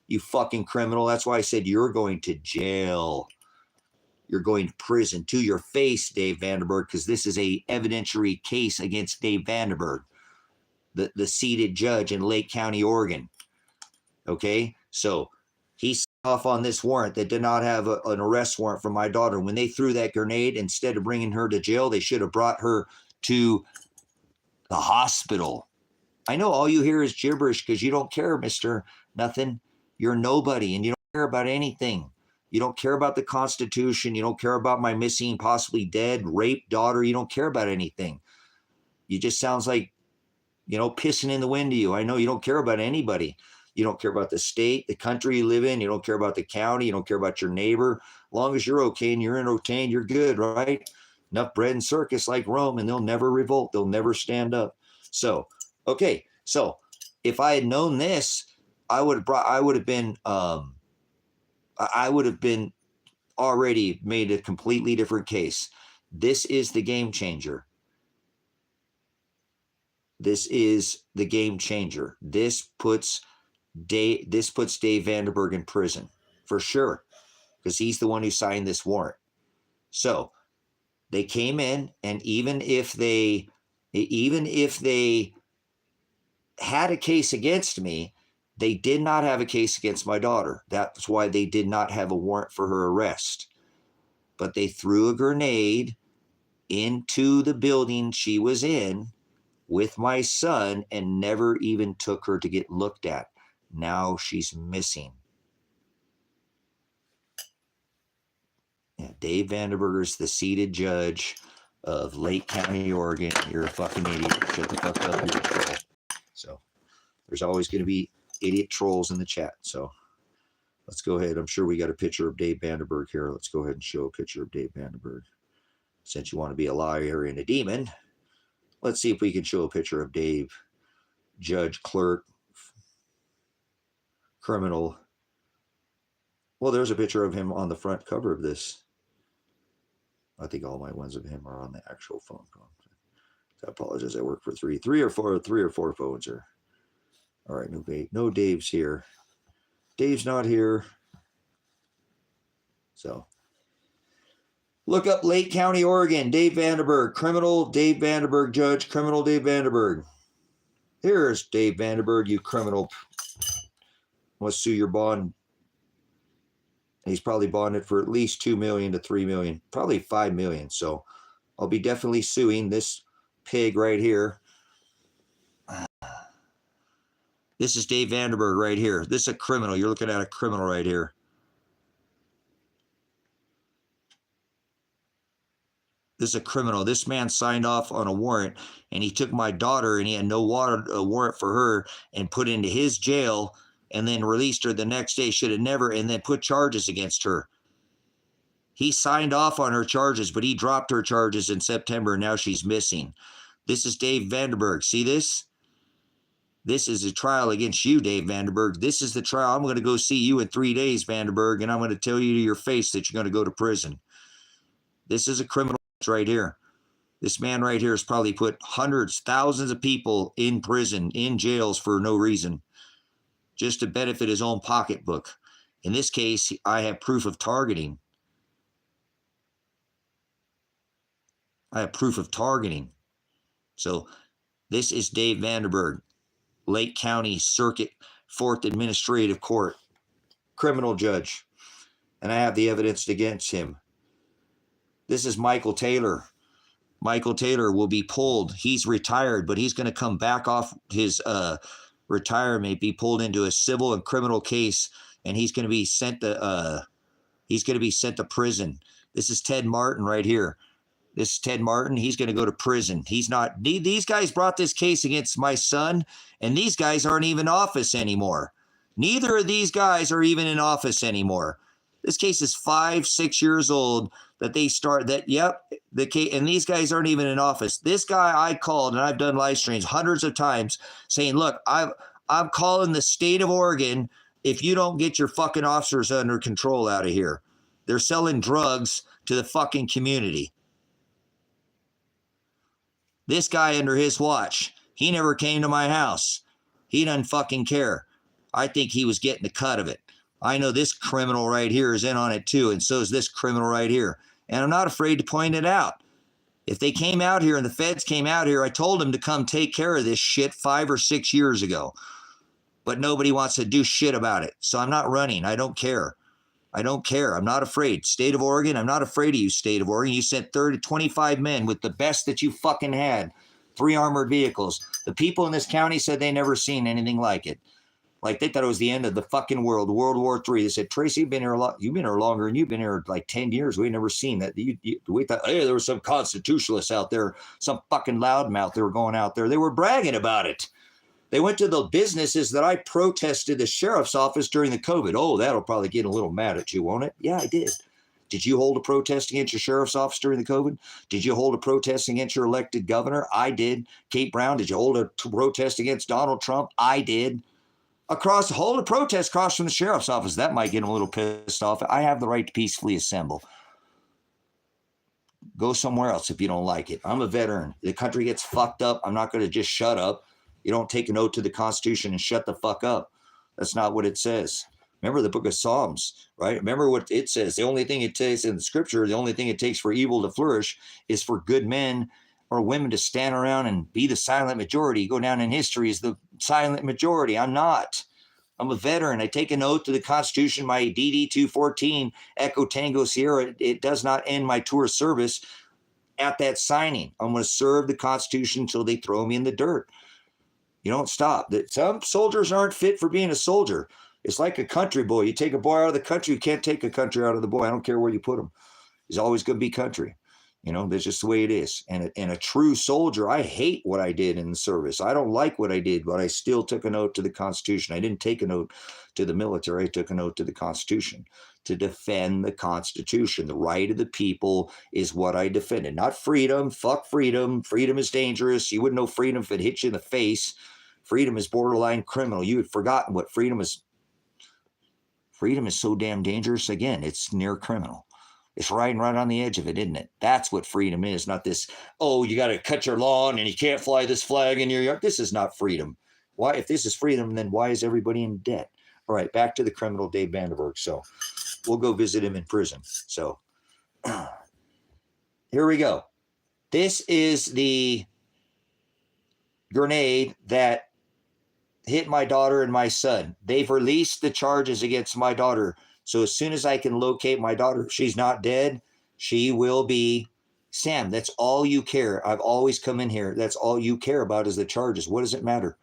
you fucking criminal. That's why I said you're going to jail. You're going to prison to your face, Dave Vandenberg, because this is a evidentiary case against Dave Vandenberg, the seated judge in Lake County, Oregon. Okay, so he signed off on this warrant that did not have an arrest warrant for my daughter. When they threw that grenade, instead of bringing her to jail, they should have brought her to the hospital. I know all you hear is gibberish because you don't care, Mr. Nothing. You're nobody, and you don't care about anything. You don't care about the Constitution. You don't care about my missing, possibly dead, raped daughter. You don't care about anything. You just sounds like, pissing in the wind to you. I know you don't care about anybody. You don't care about the state, the country you live in. You don't care about the county. You don't care about your neighbor. As long as you're okay and you're entertained, you're good, right? Enough bread and circus like Rome, and they'll never revolt. They'll never stand up. So, okay. So if I had known this, I would have been already made a completely different case. This is the game changer. This is the game changer. This puts Dave Vandenberg in prison for sure, because he's the one who signed this warrant. So they came in, and even if they had a case against me, they did not have a case against my daughter. That's why they did not have a warrant for her arrest. But they threw a grenade into the building she was in with my son and never even took her to get looked at. Now she's missing. Yeah, Dave Vandenberg is the seated judge of Lake County, Oregon. You're a fucking idiot. Shut the fuck up. You're a troll. So there's always going to be idiot trolls in the chat. So let's go ahead. I'm sure we got a picture of Dave Vandenberg here. Let's go ahead and show a picture of Dave Vandenberg. Since you want to be a liar and a demon, let's see if we can show a picture of Dave, judge, clerk, criminal. Well, there's a picture of him on the front cover of this. I think all my ones of him are on the actual phone. I apologize. I work for three or four phones here. All right, no Dave's here. Dave's not here. So look up Lake County, Oregon, Dave Vandenberg, criminal Dave Vandenberg, judge, criminal Dave Vandenberg. Here's Dave Vandenberg, you criminal. Want to sue your bond. He's probably bonded for at least $2 million to $3 million, probably $5 million. So I'll be definitely suing this pig right here. This is Dave Vandenberg right here. This is a criminal. You're looking at a criminal right here. This is a criminal. This man signed off on a warrant, and he took my daughter, and he had no warrant for her, and put into his jail and then released her the next day. Should have never, and then put charges against her. He signed off on her charges, but he dropped her charges in September, and now she's missing. This is Dave Vandenberg. See this? This is a trial against you, Dave Vandenberg. This is the trial. I'm going to go see you in 3 days, Vandenberg, and I'm going to tell you to your face that you're going to go to prison. This is a criminal right here. This man right here has probably put hundreds, thousands of people in prison, in jails for no reason, just to benefit his own pocketbook. In this case, I have proof of targeting. I have proof of targeting. So this is Dave Vandenberg, Lake County Circuit 4th Administrative Court, criminal judge. And I have the evidence against him. This is Michael Taylor. Michael Taylor will be pulled. He's retired, but he's going to come back off his retirement, be pulled into a civil and criminal case, and he's going to be sent to prison. This is Ted Martin right here. This is Ted Martin. He's going to go to prison. He's not. These guys brought this case against my son, and these guys aren't even in office anymore. Neither of these guys are even in office anymore. This case is 5-6 years old that they start that. Yep. The case, and these guys aren't even in office. This guy I called, and I've done live streams hundreds of times saying, look, I'm calling the state of Oregon if you don't get your fucking officers under control out of here. They're selling drugs to the fucking community. This guy under his watch, he never came to my house. He doesn't fucking care. I think he was getting the cut of it. I know this criminal right here is in on it too, and so is this criminal right here. And I'm not afraid to point it out. If they came out here and the feds came out here, I told them to come take care of this shit 5 or 6 years ago. But nobody wants to do shit about it. So I'm not running. I don't care. I don't care. I'm not afraid. State of Oregon, I'm not afraid of you, State of Oregon. You sent 25 men with the best that you fucking had. 3 armored vehicles. The people in this county said they never seen anything like it. Like they thought it was the end of the fucking world, World War III. They said, Tracy, you've been here a lot. You've been here longer, and you've been here like 10 years. We've never seen that. We thought, hey, there were some constitutionalists out there, some fucking loudmouth. They were going out there. They were bragging about it. They went to the businesses that I protested the sheriff's office during the COVID. Oh, that'll probably get a little mad at you, won't it? Yeah, I did. Did you hold a protest against your sheriff's office during the COVID? Did you hold a protest against your elected governor? I did. Kate Brown, did you hold a protest against Donald Trump? I did. Hold a protest across from the sheriff's office. That might get them a little pissed off. I have the right to peacefully assemble. Go somewhere else if you don't like it. I'm a veteran. The country gets fucked up. I'm not going to just shut up. You don't take an oath to the Constitution and shut the fuck up. That's not what it says. Remember the book of Psalms, right? Remember what it says. The only thing it says in the scripture, the only thing it takes for evil to flourish is for good men or women to stand around and be the silent majority. Go down in history as the silent majority. I'm not. I'm a veteran. I take an oath to the Constitution, my DD 214, Echo Tango Sierra. It does not end my tour of service at that signing. I'm going to serve the Constitution until they throw me in the dirt. You don't stop. Some soldiers aren't fit for being a soldier. It's like a country boy. You take a boy out of the country, you can't take a country out of the boy. I don't care where you put him. He's always going to be country. You know, that's just the way it is. And a true soldier, I hate what I did in the service. I don't like what I did, but I still took an oath to the Constitution. I didn't take an oath to the military. I took an oath to the Constitution to defend the Constitution. The right of the people is what I defended, not freedom. Fuck freedom. Freedom is dangerous. You wouldn't know freedom if it hit you in the face. Freedom is borderline criminal. You had forgotten what freedom is. Freedom is so damn dangerous. Again, it's near criminal. It's riding right on the edge of it, isn't it? That's what freedom is, not this, oh, you got to cut your lawn and you can't fly this flag in your yard. This is not freedom. Why? If this is freedom, then why is everybody in debt? All right, back to the criminal Dave Vandenberg. So we'll go visit him in prison. So here we go. This is the grenade that hit my daughter and my son. They've released the charges against my daughter. So as soon as I can locate my daughter, she's not dead. She will be. Sam, that's all you care. I've always come in here. That's all you care about is the charges. What does it matter?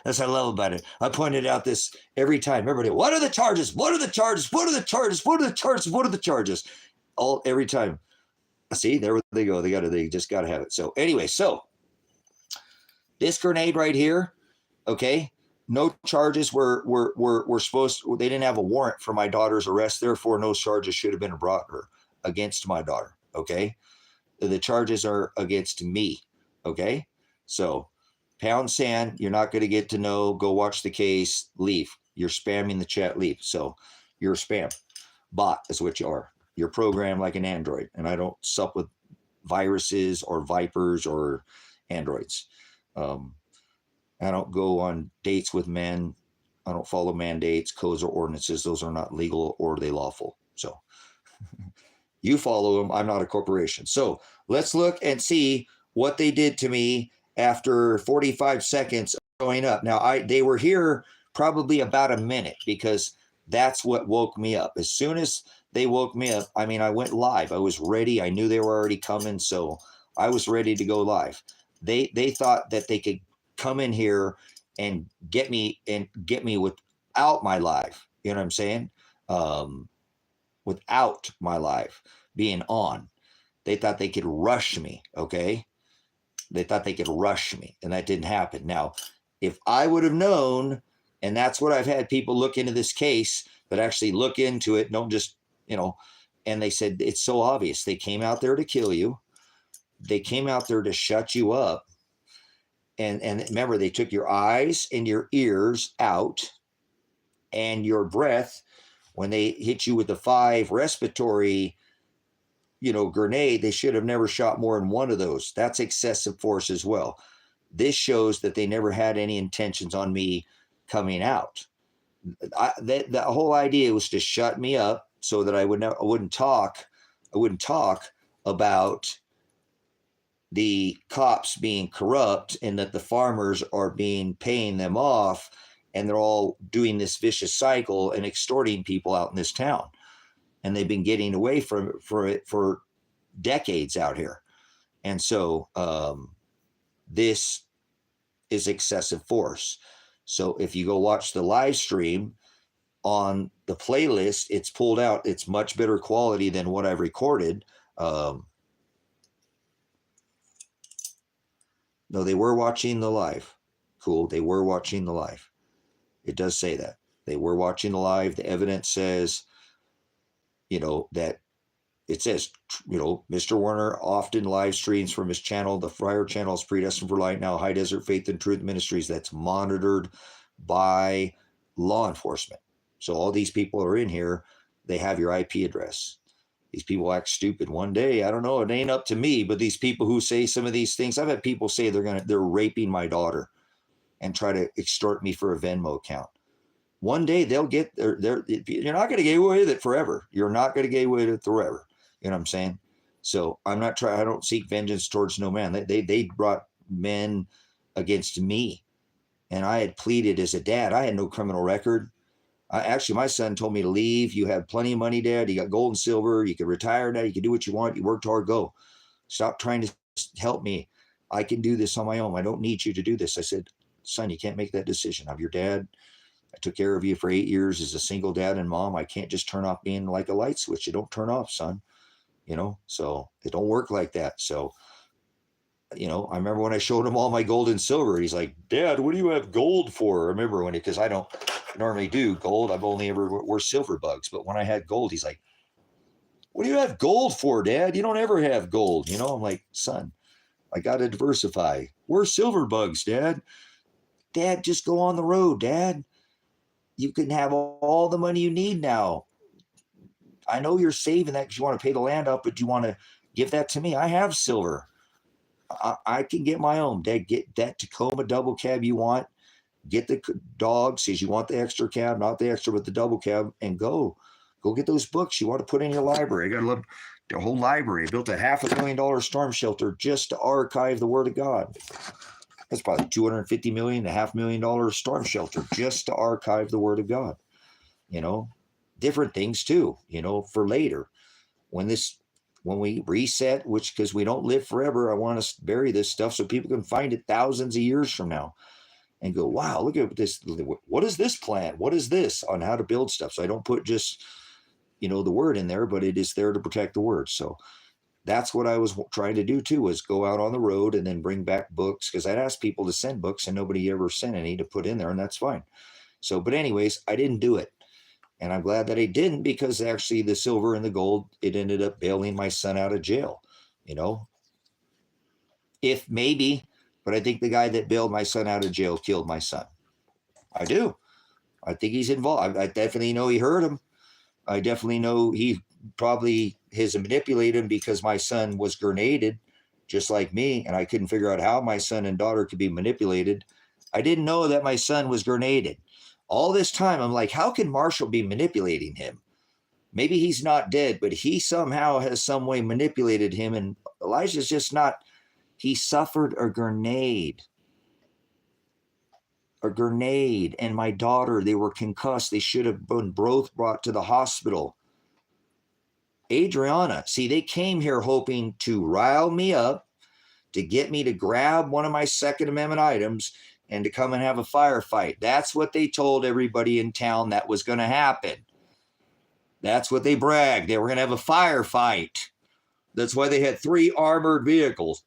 That's what I love about it. I pointed out this every time. Everybody, what are the charges? What are the charges? What are the charges? What are the charges? What are the charges? Every time. See, there they go. They just got to have it. So anyway, so this grenade right here, okay, no charges were supposed to, they didn't have a warrant for my daughter's arrest. Therefore, no charges should have been brought her against my daughter. Okay. The charges are against me. Okay. So pound sand, you're not going to get to know, go watch the case, leave. You're spamming the chat, leave. So you're a spam bot is what you are. You're programmed like an Android. And I don't sup with viruses or vipers or androids. I don't go on dates with men. I don't follow mandates, codes, or ordinances. Those are not legal or are they lawful. So you follow them. I'm not a corporation. So let's look and see what they did to me after 45 seconds of showing up. Now, they were here probably about a minute because that's what woke me up. As soon as they woke me up, I mean, I went live. I was ready. I knew they were already coming, so I was ready to go live. They thought that they could come in here and get me without my live. You know what I'm saying? Without my live being on. They thought they could rush me. Okay. They thought they could rush me, and that didn't happen. Now, if I would have known, and that's what I've had people look into this case, that actually look into it, don't just, and they said, it's so obvious. They came out there to kill you. They came out there to shut you up. And remember, they took your eyes and your ears out and your breath when they hit you with the 5 respiratory, grenade. They should have never shot more than one of those. That's excessive force as well. This shows that they never had any intentions on me coming out. The whole idea was to shut me up so that I wouldn't talk about the cops being corrupt and that the farmers are paying them off, and they're all doing this vicious cycle and extorting people out in this town. And they've been getting away from it for decades out here. And so this is excessive force. So if you go watch the live stream on the playlist, it's pulled out. It's much better quality than what I've recorded. No, they were watching the live. Cool. They were watching the live. It does say that. They were watching the live. The evidence says, that it says, Mr. Werner often live streams from his channel. The Friar channel is Predestined for Light now, High Desert Faith and Truth Ministries. That's monitored by law enforcement. So all these people are in here. They have your IP address. These people act stupid. One day, I don't know, it ain't up to me, but these people who say some of these things, I've had people say they're raping my daughter and try to extort me for a Venmo account. One day they'll get you're not going to get away with it forever. You're not going to get away with it forever. You know what I'm saying? So I don't seek vengeance towards no man. They brought men against me, and I had pleaded as a dad. I had no criminal record. Actually, my son told me to leave. You have plenty of money, Dad. You got gold and silver. You can retire now. You can do what you want. You worked hard. Go. Stop trying to help me. I can do this on my own. I don't need you to do this. I said, son, you can't make that decision. I'm your dad. I took care of you for 8 years as a single dad and mom. I can't just turn off being like a light switch. You don't turn off, son. So it don't work like that. So, I remember when I showed him all my gold and silver, he's like, Dad, what do you have gold for? I remember because I don't normally do gold. I've only ever wore silver bugs. But when I had gold, he's like, what do you have gold for, Dad? You don't ever have gold. I'm like, son, I got to diversify. We're silver bugs, Dad. Dad, just go on the road, Dad. You can have all the money you need now. I know you're saving that because you want to pay the land up, but you want to give that to me. I have silver. I can get my own. Dad, get that Tacoma double cab you want. Get the dog, says you want the extra cab, not the extra, but the double cab, and go get those books you want to put in your library. I got to love the whole library. I built a $500,000 storm shelter just to archive the Word of God. That's probably $250 million, $500,000 storm shelter just to archive the Word of God. Different things too, for later. When we reset, because we don't live forever, I want to bury this stuff so people can find it thousands of years from now and go, wow, look at this. What is this plan? What is this on how to build stuff? So I don't put just, the Word in there, but it is there to protect the Word. So that's what I was trying to do too, was go out on the road and then bring back books, because I'd asked people to send books and nobody ever sent any to put in there, and that's fine. So, but anyways, I didn't do it. And I'm glad that I didn't, because actually the silver and the gold, it ended up bailing my son out of jail, you know, if maybe, but I think the guy that bailed my son out of jail killed my son. I do. I think he's involved. I definitely know he hurt him. I definitely know he probably has manipulated him, because my son was grenaded just like me, and I couldn't figure out how my son and daughter could be manipulated. I didn't know that my son was grenaded. All this time, I'm like, how can Marshall be manipulating him? Maybe he's not dead, but he somehow has some way manipulated him, and Elijah's just not. He suffered a grenade. A grenade, and my daughter, they were concussed. They should have been both brought to the hospital. Adriana, see, they came here hoping to rile me up, to get me to grab one of my Second Amendment items and to come and have a firefight. That's what they told everybody in town that was going to happen. That's what they bragged. They were going to have a firefight. That's why they had 3 armored vehicles,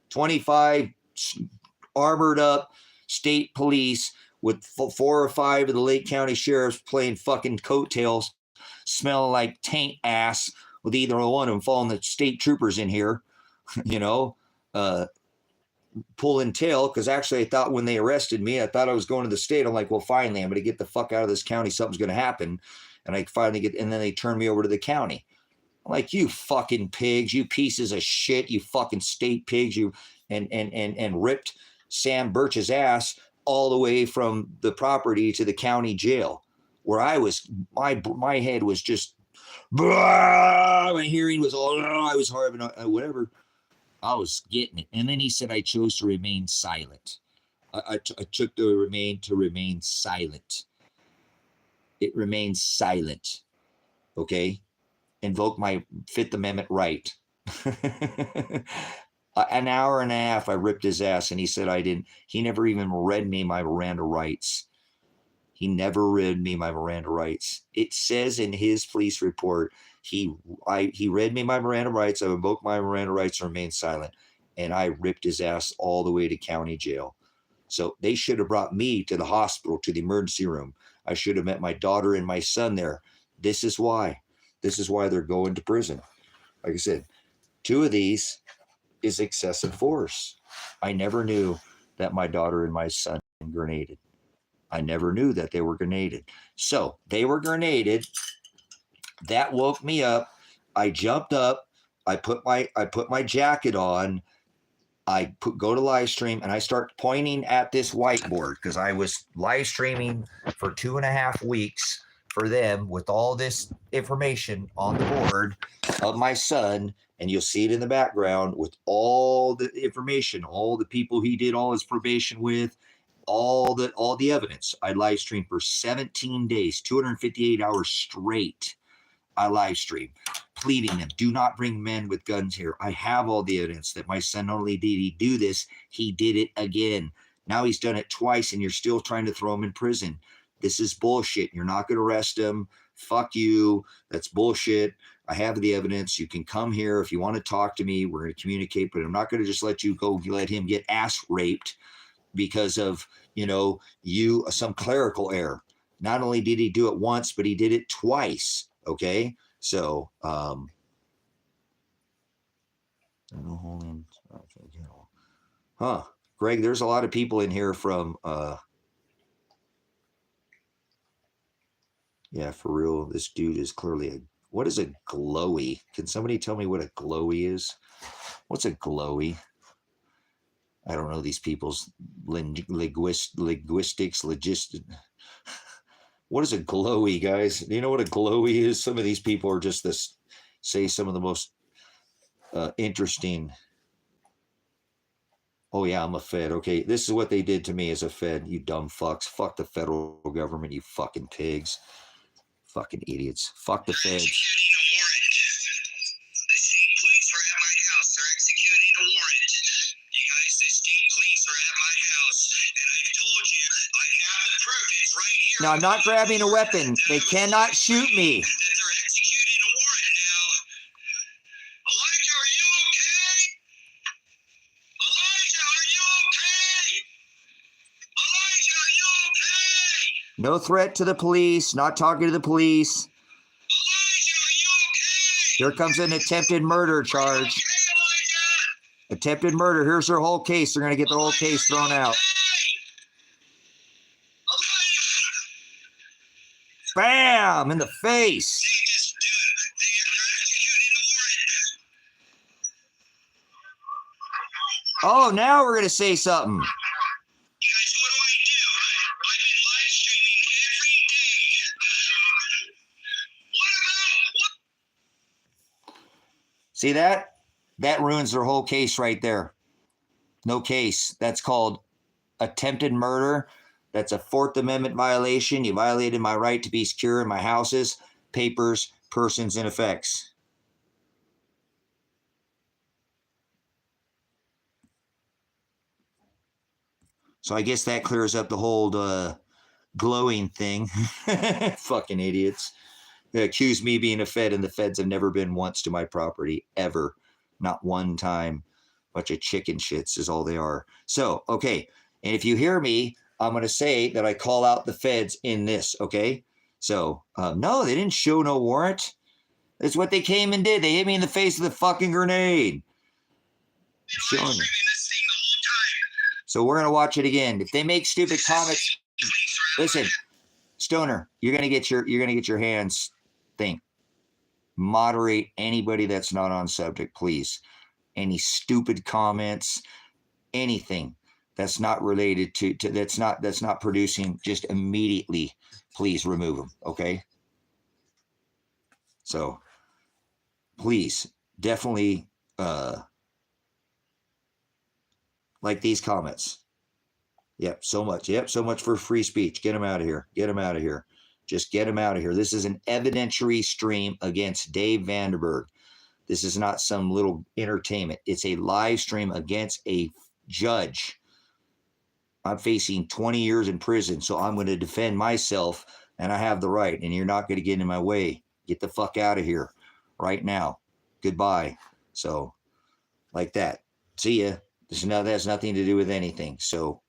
25 armored up state police with 4 or 5 of the Lake County sheriffs playing fucking coattails, smelling like taint ass, with either one of them following the state troopers in here, you know, pulling tail. Because actually, I thought when they arrested me, I thought I was going to the state. I'm like, well, finally, I'm going to get the fuck out of this county. Something's going to happen. And I finally get, and then they turned me over to the county. I'm like, you fucking pigs, you pieces of shit, you fucking state pigs, you, and ripped Sam Birch's ass all the way from the property to the county jail, where I was, my head was just, my hearing was all, I was horrible, whatever. I was getting it. And then he said I chose to remain silent. I took the remain silent. It remains silent. Okay? Invoke my Fifth Amendment right. An hour and a half, I ripped his ass, and he said I didn't. He never even read me my Miranda rights. He never read me my Miranda rights. It says in his police report, he read me my Miranda rights. I invoked my Miranda rights and remained silent, and I ripped his ass all the way to county jail. So they should have brought me to the hospital, to the emergency room. I should have met my daughter and my son there. This is why. This is why they're going to prison. Like I said, 2 of these is excessive force. I never knew that my daughter and my son were grenaded. I never knew that they were grenaded. So they were grenaded. That woke me up. I jumped up. I put my jacket on. I go to live stream, and I start pointing at this whiteboard, because I was live streaming for 2.5 weeks for them with all this information on the board of my son. And you'll see it in the background with all the information, all the people he did all his probation with, all the evidence. I live streamed for 17 days, 258 hours straight. I live stream, pleading them, do not bring men with guns here. I have all the evidence that my son, not only did he do this, he did it again. Now he's done it twice, and you're still trying to throw him in prison. This is bullshit. You're not going to arrest him. Fuck you. That's bullshit. I have the evidence. You can come here if you want to talk to me. We're going to communicate, but I'm not going to just let you go, let him get ass raped because of, some clerical error. Not only did he do it once, but he did it twice. Okay. So, Greg, there's a lot of people in here from, yeah, for real. This dude is clearly what is a glowy? Can somebody tell me what a glowy is? What's a glowy? I don't know these people's linguistics, What is a glowy, guys? Do you know what a glowy is? Some of these people are just say some of the most interesting. Oh yeah, I'm a Fed. Okay, this is what they did to me as a Fed. You dumb fucks. Fuck the federal government, you fucking pigs. Fucking idiots. Fuck the Feds. Executing a warrant. The state police are at my house. They're executing a warrant. You guys, the state police are at my house, and I told you I have the proof. It's right here. No, I'm not grabbing a weapon. They cannot shoot me. That they're executing a warrant now. Elijah, No threat to the police. Not talking to the police. Elijah, are you okay? Here comes an attempted murder Are you charge. okay, Elijah? Attempted murder. Here's their whole case. They're going to get their whole Elijah, case are you thrown out. okay? Elijah! Bam! In the face. They just, dude, they are executing the warrant. Oh, now we're going to say something. You guys, what do? I've been live streaming every day. What about, See that? That ruins their whole case right there. No case. That's called attempted murder. That's a Fourth Amendment violation. You violated my right to be secure in my houses, papers, persons, and effects. So I guess that clears up the whole glowing thing. Fucking idiots. They accuse me being a Fed, and the Feds have never been once to my property, ever. Not one time. Bunch of chicken shits is all they are. So, okay. And if you hear me, I'm going to say that I call out the Feds in this, okay? So, no, they didn't show no warrant. That's what they came and did. They hit me in the face with a fucking grenade. Showing you. So we're going to watch it again. If they make stupid comments, listen, Stoner, you're going to get your hands thing. Moderate anybody that's not on subject, please. Any stupid comments, anything that's not related to that's not producing, just immediately, please remove them, okay? So please, definitely like these comments. Yep, so much. Yep, so much for free speech. Get them out of here. Get them out of here. Just get them out of here. This is an evidentiary stream against Dave Vandenberg. This is not some little entertainment. It's a live stream against a judge. I'm facing 20 years in prison, so I'm going to defend myself, and I have the right, and you're not going to get in my way. Get the fuck out of here right now. Goodbye. So, like that. See ya. That has nothing to do with anything. So,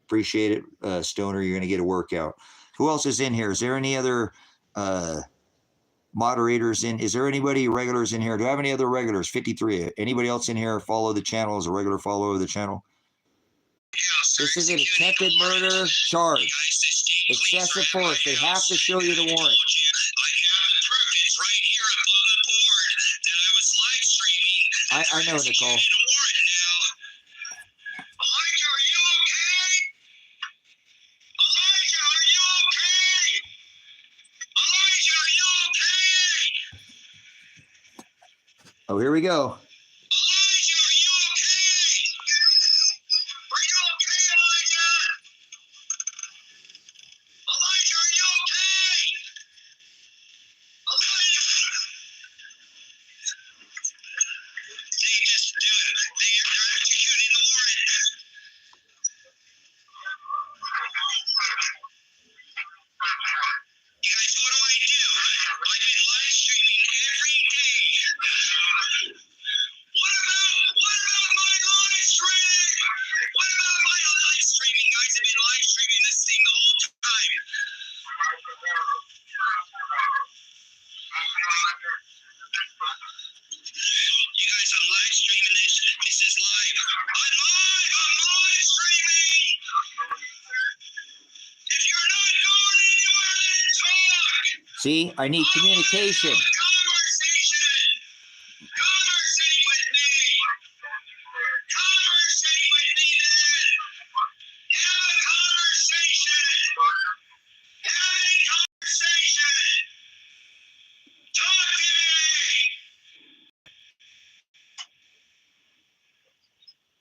appreciate it, Stoner. You're going to get a workout. Who else is in here? Is there any other moderators in? Is there anybody regulars in here? Do I have any other regulars? 53. Anybody else in here follow the channel as a regular follower of the channel? This is an attempted murder charge. Excessive force. They have to show you the warrant. I know, Nicole. Oh, here we go. Elijah, are you okay? Are you okay, Elijah? Elijah, are you okay? Elijah! They just, dude, they're executing the warrant. You guys, what do? I've been live streaming every day. What about my live stream? What about my live streaming? Guys have been live streaming this thing the whole time. You guys are live streaming this. This is live. I'm live streaming. If you're not going anywhere, then talk. See, I need communication. Conversate with me. Conversate with me then. Have a conversation. Have a conversation. Talk to me.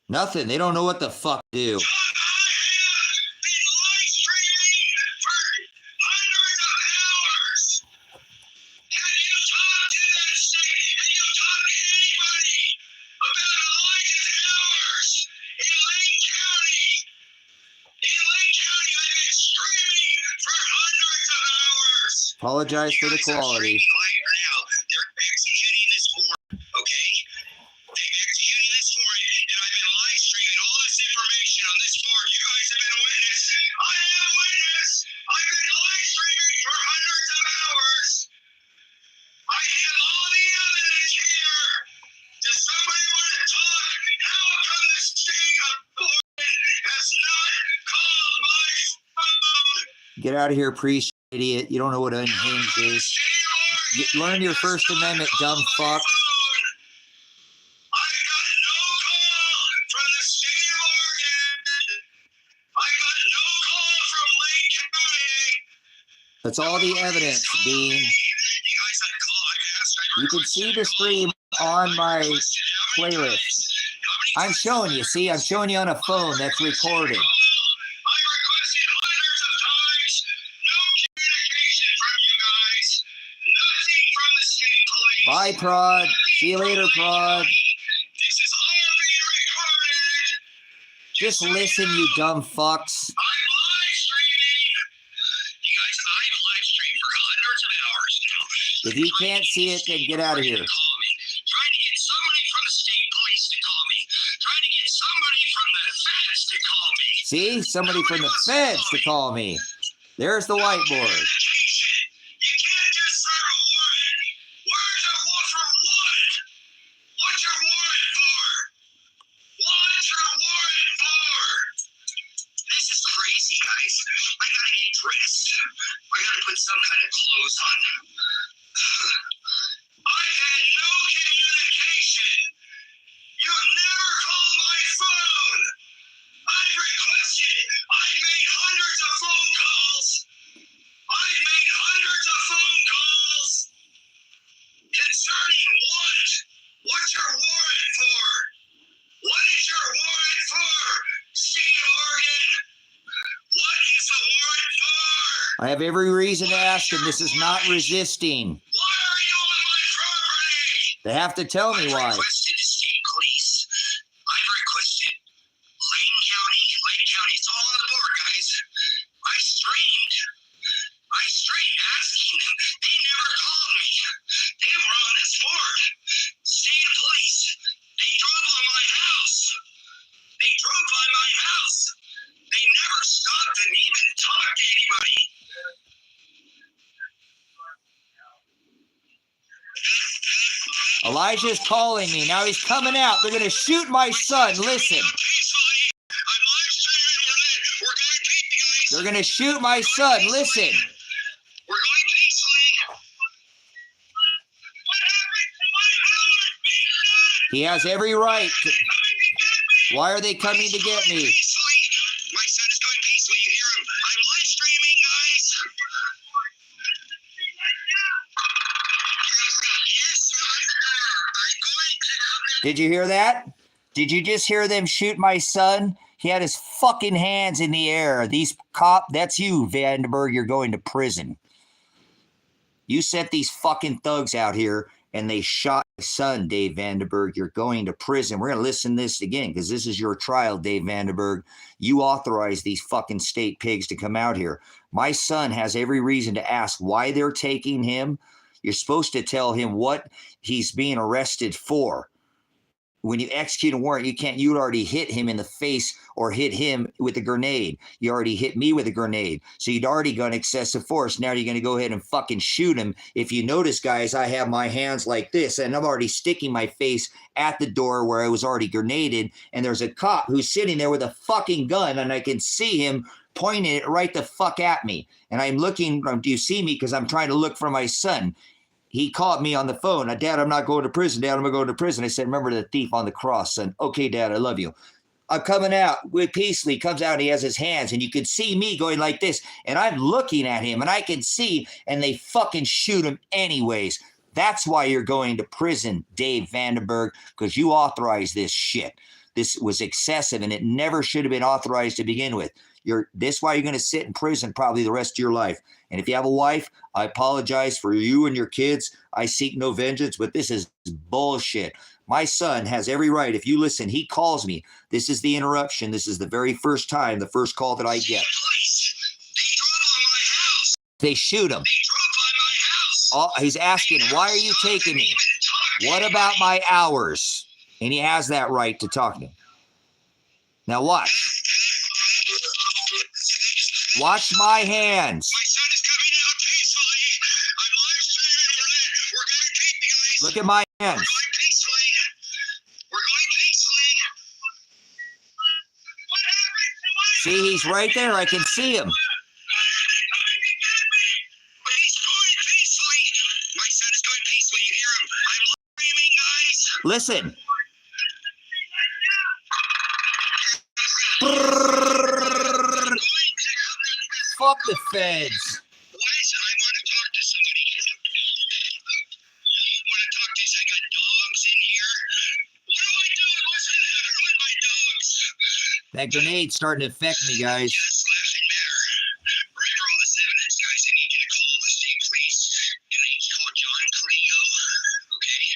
Nothing. They don't know what the fuck to do. I have been live streaming for hundreds of hours. Have you talked to that state? Have you talked to anybody about Elijah's hours in Lane County? In Lane County, I've been streaming for hundreds of hours. Apologize for the You guys are quality. streaming live now. They're executing this warrant, okay? They're executing this warrant, and I've been live streaming all this information on this board. You guys have been witness. I have witness. I've been live Get out of here, priest, idiot. You don't know what unhinged is. Learn your First Amendment, dumb fuck. That's all the evidence, Dean. You can see the stream on my playlist. I'm showing you, see? I'm showing you on a phone that's recorded. Bye, Prod. See you later, Prod. Just listen, you dumb fucks. If you can't see it, then get out of here. See? Somebody from the feds to call me. There's the whiteboard. I have every reason to ask him. This is not resisting. Why are you on my property? They have to tell me why. I've requested state police. I've requested Lane County. Lane County, it's all on the board, guys. I streamed asking them. They never called me. They were on this board. State police. They drove by my house. They never stopped and even talked to anybody. Elijah's calling me. Now he's coming out. They're going to shoot my son. Listen. They're going to shoot my son. Listen. We're going peacefully. What happened to my hours being done? He has every right to. Why are they coming to get me? My son is going peacefully. You hear him? I'm live streaming, guys. Yes, sir. I'm going to. Did you hear that? Did you just hear them shoot my son? He had his fucking hands in the air. These that's you, Vandenberg. You're going to prison. You sent these fucking thugs out here and they shot my son, Dave Vandenberg. You're going to prison. We're going to listen to this again because this is your trial, Dave Vandenberg. You authorized these fucking state pigs to come out here. My son has every reason to ask why they're taking him. You're supposed to tell him what he's being arrested for. When you execute a warrant, you already hit him in the face or hit him with a grenade. You already hit me with a grenade. So you'd already gone excessive force. Now you're going to go ahead and fucking shoot him. If you notice, guys, I have my hands like this and I'm already sticking my face at the door where I was already grenaded. And there's a cop who's sitting there with a fucking gun and I can see him pointing it right the fuck at me. And I'm looking, do you see me? Because I'm trying to look for my son. He called me on the phone. Dad, I'm not going to prison. Dad, I'm going to go to prison. I said, remember the thief on the cross, son. Okay, Dad, I love you. I'm coming out with Peasley. Comes out, he has his hands, and you can see me going like this. And I'm looking at him, and I can see, and they fucking shoot him anyways. That's why you're going to prison, Dave Vandenberg, because you authorized this shit. This was excessive, and it never should have been authorized to begin with. This is why you're going to sit in prison probably the rest of your life. And if you have a wife, I apologize for you and your kids. I seek no vengeance, but this is bullshit. My son has every right. If you listen, he calls me. This is the interruption. This is the very first time, the first call that I get. They shoot him. He's asking, why are you taking me? What about my hours? And he has that right to talk to me. Now watch. Watch my hands. My son is coming out peacefully. I'm live streaming. We're going peacefully. Look at my hands. We're going peacefully. We're going peacefully. What happened to my See, he's right there. I can see him. Listen. Fuck the feds. Why is it I want to talk to somebody? I want to talk to you. I got dogs in here. What do I do? What's going to happen with my dogs? That grenade's starting to affect me, guys. Yes, laughing matter. Remember all this evidence, guys. I need you to call the state police. Your name's called John Cligo. Okay?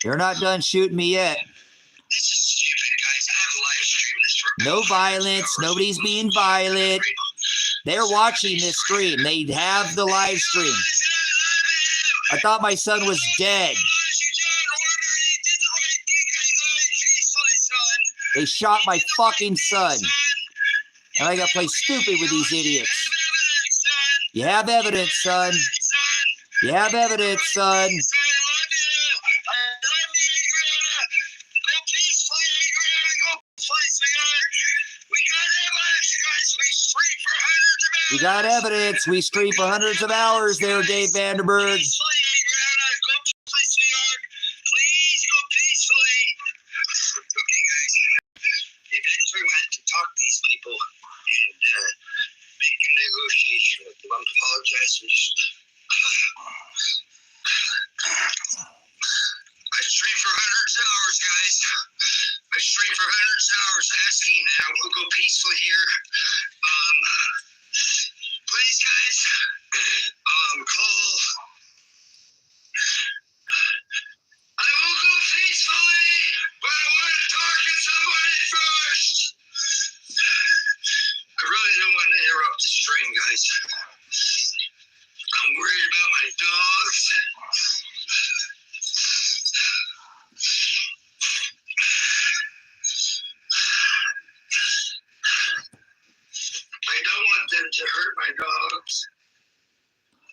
You're not done shooting me yet. This is stupid, guys. I have live streamed this for No violence. Nobody's being violent. They're watching this stream. They have the live stream. I thought my son was dead. They shot my fucking son. And I got to play stupid with these idiots. You have evidence, son. You have evidence, son. We got evidence. We stream for hundreds of hours there, Dave Vandenberg.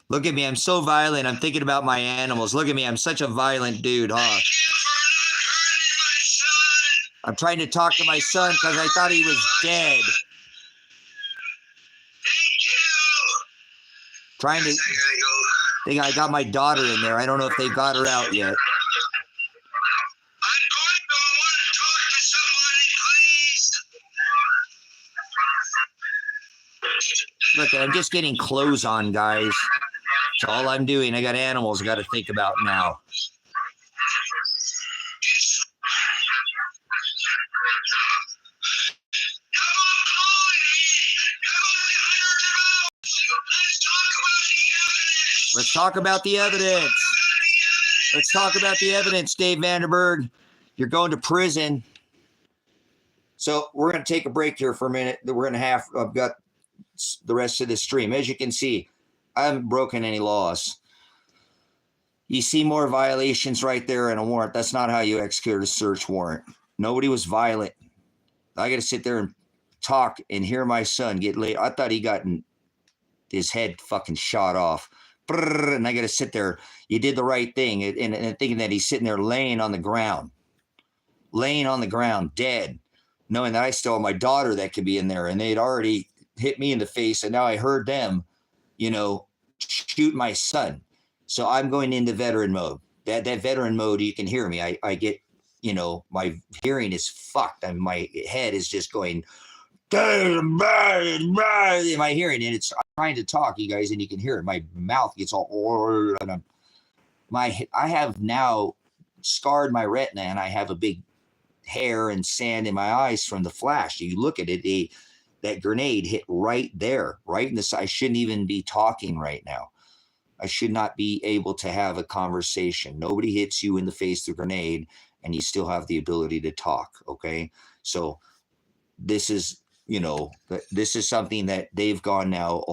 Look at me. I'm so violent. I'm thinking about my animals. Look at me. I'm such a violent dude, huh? I'm trying to talk to my son because I thought he was dead. Trying to think I got my daughter in there. I don't know if they got her out yet. Look, I'm just getting clothes on, guys. That's all I'm doing. I got animals I got to think about now. Let's talk about the evidence. Let's talk about the evidence, Dave Vandenberg. You're going to prison. So we're going to take a break here for a minute. We're going to have, I've got the rest of the stream. As you can see, I haven't broken any laws. You see more violations right there in a warrant. That's not how you execute a search warrant. Nobody was violent. I got to sit there and talk and hear my son get laid. I thought he got his head fucking shot off. And I got to sit there. You did the right thing. And thinking that he's sitting there laying on the ground, dead, knowing that I still have my daughter that could be in there. And they'd already hit me in the face. And now I heard them, you know, shoot my son. So I'm going into veteran mode. That veteran mode, you can hear me. I get, you know, my hearing is fucked. My head is just going, in my hearing, and I'm trying to talk, you guys, and you can hear it. My mouth gets all, and I have now scarred my retina, and I have a big hair and sand in my eyes from the flash. You look at it, that grenade hit right there, right in the side. I shouldn't even be talking right now. I should not be able to have a conversation. Nobody hits you in the face with a grenade, and you still have the ability to talk, okay? So this is, you know, this is something that they've gone now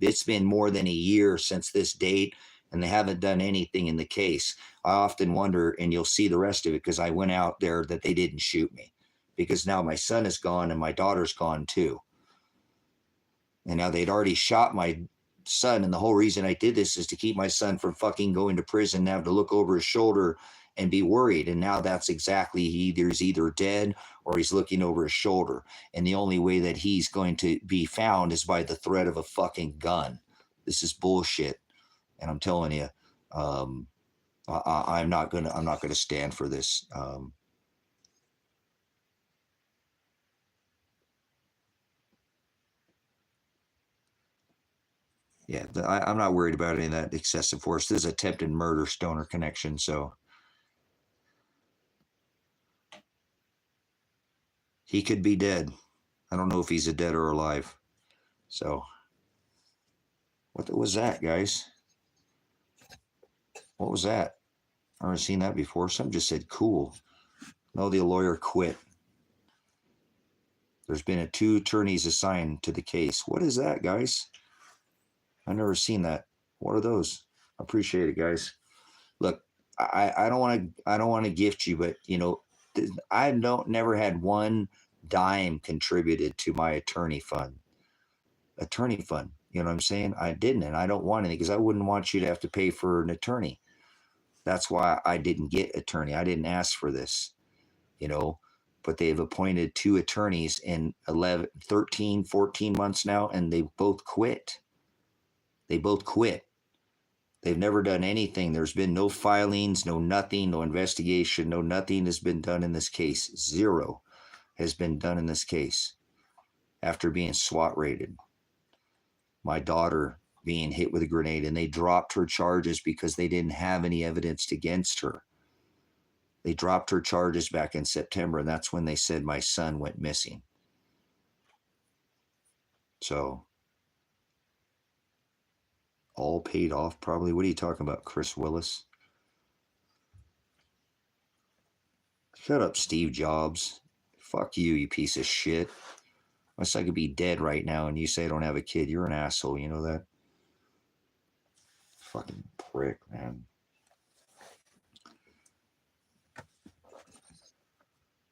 it's been more than a year since this date, and they haven't done anything in the case. I often wonder, and you'll see the rest of it, because I went out there, that they didn't shoot me, because now my son is gone and my daughter's gone too. And now they'd already shot my son, and the whole reason I did this is to keep my son from fucking going to prison and have to look over his shoulder and be worried. And now that's exactly, he's either dead or he's looking over his shoulder. And the only way that he's going to be found is by the threat of a fucking gun. This is bullshit. And I'm telling you, I'm not gonna stand for this. Yeah, I'm not worried about any of that excessive force. This is attempted murder, stoner connection. So he could be dead. I don't know if he's dead or alive. So what was that, guys? What was that? I've never seen that before. Some just said cool. No, the lawyer quit. There's been 2 attorneys assigned to the case. What is that, guys? I've never seen that. What are those? I appreciate it, guys. Look, I don't want to gift you, but you know, I never had one dime contributed to my attorney fund. You know what I'm saying? I didn't, and I don't want anything because I wouldn't want you to have to pay for an attorney. That's why I didn't get attorney. I didn't ask for this, you know, but they've appointed 2 attorneys in 11, 13, 14 months now, and they both quit. They've never done anything. There's been no filings, no nothing, no investigation, no nothing has been done in this case. 0 has been done in this case after being SWAT raided. My daughter being hit with a grenade, and they dropped her charges because they didn't have any evidence against her. They dropped her charges back in September, and that's when they said my son went missing. So, all paid off probably. What are you talking about, Chris Willis? Shut up, Steve Jobs. Fuck you, you piece of shit. Unless I could be dead right now and you say I don't have a kid, you're an asshole. You know that? Fucking prick, man.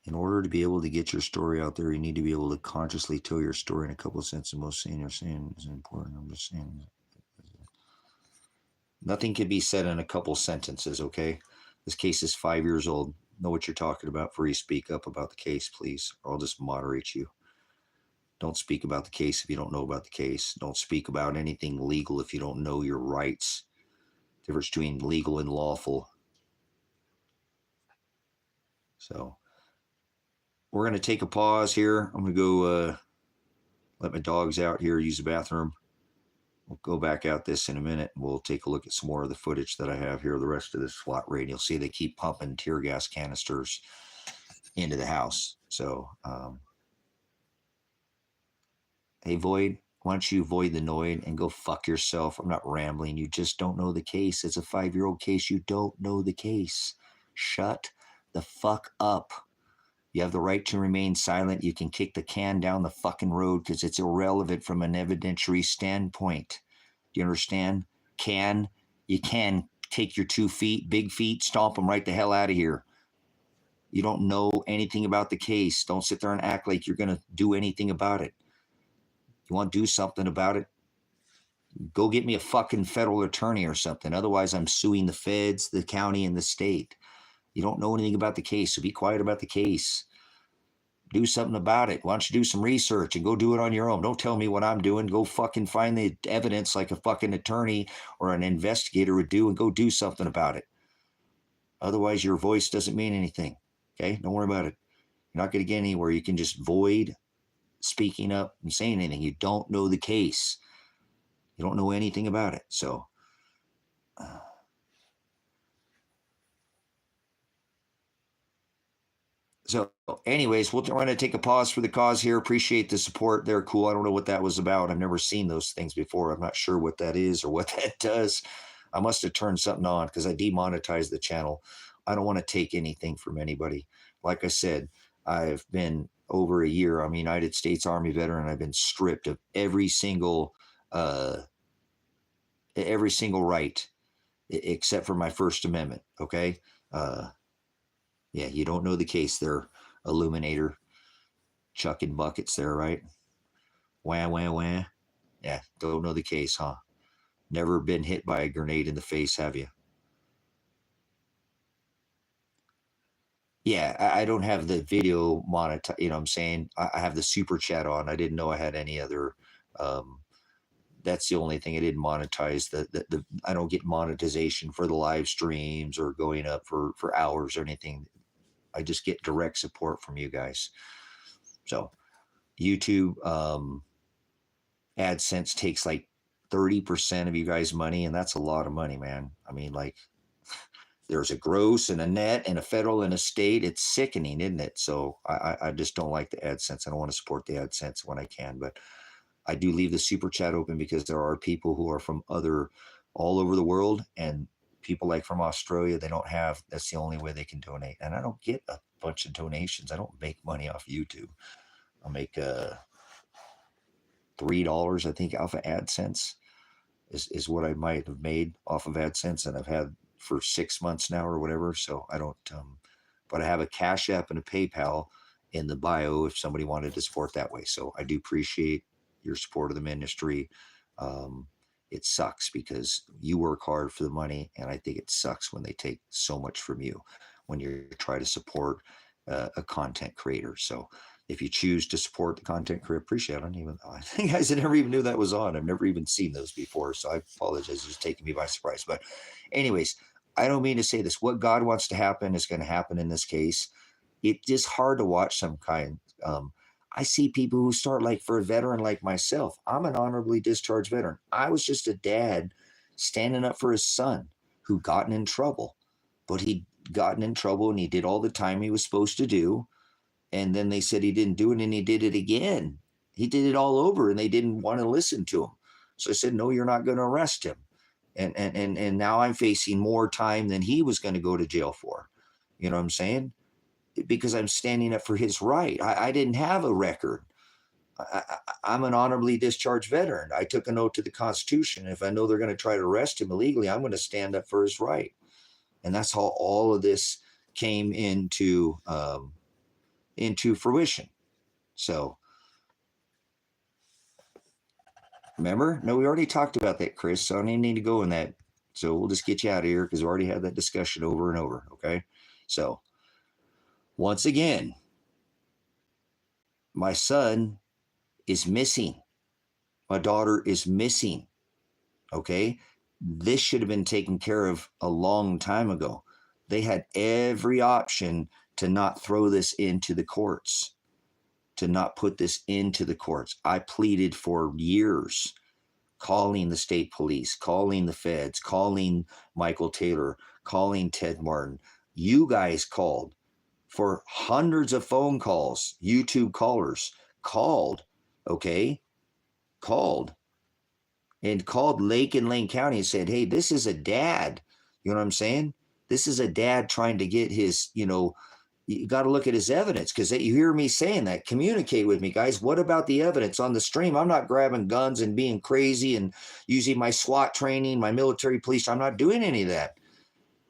In order to be able to get your story out there, you need to be able to consciously tell your story in a couple of sentences. Most saying is important. I'm just saying. Nothing can be said in a couple sentences, okay? This case is 5 years old. Know what you're talking about before you speak up about the case, please, or I'll just moderate you. Don't speak about the case if you don't know about the case. Don't speak about anything legal if you don't know your rights. Difference between legal and lawful. So we're going to take a pause here. I'm going to go let my dogs out here, use the bathroom. We'll go back out this in a minute. We'll take a look at some more of the footage that I have here, the rest of this SWAT raid. You'll see they keep pumping tear gas canisters into the house. So, hey, Void, why don't you void the Noid and go fuck yourself? I'm not rambling. You just don't know the case. It's a 5-year-old case. You don't know the case. Shut the fuck up. You have the right to remain silent. You can kick the can down the fucking road because it's irrelevant from an evidentiary standpoint. Do you understand? You can take your 2 feet, big feet, stomp them right the hell out of here. You don't know anything about the case. Don't sit there and act like you're going to do anything about it. You want to do something about it? Go get me a fucking federal attorney or something. Otherwise, I'm suing the feds, the county, and the state. You don't know anything about the case, so be quiet about the case. Do something about it. Why don't you do some research and go do it on your own? Don't tell me what I'm doing. Go fucking find the evidence like a fucking attorney or an investigator would do and go do something about it. Otherwise, your voice doesn't mean anything. Okay? Don't worry about it. You're not going to get anywhere. You can just void speaking up and saying anything. You don't know the case. You don't know anything about it. So, anyways, we're going to take a pause for the cause here. Appreciate the support. They're cool. I don't know what that was about. I've never seen those things before. I'm not sure what that is or what that does. I must have turned something on because I demonetized the channel. I don't want to take anything from anybody. Like I said, I've been over a year. I'm a United States Army veteran. I've been stripped of every single right except for my First Amendment. Okay. Yeah, you don't know the case there, Illuminator. Chucking buckets there, right? Wah, wah, wah. Yeah, don't know the case, huh? Never been hit by a grenade in the face, have you? Yeah, I don't have the video monitor. You know what I'm saying? I have the super chat on. I didn't know I had any other That's the only thing I didn't monetize. I don't get monetization for the live streams or going up for hours or anything. I just get direct support from you guys. So YouTube AdSense takes like 30% of you guys' money, and that's a lot of money, man. I mean, like, there's a gross and a net and a federal and a state. It's sickening, isn't it? So I just don't like the AdSense. I don't want to support the AdSense when I can, but I do leave the super chat open because there are people who are from all over the world, and people like from Australia, they don't have, that's the only way they can donate. And I don't get a bunch of donations. I don't make money off YouTube. I'll make $3, I think, off of AdSense is what I might have made off of AdSense, and I've had for 6 months now or whatever. So I don't, but I have a Cash App and a PayPal in the bio if somebody wanted to support that way. So I do appreciate your support of the ministry. It sucks because you work hard for the money, and I think it sucks when they take so much from you when you try to support a content creator. So if you choose to support the content creator, appreciate it. I think guys, I never even knew that was on. I've never even seen those before, so I apologize. It's taking me by surprise. But anyways, I don't mean to say this. What God wants to happen is going to happen in this case. It's just hard to watch some kind. I see people who start, like, for a veteran like myself. I'm an honorably discharged veteran. I was just a dad standing up for his son who gotten in trouble, but he'd gotten in trouble and he did all the time he was supposed to do. And then they said he didn't do it, and he did it again. He did it all over, and they didn't want to listen to him. So I said, no, you're not going to arrest him. And now I'm facing more time than he was going to go to jail for. You know what I'm saying? Because I'm standing up for his right. I didn't have a record. I'm an honorably discharged veteran. I took an oath to the Constitution. If I know they're going to try to arrest him illegally, I'm going to stand up for his right. And that's how all of this came into fruition. So remember? No, we already talked about that, Chris. So I don't even need to go in that. So we'll just get you out of here because we already had that discussion over and over. Okay. So once again, my son is missing. My daughter is missing. Okay. This should have been taken care of a long time ago. They had every option to not throw this into the courts, to not put this into the courts. I pleaded for years, calling the state police, calling the feds, calling Michael Taylor, calling Ted Martin. You guys called for hundreds of phone calls. YouTube callers called, okay? Called Lake and Lane County and said, hey, this is a dad. You know what I'm saying? This is a dad trying to get his, you got to look at his evidence, because you hear me saying that. Communicate with me, guys. What about the evidence on the stream? I'm not grabbing guns and being crazy and using my SWAT training, my military police. I'm not doing any of that.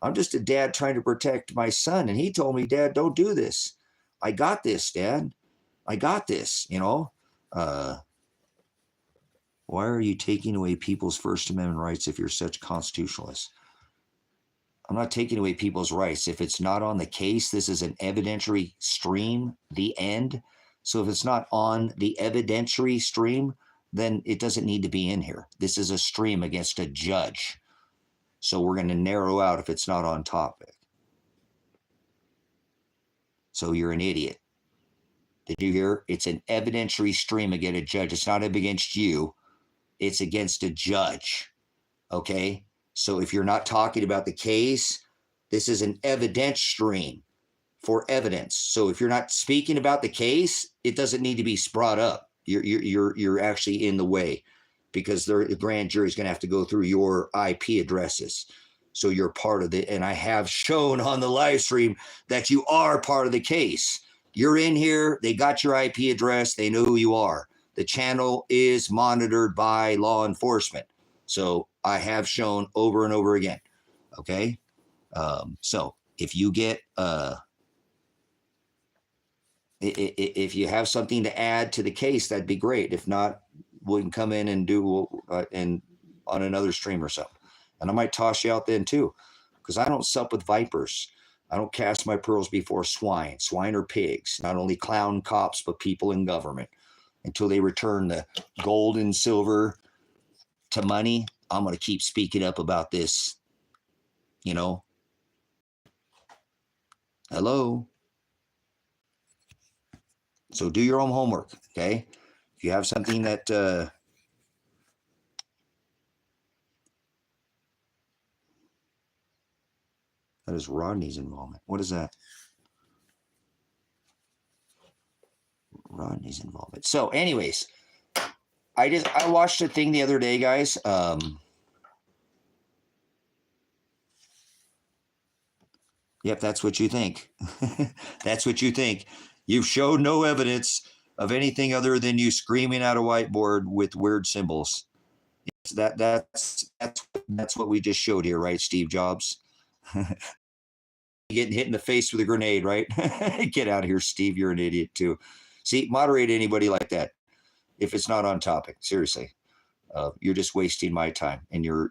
I'm just a dad trying to protect my son. And he told me, Dad, don't do this. I got this, Dad. I got this, Why are you taking away people's First Amendment rights if you're such constitutionalists? I'm not taking away people's rights. If it's not on the case, this is an evidentiary stream, the end. So if it's not on the evidentiary stream, then it doesn't need to be in here. This is a stream against a judge. So we're going to narrow out if it's not on topic. So you're an idiot. Did you hear? It's an evidentiary stream against a judge. It's not against you. It's against a judge. Okay? So if you're not talking about the case, this is an evidence stream for evidence. So if you're not speaking about the case, it doesn't need to be brought up. You're actually in the way, because the grand jury is going to have to go through your IP addresses. So you're part of it. And I have shown on the live stream that you are part of the case. You're in here. They got your IP address. They know who you are. The channel is monitored by law enforcement. So I have shown over and over again. Okay. So if you get, if you have something to add to the case, that'd be great. If not, we can come in and do on another stream or something. And I might toss you out then too, because I don't sup with vipers. I don't cast my pearls before swine. Swine are pigs, not only clown cops, but people in government, until they return the gold and silver to money, I'm going to keep speaking up about this. You know? Hello? So do your own homework, okay? If you have something that that is Rodney's involvement. What is that? Rodney's involvement. So anyways, I watched a thing the other day, guys. Yep, that's what you think. That's what you think. You've showed no evidence of anything other than you screaming at a whiteboard with weird symbols. That's what we just showed here, right, Steve Jobs? Getting hit in the face with a grenade, right? Get out of here, Steve. You're an idiot too. See, moderate anybody like that if it's not on topic. Seriously, you're just wasting my time. And you're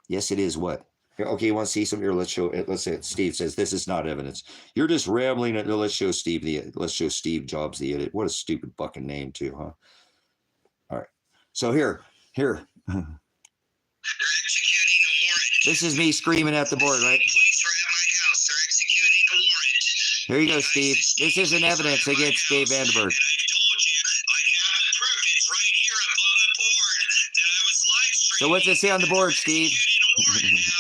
yes, it is. What? Okay, you want to see some here? Let's show it. Let's say Steve says this is not evidence. You're just rambling. Let's show Steve let's show Steve Jobs the idiot. What a stupid fucking name too, huh? All right. So here. They're executing a warrant. This is me screaming at the board, right? Police are at my house. They're executing a warrant. Here you go, Steve. This isn't evidence against Dave Vandenberg. And I told you, I have the proof. It's right here up on the board that I was live streaming. So what's it say on the board, Steve? Elijah,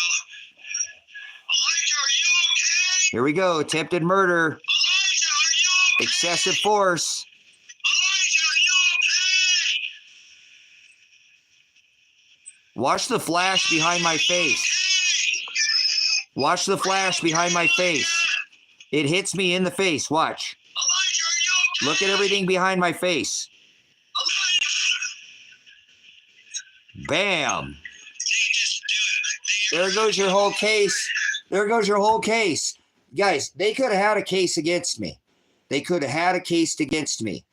are you okay? Here we go. Attempted murder. Elijah, are you okay? Excessive force. Elijah, are you okay? Watch the flash behind my face. Watch the flash behind my face. It hits me in the face. Watch. Elijah, are you okay? Look at everything behind my face. Bam. There goes your whole case. There goes your whole case. Guys, they could have had a case against me. They could have had a case against me.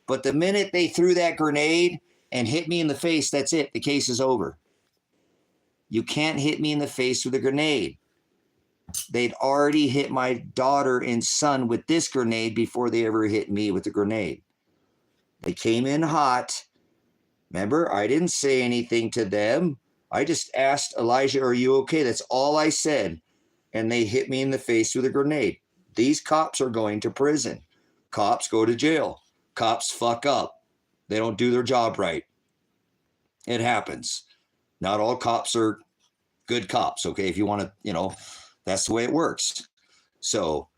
But the minute they threw that grenade and hit me in the face, that's it. The case is over. You can't hit me in the face with a grenade. They'd already hit my daughter and son with this grenade before they ever hit me with the grenade. They came in hot. Remember, I didn't say anything to them. I just asked Elijah, are you okay? That's all I said. And they hit me in the face with a grenade. These cops are going to prison. Cops go to jail. Cops fuck up. They don't do their job right. It happens. Not all cops are good cops, okay? If you want to, that's the way it works. So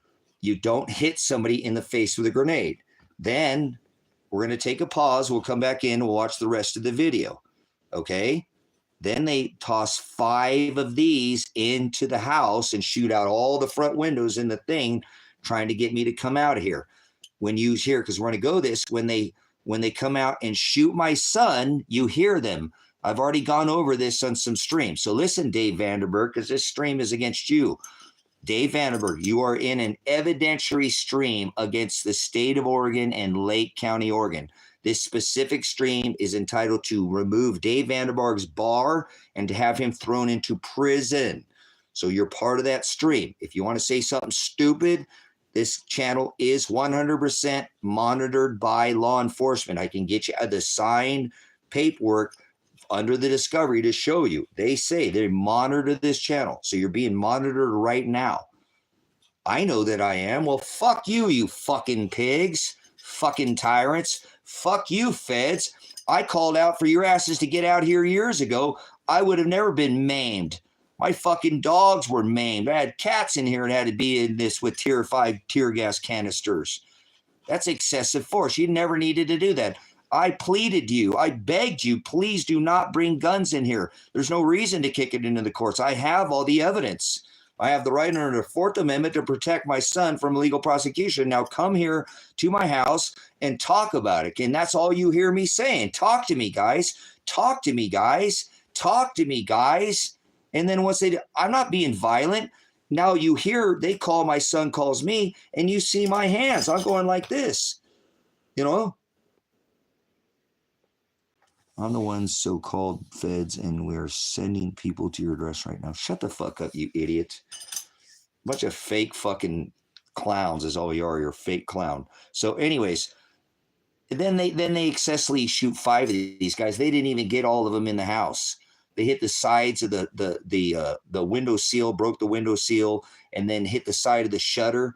you don't hit somebody in the face with a grenade. Then we're going to take a pause. We'll come back in. We'll watch the rest of the video, okay? Then they toss 5 of these into the house and shoot out all the front windows in the thing, trying to get me to come out of here. When you hear, because we're going to go this, when they come out and shoot my son, you hear them. I've already gone over this on some streams. So listen, Dave Vandenberg, because this stream is against you. Dave Vandenberg, you are in an evidentiary stream against the state of Oregon and Lake County, Oregon. This specific stream is entitled to remove Dave Vandenberg's bar and to have him thrown into prison. So you're part of that stream. If you want to say something stupid, this channel is 100% monitored by law enforcement. I can get you the signed paperwork under the discovery to show you. They say they monitor this channel. So you're being monitored right now. I know that I am. Well, fuck you, you fucking pigs, fucking tyrants. Fuck you, feds. I called out for your asses to get out here years ago. I would have never been maimed. My fucking dogs were maimed. I had cats in here and had to be in this with tier 5 tear gas canisters. That's excessive force. You never needed to do that. I pleaded you. I begged you, please do not bring guns in here. There's no reason to kick it into the courts. I have all the evidence. I have the right under the 4th Amendment to protect my son from legal prosecution. Now come here to my house and talk about it. And that's all you hear me saying. Talk to me, guys. Talk to me, guys. Talk to me, guys. And then once they do, I'm not being violent. Now you hear, they call, my son calls me, and you see my hands. I'm going like this, I'm the one so-called feds, and we're sending people to your address right now. Shut the fuck up, you idiot. Bunch of fake fucking clowns is all you are. You're a fake clown. So anyways, then they excessively shoot 5 of these guys. They didn't even get all of them in the house. They hit the sides of the window seal, broke the window seal, and then hit the side of the shutter.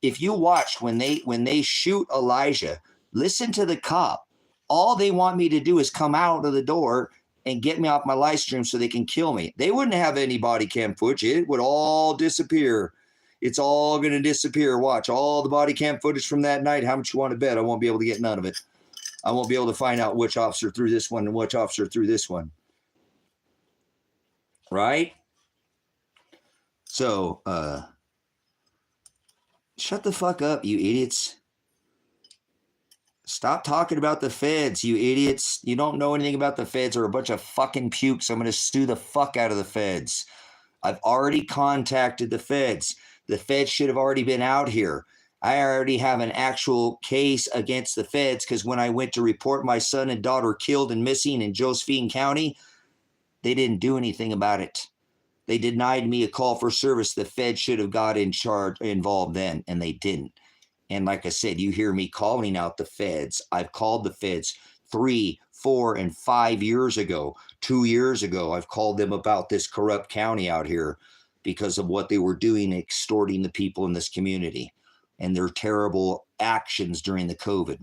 If you watch when they shoot Elijah, listen to the cop. All they want me to do is come out of the door and get me off my live stream so they can kill me. They wouldn't have any body cam footage. It would all disappear. It's all going to disappear. Watch all the body cam footage from that night. How much you want to bet? I won't be able to get none of it. I won't be able to find out which officer threw this one and which officer threw this one. Right? So, shut the fuck up, you idiots. Stop talking about the feds, you idiots. You don't know anything about the feds or a bunch of fucking pukes. I'm going to sue the fuck out of the feds. I've already contacted the feds. The feds should have already been out here. I already have an actual case against the feds because when I went to report my son and daughter killed and missing in Josephine County, they didn't do anything about it. They denied me a call for service. The feds should have got involved then, and they didn't. And like I said, you hear me calling out the feds. I've called the feds 3, 4, and 5 years ago. 2 years ago, I've called them about this corrupt county out here because of what they were doing, extorting the people in this community and their terrible actions during the COVID.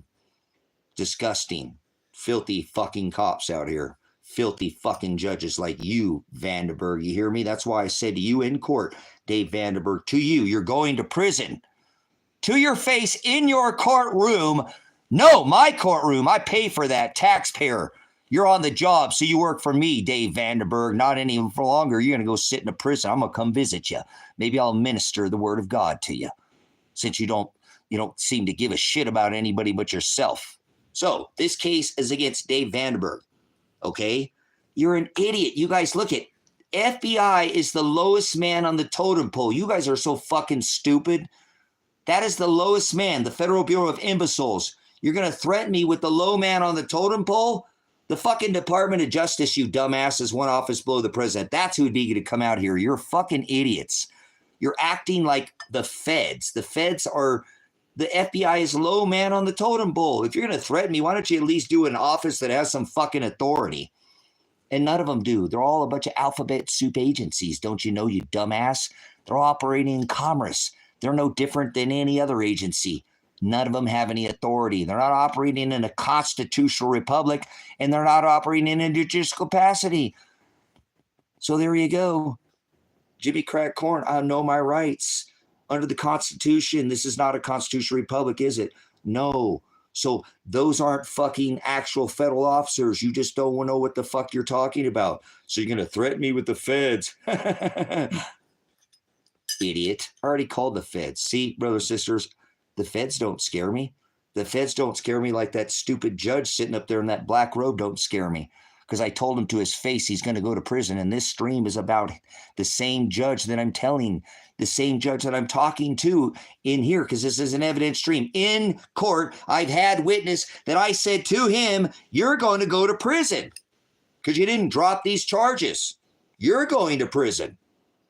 Disgusting, filthy fucking cops out here. Filthy fucking judges like you, Vandenberg. You hear me? That's why I said to you in court, Dave Vandenberg, to you, you're going to prison. To your face in your courtroom. No, my courtroom. I pay for that. Taxpayer. You're on the job, so you work for me, Dave Vandenberg. Not any for longer. You're going to go sit in a prison. I'm going to come visit you. Maybe I'll minister the word of God to you, since you don't seem to give a shit about anybody but yourself. So this case is against Dave Vandenberg. Okay? You're an idiot. You guys look at FBI is the lowest man on the totem pole. You guys are so fucking stupid. That is the lowest man, the Federal Bureau of Imbeciles. You're going to threaten me with the low man on the totem pole? The fucking Department of Justice, you dumbasses, one office below the president. That's who would be to come out here. You're fucking idiots. You're acting like the feds. The feds are, the FBI is low man on the totem pole. If you're going to threaten me, why don't you at least do an office that has some fucking authority? And none of them do. They're all a bunch of alphabet soup agencies. Don't you know, you dumbass? They're operating in commerce. They're no different than any other agency. None of them have any authority. They're not operating in a constitutional republic, and they're not operating in a judicial capacity. So there you go. Jimmy Crack Corn, I know my rights. Under the Constitution, this is not a constitutional republic, is it? No. So those aren't fucking actual federal officers. You just don't know what the fuck you're talking about. So you're going to threaten me with the feds. Idiot. I already called the feds. See, brothers, sisters, the feds don't scare me. The feds don't scare me like that stupid judge sitting up there in that black robe don't scare me. Because I told him to his face he's going to go to prison. And this stream is about the same judge that I'm telling, the same judge that I'm talking to in here, because this is an evidence stream. In court, I've had witness that I said to him, you're going to go to prison because you didn't drop these charges. You're going to prison.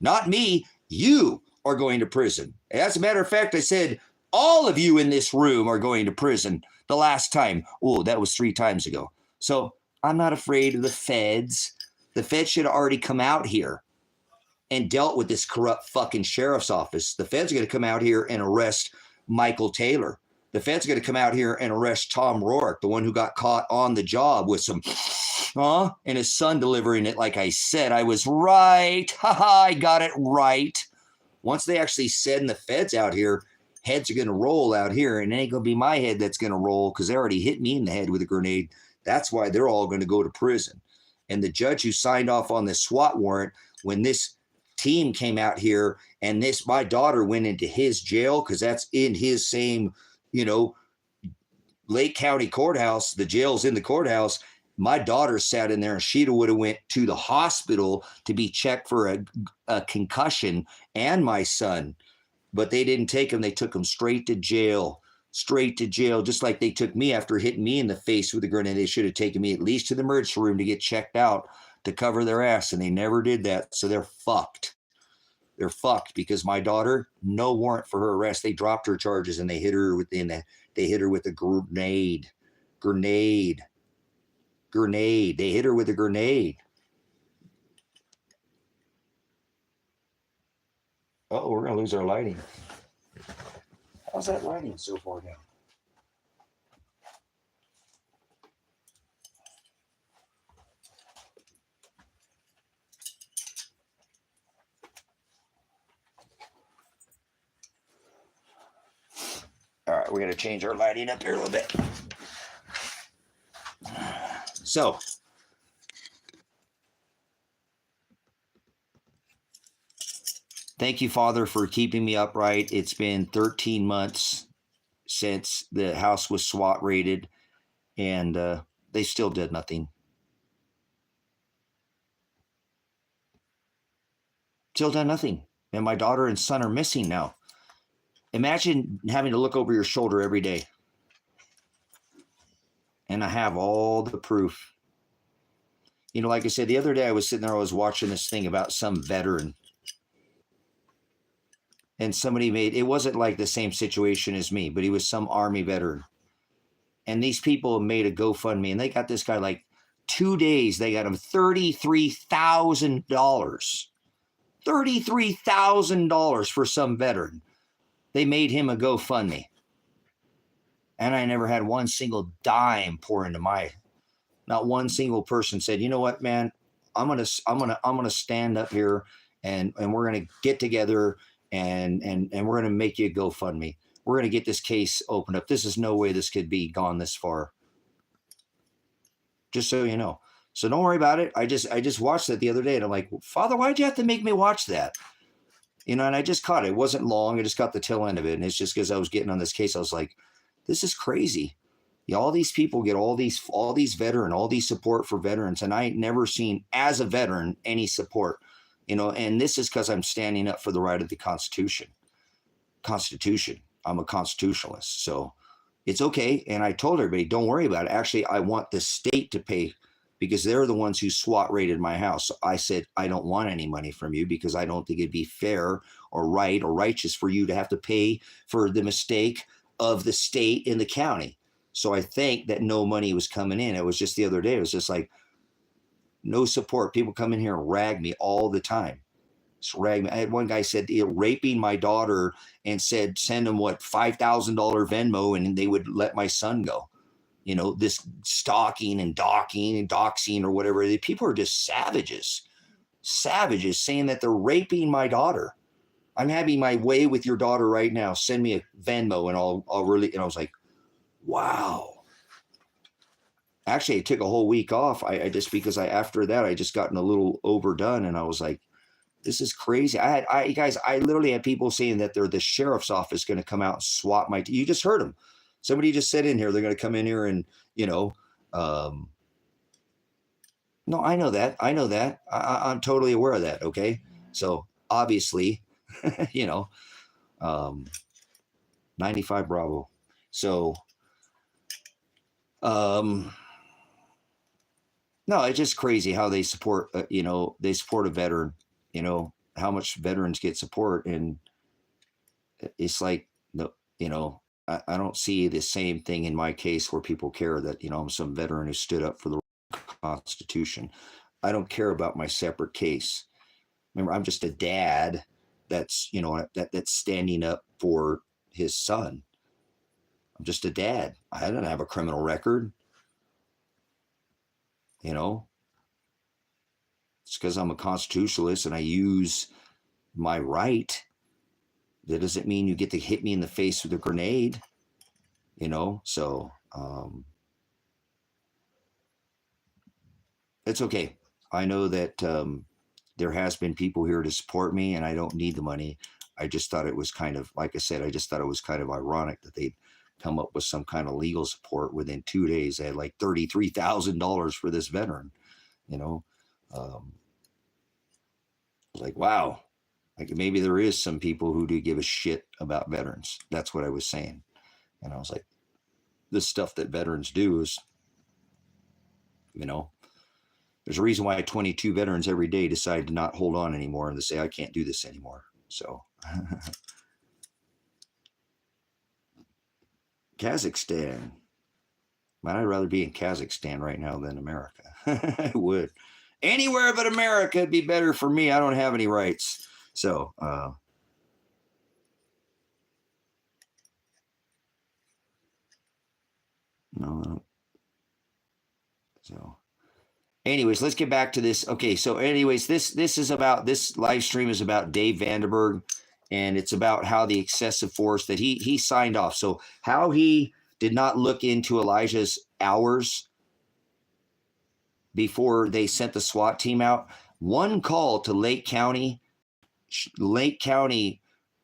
Not me. You are going to prison. As a matter of fact, I said, all of you in this room are going to prison the last time. Oh, that was 3 times ago. So I'm not afraid of the feds. The feds should have already come out here and dealt with this corrupt fucking sheriff's office. The feds are going to come out here and arrest Michael Taylor. The feds are going to come out here and arrest Tom Rourke, the one who got caught on the job with some, and his son delivering it like I said. I was right. I got it right. Once they actually send the feds out here, heads are going to roll out here, and it ain't going to be my head that's going to roll because they already hit me in the head with a grenade. That's why they're all going to go to prison. And the judge who signed off on this SWAT warrant, when this team came out here and my daughter went into his jail, because that's in his same, Lake County courthouse, the jail's in the courthouse. My daughter sat in there and she would have went to the hospital to be checked for a concussion, and my son, but they didn't take him. They took him straight to jail, just like they took me after hitting me in the face with a grenade. They should have taken me at least to the emergency room to get checked out to cover their ass, and they never did that. So they're fucked. they're fucked because my daughter, no warrant for her arrest. They dropped her charges and they hit her with a grenade. They hit her with a grenade. Oh, we're gonna lose our lighting. How's that lighting so far down? All right, we're going to change our lighting up here a little bit. So, thank you, Father, for keeping me upright. It's been 13 months since the house was SWAT raided, and they still did nothing. Still done nothing. And my daughter and son are missing now. Imagine having to look over your shoulder every day. And I have all the proof. You know, like I said, the other day I was sitting there, I was watching this thing about some veteran. And somebody it wasn't like the same situation as me, but he was some Army veteran. And these people made a GoFundMe, and they got this guy like 2 days, they got him $33,000. $33,000 for some veteran. They made him a GoFundMe. And I never had one single dime pour into not one single person said, you know what, man, I'm gonna stand up here and we're gonna get together and we're gonna make you a GoFundMe. We're gonna get this case opened up. This is no way this could be gone this far. Just so you know. So don't worry about it. I just watched that the other day and I'm like, Father, why'd you have to make me watch that? You know, and I just caught it. It wasn't long. I just got the tail end of it. And it's just because I was getting on this case. I was like, this is crazy. You know, all these people get all these veteran, all these support for veterans. And I ain't never seen, as a veteran, any support, you know, and this is because I'm standing up for the right of the Constitution. I'm a constitutionalist. So it's okay. And I told everybody, don't worry about it. Actually, I want the state to pay because they're the ones who SWAT raided my house. So I said, I don't want any money from you because I don't think it'd be fair or right or righteous for you to have to pay for the mistake of the state and the county. So I think that no money was coming in. It was just the other day. It was just like no support. People come in here and rag me all the time. Just rag me. I had one guy said, raping my daughter and said, send him $5,000 Venmo and they would let my son go. You know, this stalking and docking and doxing or whatever. People are just savages saying that they're raping my daughter. I'm having my way with your daughter right now. Send me a Venmo and I'll really, and I was like, wow. Actually, I took a whole week off. After that, I just gotten a little overdone and I was like, this is crazy. I literally had people saying that the sheriff's office going to come out and swat you just heard them. Somebody just said in here, they're going to come in here and, you know, no, I know that. I'm totally aware of that. Okay. So obviously, you know, 95 Bravo. So, no, it's just crazy how they support, they support a veteran, you know, how much veterans get support. And it's like, you know, I don't see the same thing in my case where people care that, you know, I'm some veteran who stood up for the Constitution. I don't care about my separate case. Remember, I'm just a dad that's, you know, that's standing up for his son. I'm just a dad. I don't have a criminal record. You know, it's because I'm a constitutionalist and I use my right. That doesn't mean you get to hit me in the face with a grenade, you know? So, it's okay. I know that, there has been people here to support me and I don't need the money. I just thought it was kind of, like I said, I just thought it was kind of ironic that they'd come up with some kind of legal support within 2 days. They had like $33,000 for this veteran, you know? Like, wow. Like maybe there is some people who do give a shit about veterans. That's what I was saying. And I was like, this stuff that veterans do is, you know, there's a reason why 22 veterans every day decide to not hold on anymore and to say, I can't do this anymore. So Kazakhstan. Man, I'd rather be in Kazakhstan right now than America. I would. Anywhere but America would be better for me. I don't have any rights. So, no. So, anyways, let's get back to this. Okay, so anyways, this live stream is about Dave Vandenberg, and it's about how the excessive force that he signed off. So how he did not look into Elijah's hours before they sent the SWAT team out. One call to Lake County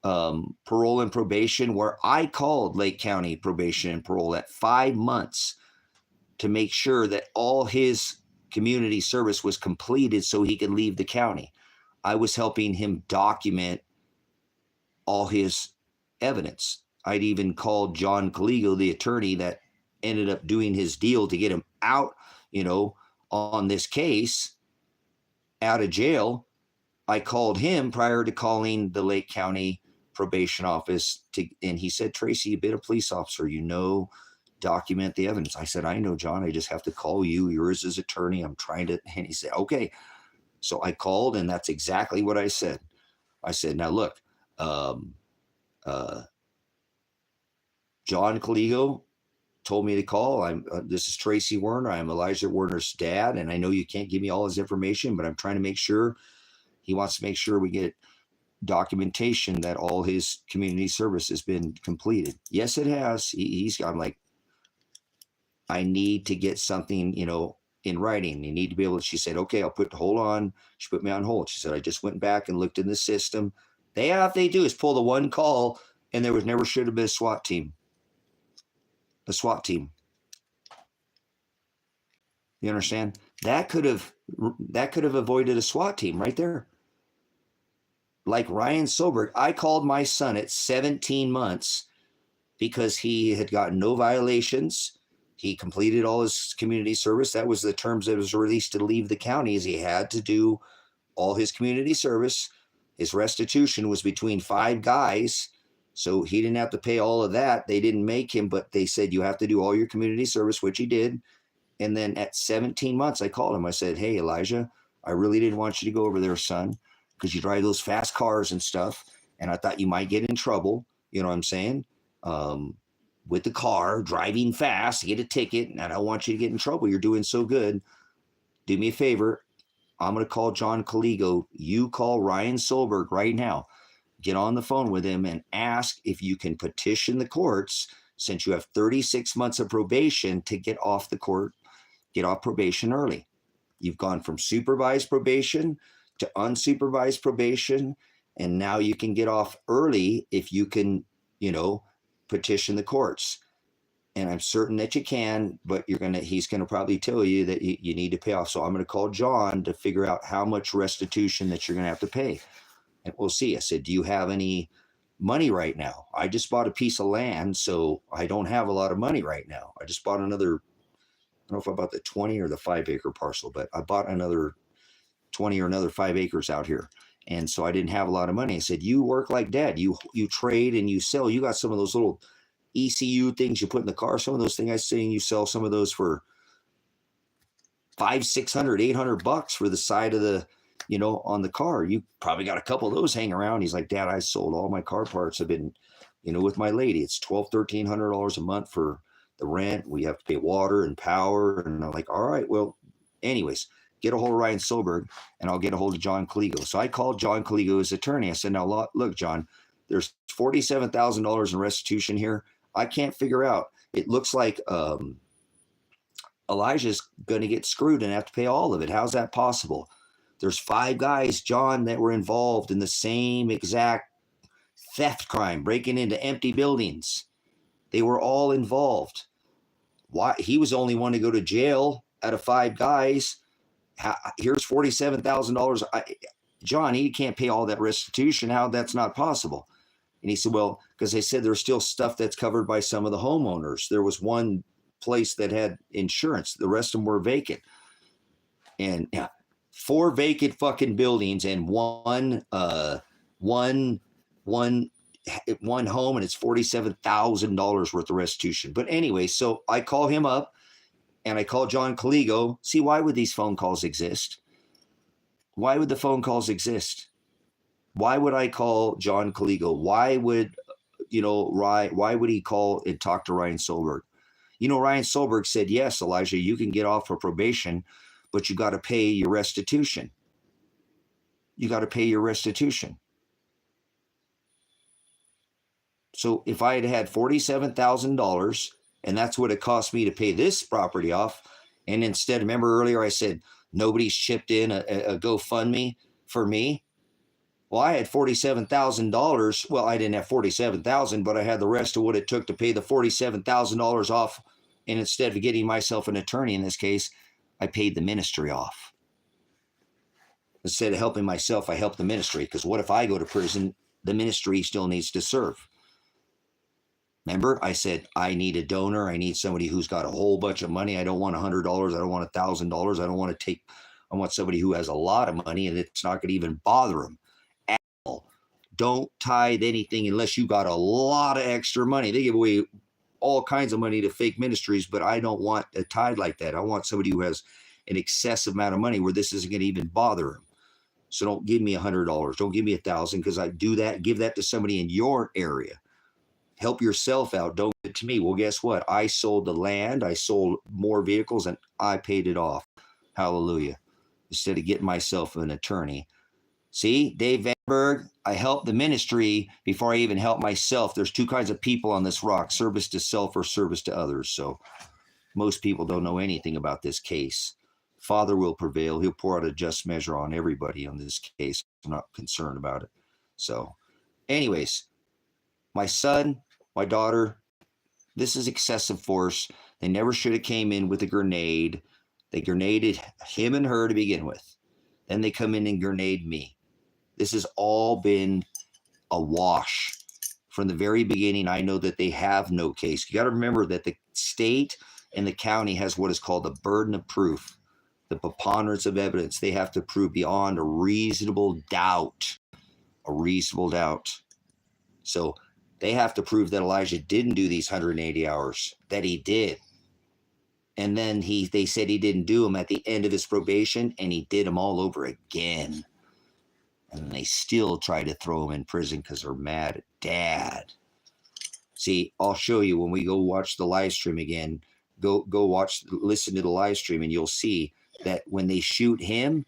parole and probation, where I called Lake County probation and parole at 5 months to make sure that all his community service was completed so he could leave the county. I was helping him document all his evidence. I'd even called John Caligo, the attorney that ended up doing his deal to get him out, on this case, out of jail. I called him prior to calling the Lake County probation office and he said, Tracy, you've been a police officer, document the evidence. I said, I know, John, I just have to call you. You're his attorney. I'm trying to, and he said, okay. So I called, and that's exactly what I said. I said, now look, John Caligo told me to call. This is Tracy Werner. I'm Elijah Werner's dad, and I know you can't give me all his information, but I'm trying to make sure. He wants to make sure we get documentation that all his community service has been completed. Yes, it has. I'm like, I need to get something, in writing. You need to be able to, she said, okay, hold on. She put me on hold. She said, I just went back and looked in the system. All they do is pull the one call, and there never should have been a SWAT team. A SWAT team. You understand? That could have avoided a SWAT team right there. Like Ryan Solberg, I called my son at 17 months because he had gotten no violations. He completed all his community service. That was the terms that was released to leave the county, is he had to do all his community service. His restitution was between 5 guys, so he didn't have to pay all of that. They didn't make him, but they said, you have to do all your community service, which he did. And then at 17 months, I called him. I said, hey, Elijah, I really didn't want you to go over there, son, because you drive those fast cars and stuff, and I thought you might get in trouble. You know what I'm saying? With the car, driving fast, get a ticket, and I don't want you to get in trouble. You're doing so good. Do me a favor. I'm going to call John Caligo. You call Ryan Solberg right now. Get on the phone with him and ask if you can petition the courts, since you have 36 months of probation, to get off probation early. You've gone from supervised probation to unsupervised probation, and now you can get off early if you can, petition the courts. And I'm certain that you can, but he's going to probably tell you that you need to pay off. So I'm going to call John to figure out how much restitution that you're going to have to pay. And we'll see. I said, do you have any money right now? I just bought a piece of land, so I don't have a lot of money right now. I just bought another, I don't know if I bought the 20 or the 5 acre parcel, but I bought another 20 or another 5 acres out here. And so I didn't have a lot of money. I said, you work like dad. You trade and you sell. You got some of those little ECU things you put in the car. Some of those things I seen you sell some of those for $500, $600, $800 for the side of the, on the car. You probably got a couple of those hanging around. He's like, Dad, I sold all my car parts. I've been, with my lady. It's $1,200, $1,300 a month for the rent. We have to pay water and power. And I'm like, all right, well, anyways, get a hold of Ryan Solberg, and I'll get a hold of John Caligo. So I called John Caligo, his attorney. I said, now look, John, there's $47,000 in restitution here. I can't figure out. It looks like Elijah's going to get screwed and have to pay all of it. How's that possible? There's 5 guys, John, that were involved in the same exact theft crime, breaking into empty buildings. They were all involved. Why? He was the only one to go to jail out of 5 guys. Here's $47,000. John, he can't pay all that restitution. How that's not possible? And he said, well, because they said there's still stuff that's covered by some of the homeowners. There was one place that had insurance. The rest of them were vacant. And 4 vacant fucking buildings and 1 one home, and it's $47,000 worth of restitution. But anyway, so I call him up and I call John Caligo. See, why would these phone calls exist? Why would the phone calls exist? Why would I call John Caligo? Why would, why would he call and talk to Ryan Solberg? Ryan Solberg said, yes, Elijah, you can get off for probation, but you got to pay your restitution. You got to pay your restitution. So if I had $47,000, and that's what it cost me to pay this property off, and instead, remember earlier I said nobody's chipped in a GoFundMe for me. Well, I had $47,000. Well, I didn't have $47,000, but I had the rest of what it took to pay the $47,000 off. And instead of getting myself an attorney in this case, I paid the ministry off. Instead of helping myself, I helped the ministry. Because what if I go to prison? The ministry still needs to serve. Remember, I said, I need a donor. I need somebody who's got a whole bunch of money. I don't want $100. I don't want $1,000. I don't want to take, I want somebody who has a lot of money and it's not going to even bother them. Don't tithe anything unless you got a lot of extra money. They give away all kinds of money to fake ministries, but I don't want a tithe like that. I want somebody who has an excessive amount of money where this isn't going to even bother them. So don't give me $100. Don't give me $1,000, because I do that. Give that to somebody in your area. Help yourself out. Don't give it to me. Well, guess what? I sold the land. I sold more vehicles and I paid it off. Hallelujah. Instead of getting myself an attorney. See, Dave Vandenberg, I helped the ministry before I even helped myself. There's two kinds of people on this rock, service to self or service to others. So most people don't know anything about this case. Father will prevail. He'll pour out a just measure on everybody on this case. I'm not concerned about it. So anyways, my son, my daughter, this is excessive force. They never should have came in with a grenade. They grenaded him and her to begin with. Then they come in and grenade me. This has all been a wash. From the very beginning, I know that they have no case. You got to remember that the state and the county has what is called the burden of proof, the preponderance of evidence. They have to prove beyond a reasonable doubt, So they have to prove that Elijah didn't do these 180 hours, that he did. And then they said he didn't do them at the end of his probation, and he did them all over again. And they still try to throw him in prison because they're mad at Dad. See, I'll show you when we go watch the live stream again. Listen to the live stream, and you'll see that when they shoot him,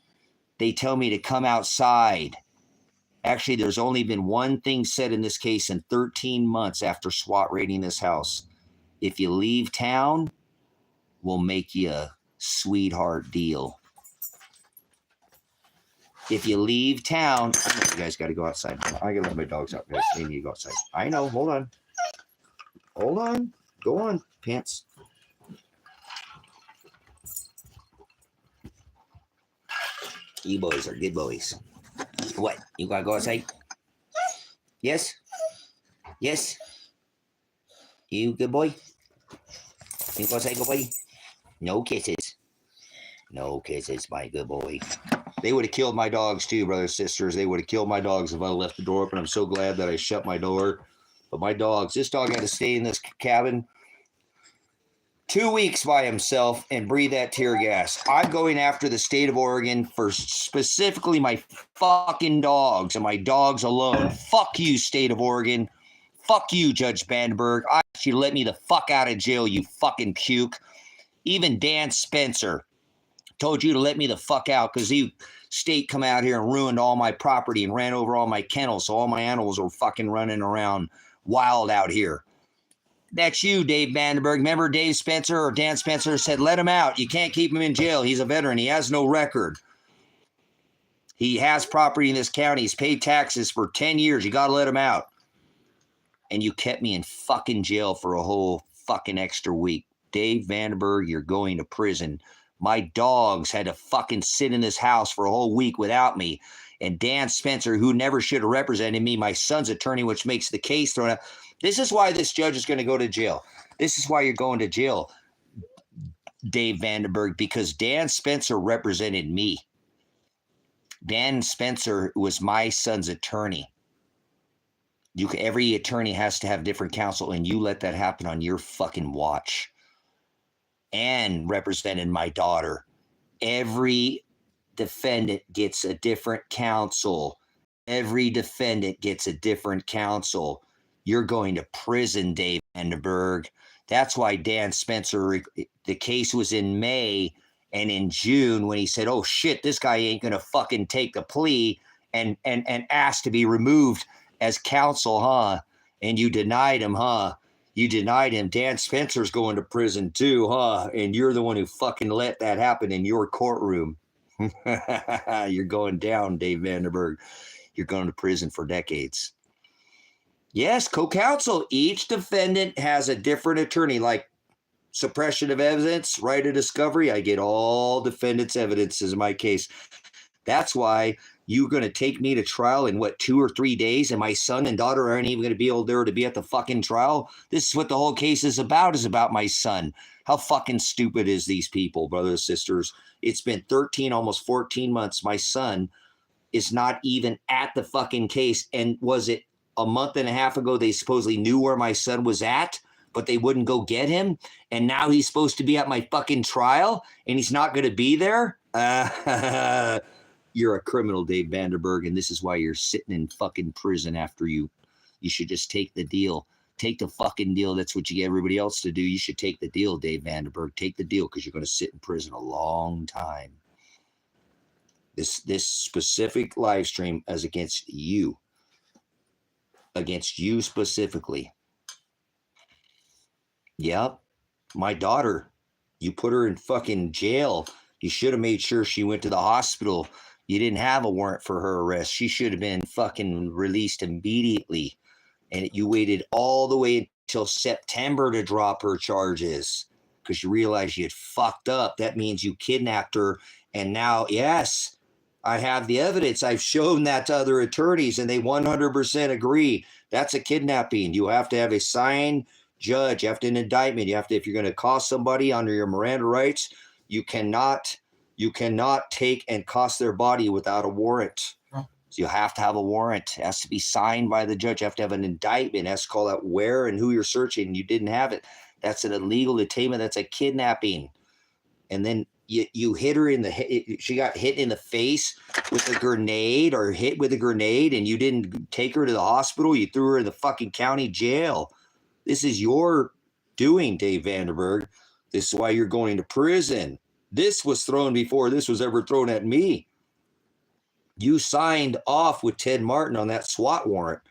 they tell me to come outside. Actually, there's only been one thing said in this case in 13 months after SWAT raiding this house. If you leave town, we'll make you a sweetheart deal. If you leave town, you guys got to go outside. I got to let my dogs out, guys. They need to go outside. I know. Hold on. Go on, pants. You boys are good boys. What? You got to go outside? Yes? Yes? You good boy? You go outside, good boy? No kisses. No kisses, my good boy. They would have killed my dogs too, brothers and sisters. They would have killed my dogs if I left the door open. I'm so glad that I shut my door. But my dogs, this dog had to stay in this cabin 2 weeks by himself and breathe that tear gas. I'm going after the state of Oregon for specifically my fucking dogs and my dogs alone. Fuck you, state of Oregon. Fuck you, Judge Vandenberg. I asked you to let me the fuck out of jail, you fucking puke. Even Dan Spencer told you to let me the fuck out because the state come out here and ruined all my property and ran over all my kennels, so all my animals are fucking running around wild out here. That's you, Dave Vandenberg. Remember Dave Spencer or Dan Spencer said, let him out. You can't keep him in jail. He's a veteran. He has no record. He has property in this county. He's paid taxes for 10 years. You got to let him out. And you kept me in fucking jail for a whole fucking extra week. Dave Vandenberg, you're going to prison. My dogs had to fucking sit in this house for a whole week without me. And Dan Spencer, who never should have represented me, my son's attorney, which makes the case thrown out. This is why this judge is going to go to jail. This is why you're going to jail, Dave Vandenberg, because Dan Spencer represented me. Dan Spencer was my son's attorney. Every attorney has to have different counsel, and you let that happen on your fucking watch. And represented my daughter. Every defendant gets a different counsel. Every defendant gets a different counsel. You're going to prison, Dave Vandenberg. That's why Dan Spencer, the case was in May, and in June when he said, oh shit, this guy ain't going to fucking take the plea and ask to be removed as counsel, huh? And you denied him, huh? You denied him. Dan Spencer's going to prison too, huh? And you're the one who fucking let that happen in your courtroom. You're going down, Dave Vandenberg. You're going to prison for decades. Yes, co-counsel. Each defendant has a different attorney, like suppression of evidence, right of discovery. I get all defendants' evidence in my case. That's why you're going to take me to trial in, 2 or 3 days, and my son and daughter aren't even going to be able there to be at the fucking trial? This is what the whole case is about my son. How fucking stupid is these people, brothers and sisters? It's been 13, almost 14 months. My son is not even at the fucking case. And was it a month and a half ago they supposedly knew where my son was at, but they wouldn't go get him? And now he's supposed to be at my fucking trial, and he's not going to be there? You're a criminal, Dave Vandenberg, and this is why you're sitting in fucking prison after you. You should just take the deal. Take the fucking deal. That's what you get everybody else to do. You should take the deal, Dave Vandenberg. Take the deal, because you're going to sit in prison a long time. This specific live stream is against you. Against you specifically. Yep. My daughter, you put her in fucking jail. You should have made sure she went to the hospital. You didn't have a warrant for her arrest. She should have been fucking released immediately. And you waited all the way until September to drop her charges because you realized you had fucked up. That means you kidnapped her. And now, yes, I have the evidence. I've shown that to other attorneys, and they 100% agree. That's a kidnapping. You have to have a signed judge. You have to an indictment. You have to, if you're going to cost somebody under your Miranda rights, you cannot take and cost their body without a warrant. So you have to have a warrant. It has to be signed by the judge. You have to have an indictment. It has to call out where and who you're searching. You didn't have it. That's an illegal detainment. That's a kidnapping. And then you hit her in the she got hit in the face with a grenade, or hit with a grenade, and you didn't take her to the hospital. You threw her in the fucking county jail. This is your doing, Dave Vandenberg. This is why you're going to prison. This was thrown before this was ever thrown at me. You signed off with Ted Martin on that SWAT warrant.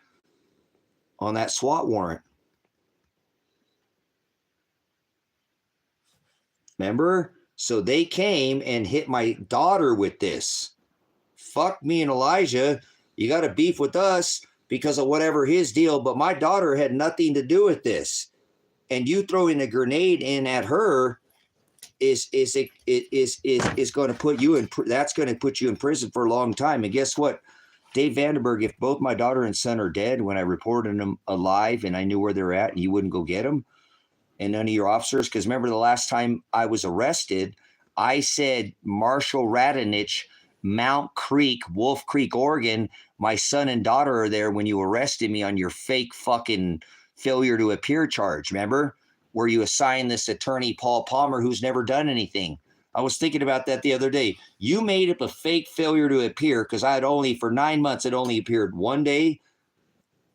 Remember? So they came and hit my daughter with this. Fuck me and Elijah. You got to beef with us because of whatever his deal, but my daughter had nothing to do with this. And you throwing a grenade in at her is going to put you in. That's going to put you in prison for a long time. And guess what, Dave Vandenberg? If both my daughter and son are dead when I reported them alive, and I knew where they're at, and you wouldn't go get them, and none of your officers, because remember the last time I was arrested, I said Marshall Radonich, Mount Creek, Wolf Creek, Oregon. My son and daughter are there when you arrested me on your fake fucking failure to appear charge. Remember? Where you assigned this attorney, Paul Palmer, who's never done anything. I was thinking about that the other day. You made up a fake failure to appear because for 9 months, I'd only appeared one day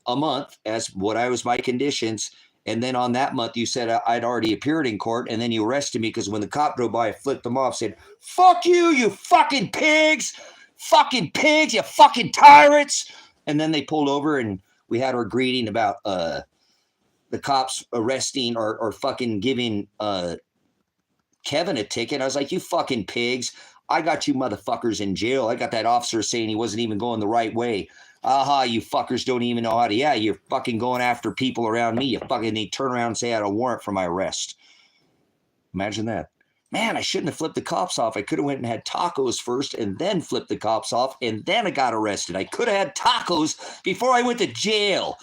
a month as what I was my conditions. And then on that month, you said I'd already appeared in court, and then you arrested me because when the cop drove by, I flipped them off, said, fuck you, you fucking pigs, you fucking tyrants. And then they pulled over, and we had our greeting about the cops arresting or fucking giving Kevin a ticket. I was like, you fucking pigs. I got you motherfuckers in jail. I got that officer saying he wasn't even going the right way. Aha, you fuckers don't even know how to. Yeah, you're fucking going after people around me. They turn around and say I had a warrant for my arrest. Imagine that. Man, I shouldn't have flipped the cops off. I could have went and had tacos first and then flipped the cops off, and then I got arrested. I could have had tacos before I went to jail.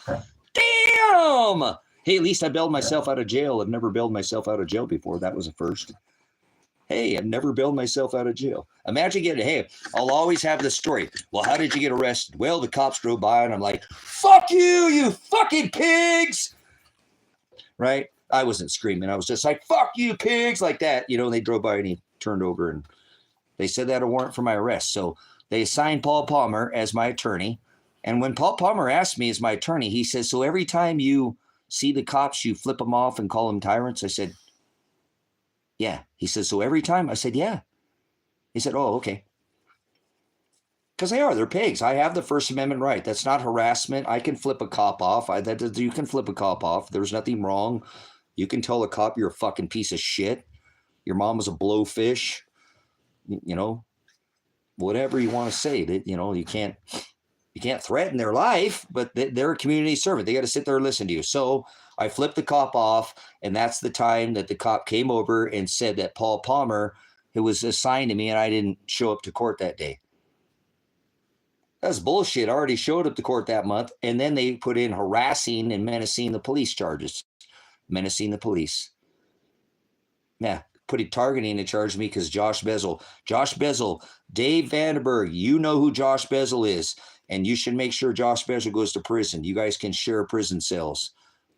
Damn! Hey, at least I bailed myself out of jail. I've never bailed myself out of jail before. That was a first. Hey, I've never bailed myself out of jail. Imagine getting, hey, I'll always have the story. Well, how did you get arrested? Well, the cops drove by and I'm like, fuck you, you fucking pigs. Right? I wasn't screaming. I was just like, fuck you, pigs, like that. You know, and they drove by and he turned over and they said they had a warrant for my arrest. So they assigned Paul Palmer as my attorney. And when Paul Palmer asked me as my attorney, he says, so every time you see the cops, you flip them off and call them tyrants? I said, yeah. He says, so every time? I said, yeah. He said, oh, okay. Because they are. They're pigs. I have the First Amendment right. That's not harassment. I can flip a cop off. You can flip a cop off. There's nothing wrong. You can tell a cop you're a fucking piece of shit. Your mom was a blowfish. You know, whatever you want to say. That, you know, you can't threaten their life, but they're a community servant. They got to sit there and listen to you. So I flipped the cop off, and that's the time that the cop came over and said that Paul Palmer, who was assigned to me, and I didn't show up to court that day. That's bullshit. I already showed up to court that month, and then they put in harassing and menacing the police charges. Menacing the police. Yeah, putting targeting to charge me because Josh Bezel, Dave Vandenberg, you know who Josh Bezel is, and you should make sure Josh Bezel goes to prison. You guys can share prison cells.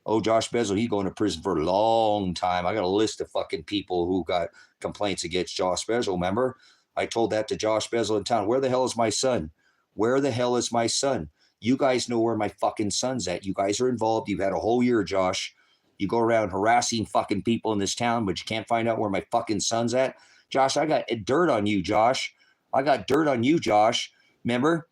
Oh, Josh Bezel, he's going to prison for a long time. I got a list of fucking people who got complaints against Josh Bezel. Remember? I told that to Josh Bezel in town. Where the hell is my son? Where the hell is my son? You guys know where my fucking son's at. You guys are involved. You've had a whole year, Josh. You go around harassing fucking people in this town, but you can't find out where my fucking son's at. Josh, I got dirt on you, Josh. I got dirt on you, Josh. Remember?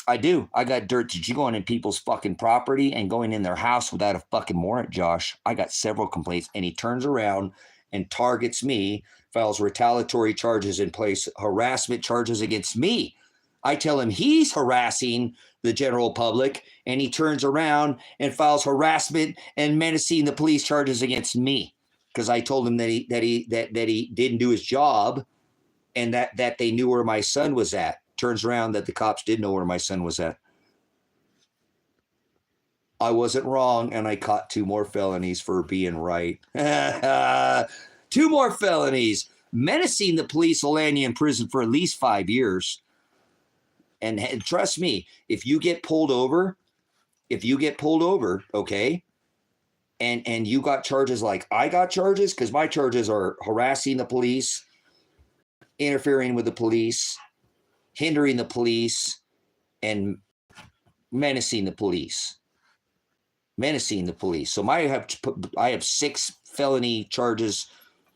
I do. I got dirt. Did you go in people's fucking property and going in their house without a fucking warrant, Josh? I got several complaints. And he turns around and targets me, files retaliatory charges in place, harassment charges against me. I tell him he's harassing the general public, and he turns around and files harassment and menacing the police charges against me because I told him that he didn't do his job, and that they knew where my son was at. Turns around that the cops did know where my son was at. I wasn't wrong, and I caught 2 more felonies for being right. 2 more felonies. Menacing the police will land you in prison for at least 5 years. And trust me, if you get pulled over, okay, and you got charges like I got charges, because my charges are harassing the police, interfering with the police, hindering the police, and menacing the police. So I have 6 felony charges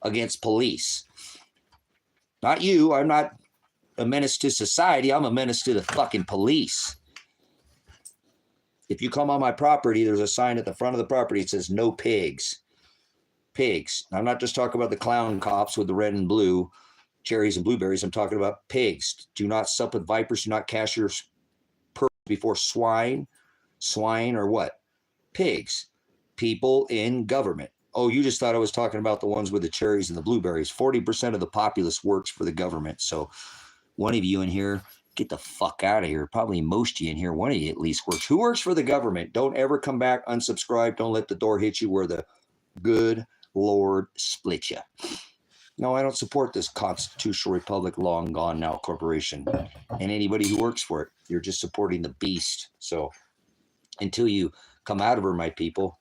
against police. Not you. I'm not a menace to society. I'm a menace to the fucking police. If you come on my property, there's a sign at the front of the property. It says no pigs. Pigs. I'm not just talking about the clown cops with the red and blue cherries and blueberries. I'm talking about pigs. Do not sup with vipers. Do not cast your pearls before swine. Swine or what? Pigs. People in government. Oh, you just thought I was talking about the ones with the cherries and the blueberries. 40% of the populace works for the government. So one of you in here, get the fuck out of here. Probably most of you in here, one of you at least works. Who works for the government? Don't ever come back, unsubscribe. Don't let the door hit you where the good Lord split you. No, I don't support this constitutional republic, long gone now corporation, and anybody who works for it. You're just supporting the beast. So until you come out of her, my people.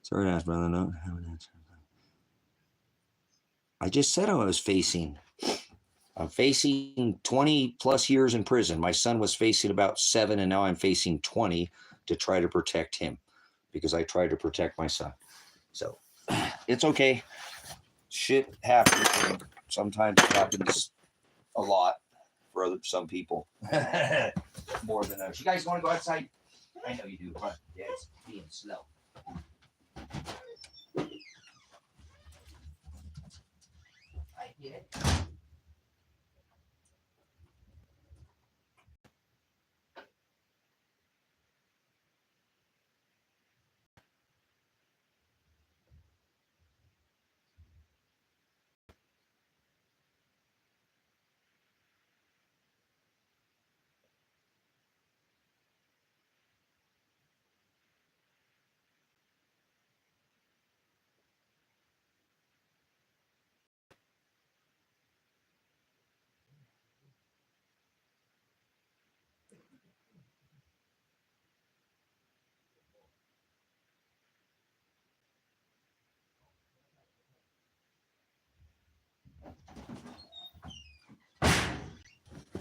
Sorry to ask, brother. No, I just said I'm facing 20 plus years in prison. My son was facing about 7, and now I'm facing 20 to try to protect him because I tried to protect my son. So it's okay. Shit happens. Sometimes it happens a lot for some people. More than others. You guys want to go outside? I know you do. Run. Dad's being slow. I get it.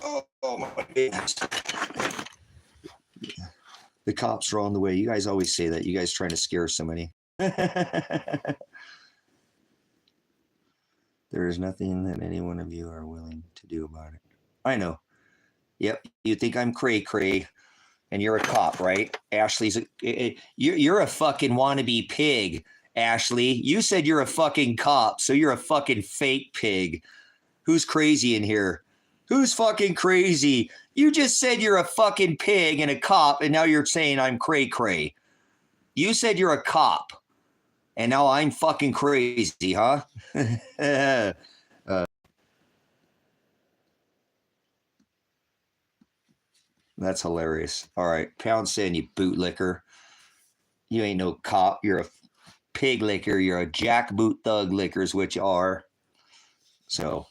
Oh my goodness. The cops are on the way. You guys always say that. You guys trying to scare somebody. There is nothing that any one of you are willing to do about it. I know. Yep. You think I'm cray-cray, and you're a cop, right? Ashley's you're a fucking wannabe pig, Ashley. You said you're a fucking cop, so you're a fucking fake pig. Who's crazy in here? Who's fucking crazy? You just said you're a fucking pig and a cop, and now you're saying I'm cray-cray. You said you're a cop, and now I'm fucking crazy, huh? That's hilarious. All right, pound sand, you bootlicker. You ain't no cop. You're a pig licker. You're a jackboot thug licker is what you are. So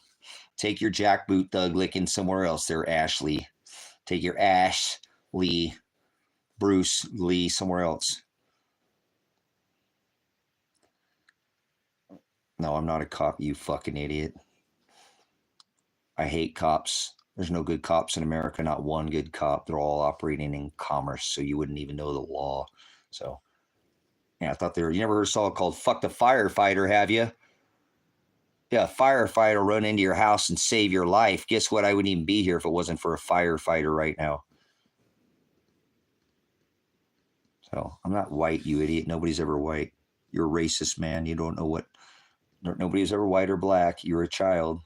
take your jackboot thug licking somewhere else there, Ashley. Take your Ash Lee, Bruce Lee somewhere else. No, I'm not a cop, you fucking idiot. I hate cops. There's no good cops in America, not one good cop. They're all operating in commerce, so you wouldn't even know the law. So, yeah, I thought you never heard a song called Fuck the Firefighter, have you? Yeah, a firefighter run into your house and save your life. Guess what? I wouldn't even be here if it wasn't for a firefighter right now. So, I'm not white, you idiot. Nobody's ever white. You're a racist, man. You don't know what. Nobody's ever white or black. You're a child.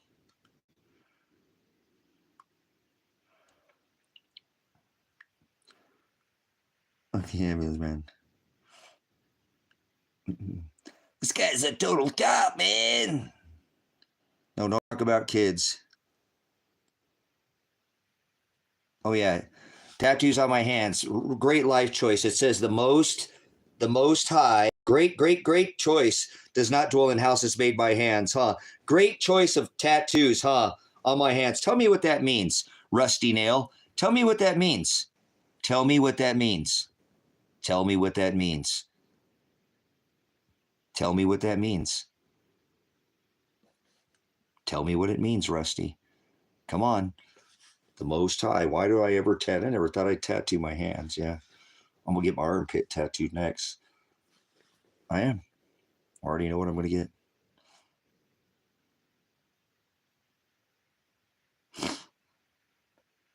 The ambulance man. This guy's a total cop, man. No, don't talk about kids. Oh yeah, tattoos on my hands. Great life choice. It says the most high. Great choice. Does not dwell in houses made by hands, huh? Great choice of tattoos, huh? On my hands. Tell me what that means, Rusty Nail. Tell me what that means. Tell me what that means. Tell me what that means. Tell me what that means. Tell me what it means, Rusty. Come on. The Most High. Why do I ever tattoo? I never thought I'd tattoo my hands. Yeah. I'm going to get my armpit tattooed next. I am. I already know what I'm going to get.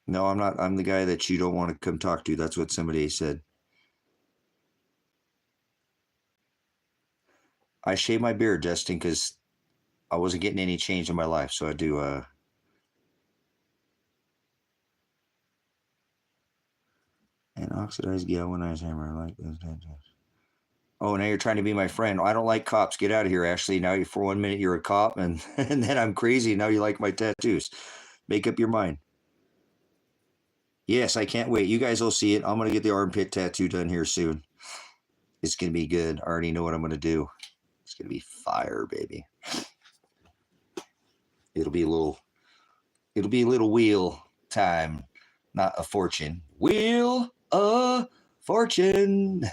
No, I'm not. I'm the guy that you don't want to come talk to. That's what somebody said. I shave my beard, Justin, because I wasn't getting any change in my life. So I do an oxidized galvanized hammer. I like those tattoos. Oh, now you're trying to be my friend. I don't like cops. Get out of here, Ashley. Now for 1 minute you're a cop, and then I'm crazy. Now you like my tattoos. Make up your mind. Yes, I can't wait. You guys will see it. I'm going to get the armpit tattoo done here soon. It's going to be good. I already know what I'm going to do. It's going to be fire, baby. It'll be a little wheel time, not a fortune. Wheel of fortune.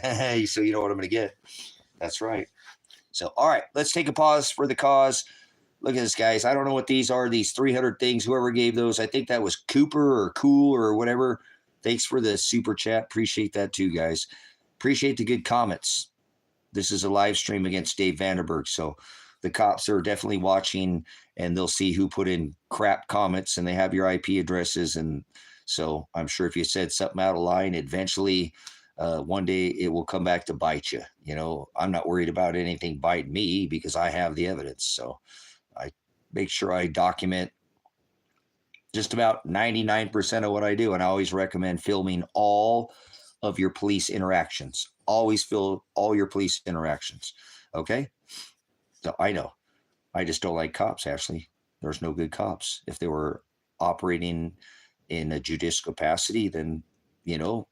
So you know what I'm going to get. That's right. So, all right, let's take a pause for the cause. Look at this, guys. I don't know what these are, these 300 things. Whoever gave those, I think that was Cooper or Cool or whatever. Thanks for the super chat. Appreciate that too, guys. Appreciate the good comments. This is a live stream against Dave Vandenberg, so the cops are definitely watching, and they'll see who put in crap comments, and they have your IP addresses. And so I'm sure if you said something out of line, eventually one day it will come back to bite you. You know, I'm not worried about anything biting me because I have the evidence. So I make sure I document just about 99% of what I do. And I always recommend filming all of your police interactions. Always film all your police interactions. Okay? So I know. I just don't like cops, Ashley. There's no good cops. If they were operating in a judicial capacity, then, you know,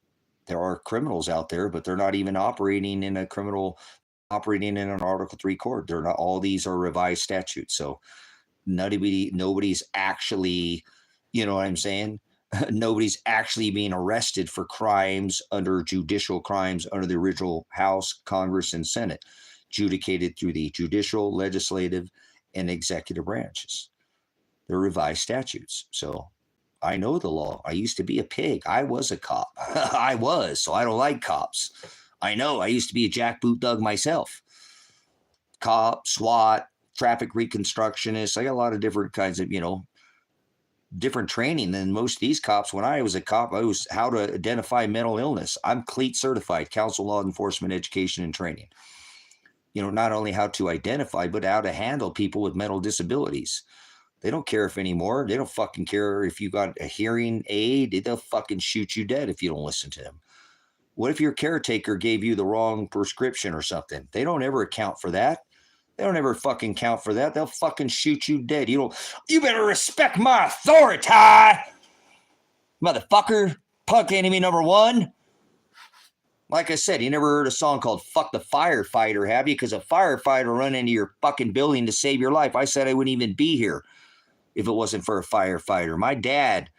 there are criminals out there, but they're not even operating in a criminal, operating in an Article 3 court. They're not, all these are revised statutes. So nobody's actually, you know what I'm saying? Nobody's actually being arrested for crimes under judicial crimes under the original House, Congress, and Senate, adjudicated through the judicial, legislative, and executive branches. They're revised statutes. So I know the law. I used to be a pig. I was a cop. I was, so I don't like cops. I know. I used to be a jackboot thug myself. Cop, SWAT, traffic reconstructionist. I got a lot of different kinds of, different training than most of these cops. When I was a cop, I was how to identify mental illness. I'm CLEAT certified, Council Law Enforcement Education and Training. Not only how to identify, but how to handle people with mental disabilities. They don't care if anymore. They don't fucking care if you got a hearing aid. They'll fucking shoot you dead if you don't listen to them. What if your caretaker gave you the wrong prescription or something? They don't ever account for that. They don't ever fucking count for that. They'll fucking shoot you dead. You better respect my authority, motherfucker. Punk enemy number one. Like I said, you never heard a song called Fuck the Firefighter, have you? Because a firefighter run into your fucking building to save your life. I said I wouldn't even be here if it wasn't for a firefighter. My dad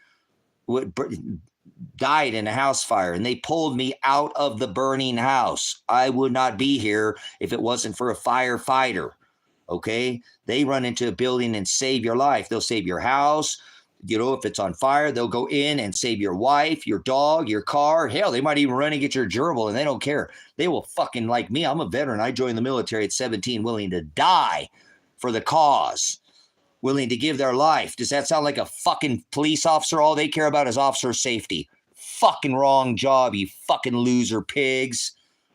died in a house fire, and they pulled me out of the burning house. I would not be here if it wasn't for a firefighter, okay? They run into a building and save your life. They'll save your house. If it's on fire, they'll go in and save your wife, your dog, your car. Hell, they might even run and get your gerbil, and they don't care. They will fucking, like me, I'm a veteran. I joined the military at 17, willing to die for the cause, willing to give their life. Does that sound like a fucking police officer? All they care about is officer safety. Fucking wrong job, you fucking loser pigs.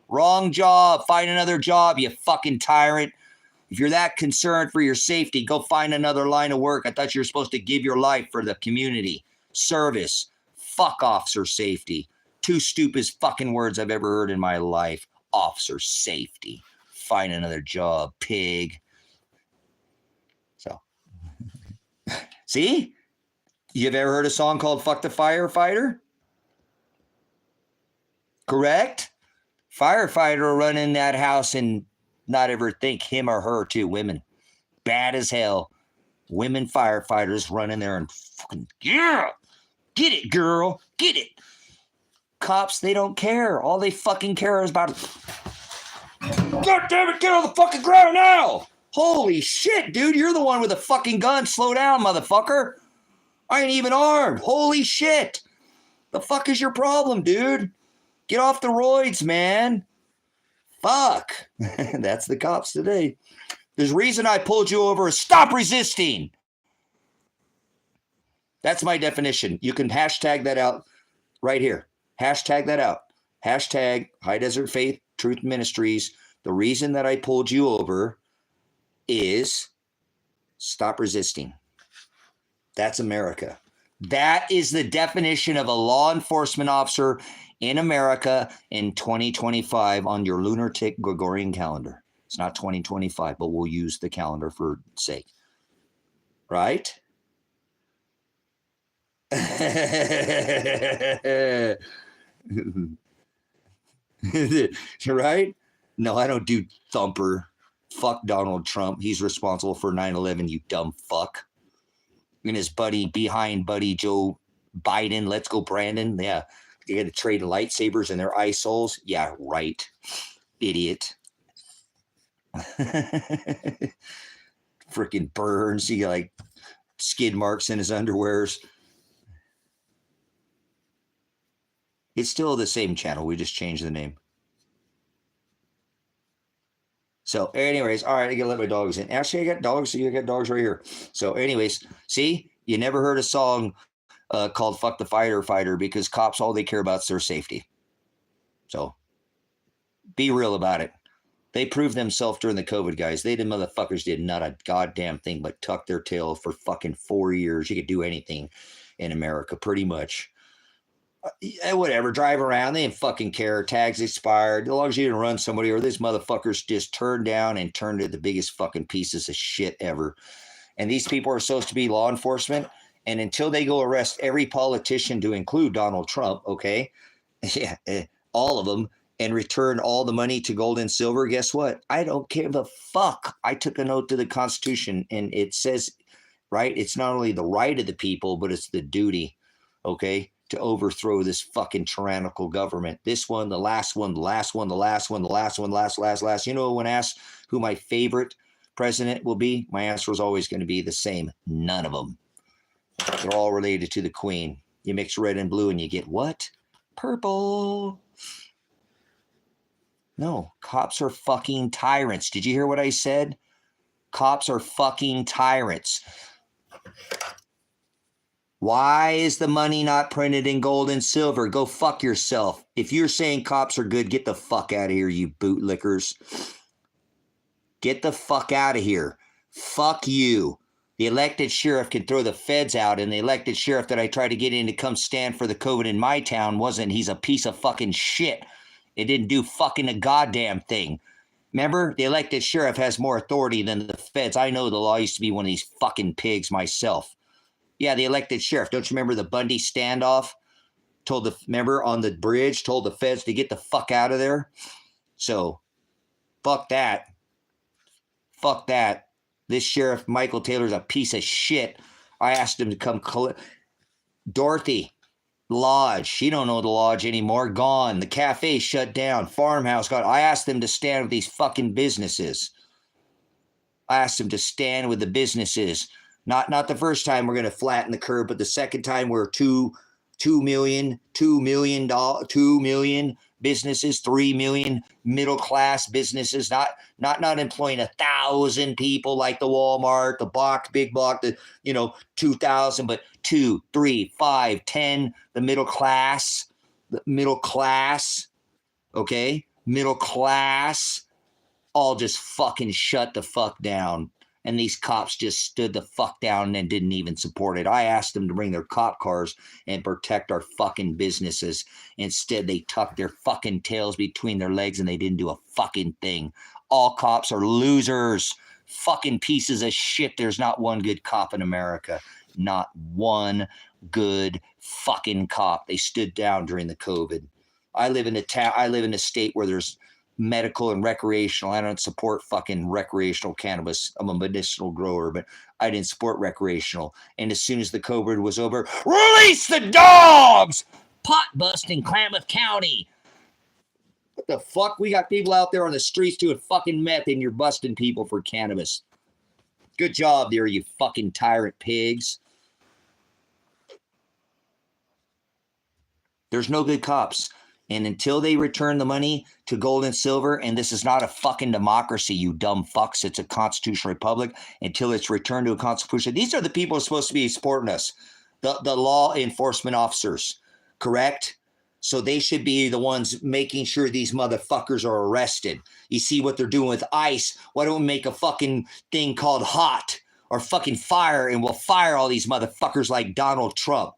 Wrong job. Find another job, you fucking tyrant. If you're that concerned for your safety, go find another line of work. I thought you were supposed to give your life for the community. Service. Fuck officer safety. Two stupidest fucking words I've ever heard in my life. Officer safety. Find another job, pig. So, see? You've ever heard a song called Fuck the Firefighter? Correct? Firefighter will run in that house and not ever think him or her, too. Women. Bad as hell. Women firefighters run in there and fucking, yeah, get it, girl. Get it. Cops, they don't care. All they fucking care is about, God damn it, get on the fucking ground now. Holy shit, dude. You're the one with a fucking gun. Slow down, motherfucker. I ain't even armed. Holy shit. The fuck is your problem, dude? Get off the roids, man. Fuck. That's the cops today. There's a reason I pulled you over. Stop resisting. That's my definition. You can hashtag that out right here. Hashtag that out. Hashtag High Desert Faith Truth Ministries. The reason that I pulled you over is stop resisting. That's America. That is the definition of a law enforcement officer in America in 2025 on your lunatic Gregorian calendar. It's not 2025, but we'll use the calendar for sake. Right? Right? No, I don't do thumper. Fuck Donald Trump. He's responsible for 9/11, you dumb fuck. And his buddy, behind buddy Joe Biden, let's go Brandon. Yeah. They had to trade lightsabers and their eye souls. Yeah, right. Idiot. Freaking burns. He got like skid marks in his underwears. It's still the same channel. We just changed the name. So anyways, all right, I gotta let my dogs in. Actually, I got dogs. So you got dogs right here. So anyways, see, you never heard a song called Fuck the Firefighter because cops, all they care about is their safety. So be real about it. They proved themselves during the COVID, guys. The motherfuckers did not a goddamn thing but tuck their tail for fucking 4 years. You could do anything in America, pretty much. Whatever, drive around. They didn't fucking care. Tags expired. As long as you didn't run somebody, or these motherfuckers just turned down and turned into the biggest fucking pieces of shit ever. And these people are supposed to be law enforcement. And until they go arrest every politician, to include Donald Trump, okay, yeah, all of them, and return all the money to gold and silver, guess what? I don't give a fuck. I took an oath to the Constitution, and it says, right, it's not only the right of the people, but it's the duty, okay, to overthrow this fucking tyrannical government. This one, the last one, the last one, the last one, the last one, last. You know, when asked who my favorite president will be, my answer is always going to be the same. None of them. They're all related to the queen. You mix red and blue and you get what? Purple. No, cops are fucking tyrants. Did you hear what I said? Cops are fucking tyrants. Why is the money not printed in gold and silver? Go fuck yourself. If you're saying cops are good, get the fuck out of here, you bootlickers. Get the fuck out of here. Fuck you. The elected sheriff can throw the feds out, and the elected sheriff that I tried to get in to come stand for the COVID in my town wasn't. He's a piece of fucking shit. It didn't do fucking a goddamn thing. Remember, the elected sheriff has more authority than the feds. I know the law. I used to be one of these fucking pigs myself. Yeah, the elected sheriff. Don't you remember the Bundy standoff? Remember on the bridge, told the feds to get the fuck out of there? So, fuck that. Fuck that. This sheriff, Michael Taylor's a piece of shit. I asked him to come. Dorothy Lodge. She don't know the lodge anymore. Gone. The cafe shut down. Farmhouse gone. I asked them to stand with these fucking businesses. I asked them to stand with the businesses. Not the first time we're going to flatten the curve, but the second time we're 2 million businesses, 3 million middle class businesses, not employing 1,000 people like the Walmart, the big block, 2,000, but 2, 3, 5, 10, the middle class, okay, middle class, all just fucking shut the fuck down. And these cops just stood the fuck down and didn't even support it. I asked them to bring their cop cars and protect our fucking businesses. Instead, they tucked their fucking tails between their legs and they didn't do a fucking thing. All cops are losers. Fucking pieces of shit. There's not one good cop in America. Not one good fucking cop. They stood down during the COVID. I live in a state where there's medical and recreational. I don't support fucking recreational cannabis. I'm a medicinal grower, but I didn't support recreational. And as soon as the COVID was over, release the dogs! Pot bust in Klamath County. What the fuck? We got people out there on the streets doing fucking meth and you're busting people for cannabis. Good job there, you fucking tyrant pigs. There's no good cops. And until they return the money to gold and silver, and this is not a fucking democracy, you dumb fucks. It's a constitutional republic. Until it's returned to a constitution. These are the people who are supposed to be supporting us. The law enforcement officers, correct? So they should be the ones making sure these motherfuckers are arrested. You see what they're doing with ICE. Why don't we make a fucking thing called HOT or fucking fire, and we'll fire all these motherfuckers like Donald Trump.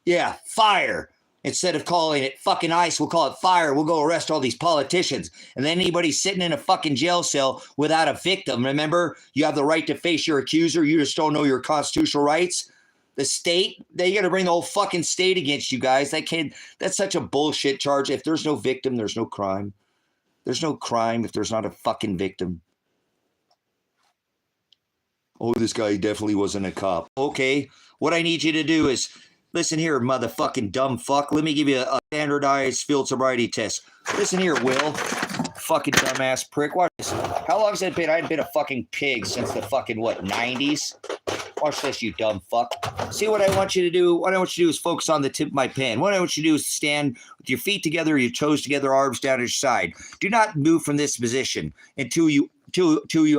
Yeah, fire. Instead of calling it fucking ICE, we'll call it fire. We'll go arrest all these politicians. And then anybody sitting in a fucking jail cell without a victim, remember, you have the right to face your accuser. You just don't know your constitutional rights. The state, they got to bring the whole fucking state against you guys. That's such a bullshit charge. If there's no victim, there's no crime. There's no crime if there's not a fucking victim. Oh, this guy definitely wasn't a cop. Okay, what I need you to do is, listen here, motherfucking dumb fuck. Let me give you a standardized field sobriety test. Listen here, Will. Fucking dumbass prick. Watch this. How long has it been? I've been a fucking pig since the fucking, 90s? Watch this, you dumb fuck. See what I want you to do? What I want you to do is focus on the tip of my pen. What I want you to do is stand with your feet together, your toes together, arms down your side. Do not move from this position until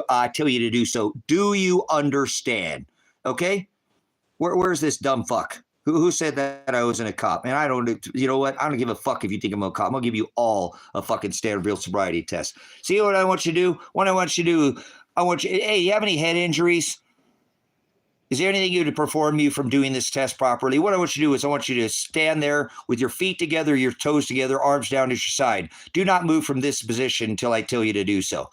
I tell you to do so. Do you understand? Okay? Where's this dumb fuck? Who said that I wasn't a cop? And I don't, you know what? I don't give a fuck if you think I'm a cop. I'm going to give you all a fucking standard real sobriety test. See what I want you to do? What I want you to do, hey, you have any head injuries? Is there anything you to perform you from doing this test properly? What I want you to do is I want you to stand there with your feet together, your toes together, arms down at your side. Do not move from this position until I tell you to do so.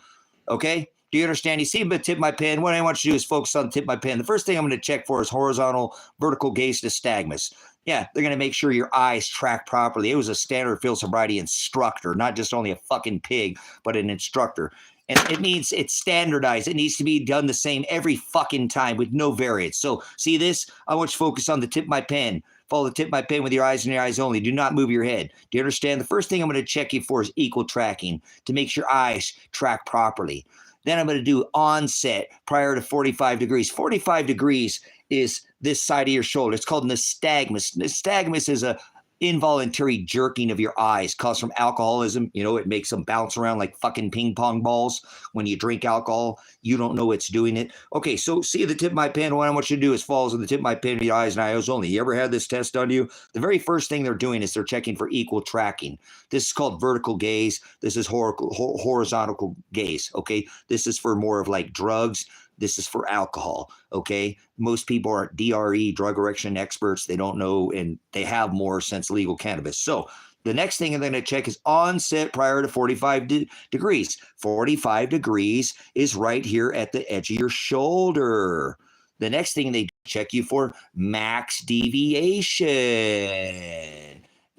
Okay? Do you understand? You see the tip of my pen? What I want you to do is focus on the tip of my pen. The first thing I'm going to check for is horizontal, vertical gaze nystagmus. Yeah, they're going to make sure your eyes track properly. It was a standard field sobriety instructor, not just only a fucking pig, but an instructor. And it means it's standardized. It needs to be done the same every fucking time with no variance. So see this? I want you to focus on the tip of my pen. Follow the tip of my pen with your eyes and your eyes only. Do not move your head. Do you understand? The first thing I'm going to check you for is equal tracking to make sure your eyes track properly. Then I'm going to do onset prior to 45 degrees. 45 degrees is this side of your shoulder. It's called nystagmus. Nystagmus is a involuntary jerking of your eyes caused from alcoholism. You know, it makes them bounce around like fucking ping pong balls when you drink alcohol. You don't know it's doing it. Okay, so see the tip of my pen. What I want you to do is follow the tip of my pen to your eyes and eyes only. You ever had this test done to you? The very first thing they're doing is they're checking for equal tracking. This is called vertical gaze. This is horizontal gaze, okay? This is for more of like drugs. This is for alcohol, okay? Most people aren't DRE, drug erection experts. They don't know, and they have more since legal cannabis. So the next thing they're going to check is onset prior to 45 degrees. 45 degrees is right here at the edge of your shoulder. The next thing they check you for, max deviation.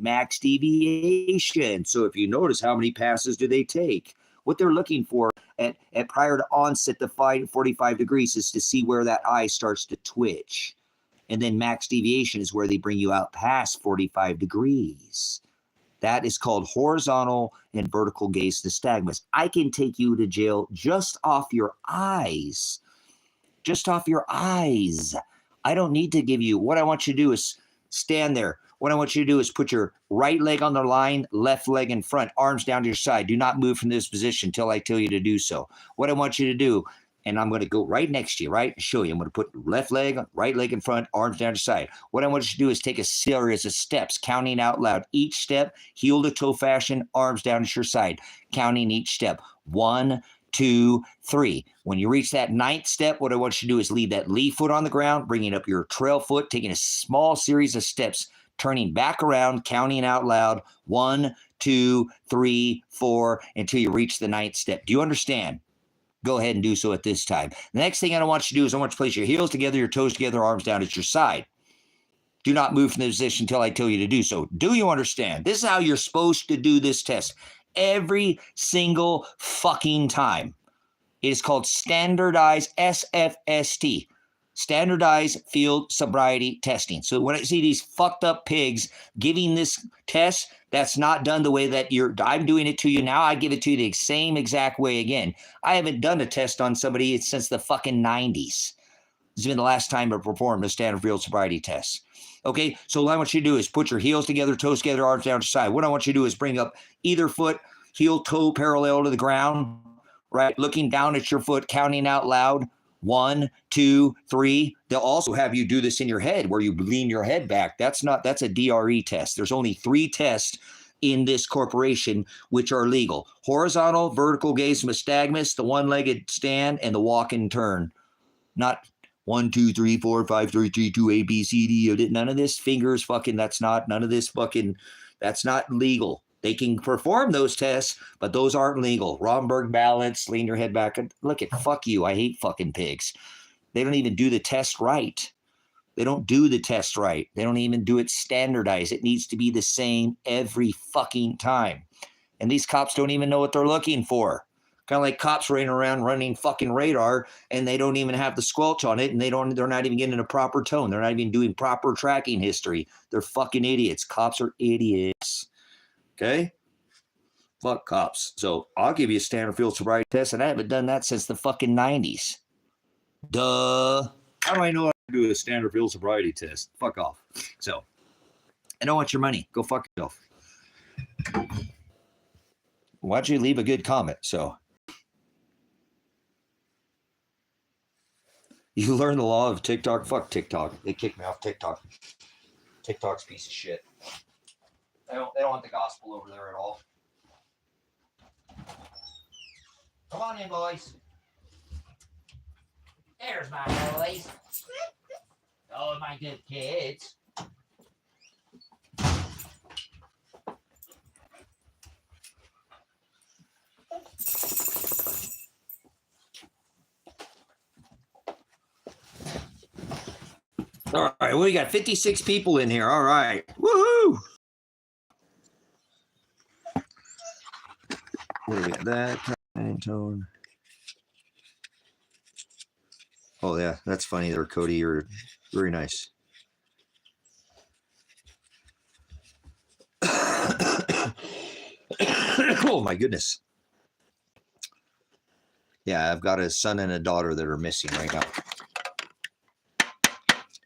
Max deviation. So if you notice, how many passes do they take? What they're looking for at prior to onset the 45 degrees is to see where that eye starts to twitch. And then max deviation is where they bring you out past 45 degrees. That is called horizontal and vertical gaze nystagmus. I can take you to jail just off your eyes. Just off your eyes. I don't need to give you, what I want you to do is stand there. What I want you to do is put your right leg on the line, left leg in front, arms down to your side. Do not move from this position until I tell you to do so. What I want you to do, and I'm going to go right next to you, right? Show you. I'm going to put left leg, right leg in front, arms down to side. What I want you to do is take a series of steps, counting out loud. Each step, heel to toe fashion, arms down to your side, counting each step. 1, 2, 3. When you reach that 9th step, what I want you to do is leave that lead foot on the ground, bringing up your trail foot, taking a small series of steps, turning back around, counting out loud. 1, 2, 3, 4, until you reach the 9th step. Do you understand? Go ahead and do so at this time. The next thing I want you to do is I want you to place your heels together, your toes together, arms down at your side. Do not move from the position until I tell you to do so. Do you understand? This is how you're supposed to do this test every single fucking time. It is called standardized SFST. Standardized field sobriety testing. So when I see these fucked up pigs giving this test, that's not done the way that I'm doing it to you now. I give it to you the same exact way again. I haven't done a test on somebody since the fucking 90s. This has been the last time I performed a standard field sobriety test. Okay, so what I want you to do is put your heels together, toes together, arms down to the side. What I want you to do is bring up either foot, heel, toe parallel to the ground, right? Looking down at your foot, counting out loud. 1, 2, 3. They'll also have you do this in your head where you lean your head back. That's a DRE test. There's only 3 tests in this corporation which are legal. Horizontal, vertical gaze nystagmus, the one-legged stand, and the walk and turn. Not 1, 2, 3, 4, 5, 3, 3, 2, A, B, C, D. None of this fingers fucking, that's not legal. They can perform those tests, but those aren't legal. Romberg balance, lean your head back. Look at, fuck you. I hate fucking pigs. They don't even do the test right. They don't do the test right. They don't even do it standardized. It needs to be the same every fucking time. And these cops don't even know what they're looking for. Kind of like cops running around running fucking radar, and they don't even have the squelch on it, and they're not even getting a proper tone. They're not even doing proper tracking history. They're fucking idiots. Cops are idiots. Okay? Fuck cops. So I'll give you a standard field sobriety test, and I haven't done that since the fucking 90s. Duh. How do I know how to do a standard field sobriety test? Fuck off. So I don't want your money. Go fuck yourself. Why'd you leave a good comment? So you learn the law of TikTok. Fuck TikTok. They kicked me off TikTok. TikTok's a piece of shit. They don't want the gospel over there at all. Come on in, boys. There's my boys. Oh, my good kids. All right, we got 56 people in here. All right. Woohoo! What do we got? That tone. Oh, yeah, that's funny there, Cody. You're very nice. Oh, my goodness. Yeah, I've got a son and a daughter that are missing right now.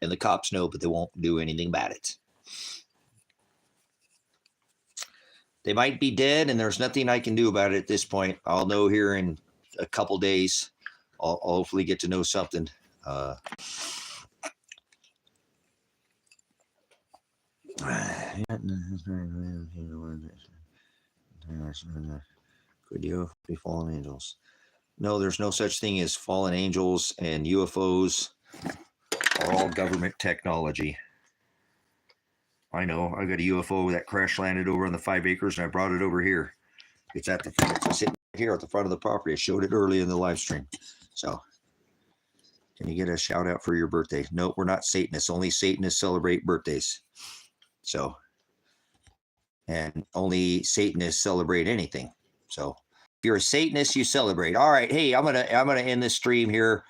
And the cops know, but they won't do anything about it. They might be dead, and there's nothing I can do about it at this point. I'll know here in a couple days. I'll hopefully get to know something. Could you be fallen angels? No, there's no such thing as fallen angels, and UFOs are all government technology. I know. I got a UFO that crash landed over on the 5 acres, and I brought it over here. It's at the front. It's sitting here at the front of the property. I showed it early in the live stream. So, can you get a shout out for your birthday? No, we're not Satanists. Only Satanists celebrate birthdays. So, and only Satanists celebrate anything. So, if you're a Satanist, you celebrate. All right. Hey, I'm gonna end this stream here.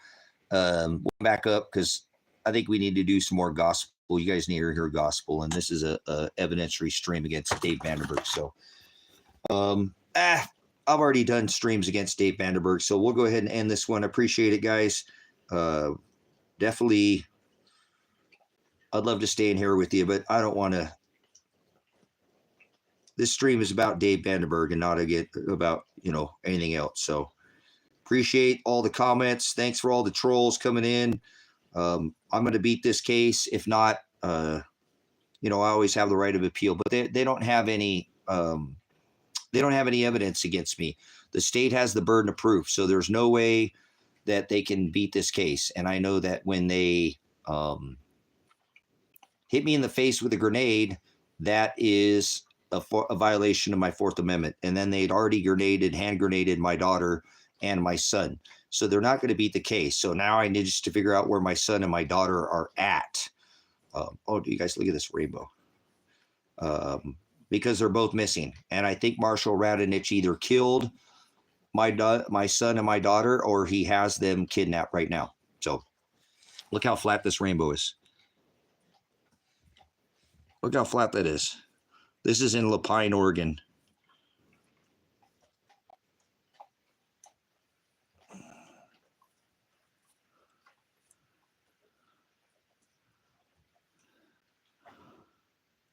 We'll back up because I think we need to do some more gospel. You guys need to hear gospel, and this is a evidentiary stream against Dave Vandenberg. So, I've already done streams against Dave Vandenberg, so we'll go ahead and end this one. Appreciate it, guys. Definitely, I'd love to stay in here with you, but I don't want to. This stream is about Dave Vandenberg and not about anything else. So, appreciate all the comments. Thanks for all the trolls coming in. I'm going to beat this case. If not, I always have the right of appeal, but they don't have any. They don't have any evidence against me. The state has the burden of proof, so there's no way that they can beat this case. And I know that when they hit me in the face with a grenade, that is a violation of my Fourth Amendment. And then they'd already hand grenaded my daughter and my son. So they're not going to beat the case. So now I need just to figure out where my son and my daughter are at. Do you guys look at this rainbow? Because they're both missing. And I think Marshall Radonich either killed my son and my daughter, or he has them kidnapped right now. So look how flat this rainbow is. Look how flat that is. This is in Lapine, Oregon.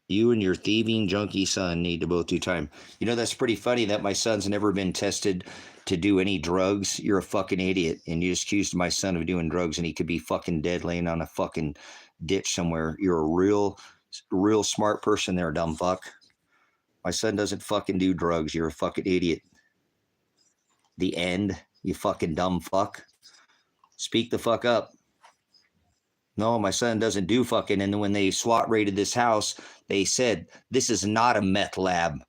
You and your thieving junkie son need to both do time. That's pretty funny that my son's never been tested to do any drugs. You're a fucking idiot. And you just accused my son of doing drugs, and he could be fucking dead laying on a fucking ditch somewhere. You're a real smart person there, dumb fuck. My son doesn't fucking do drugs. You're a fucking idiot. The end, you fucking dumb fuck. Speak the fuck up. No, my son doesn't do fucking. And when they SWAT raided this house, they said, this is not a meth lab.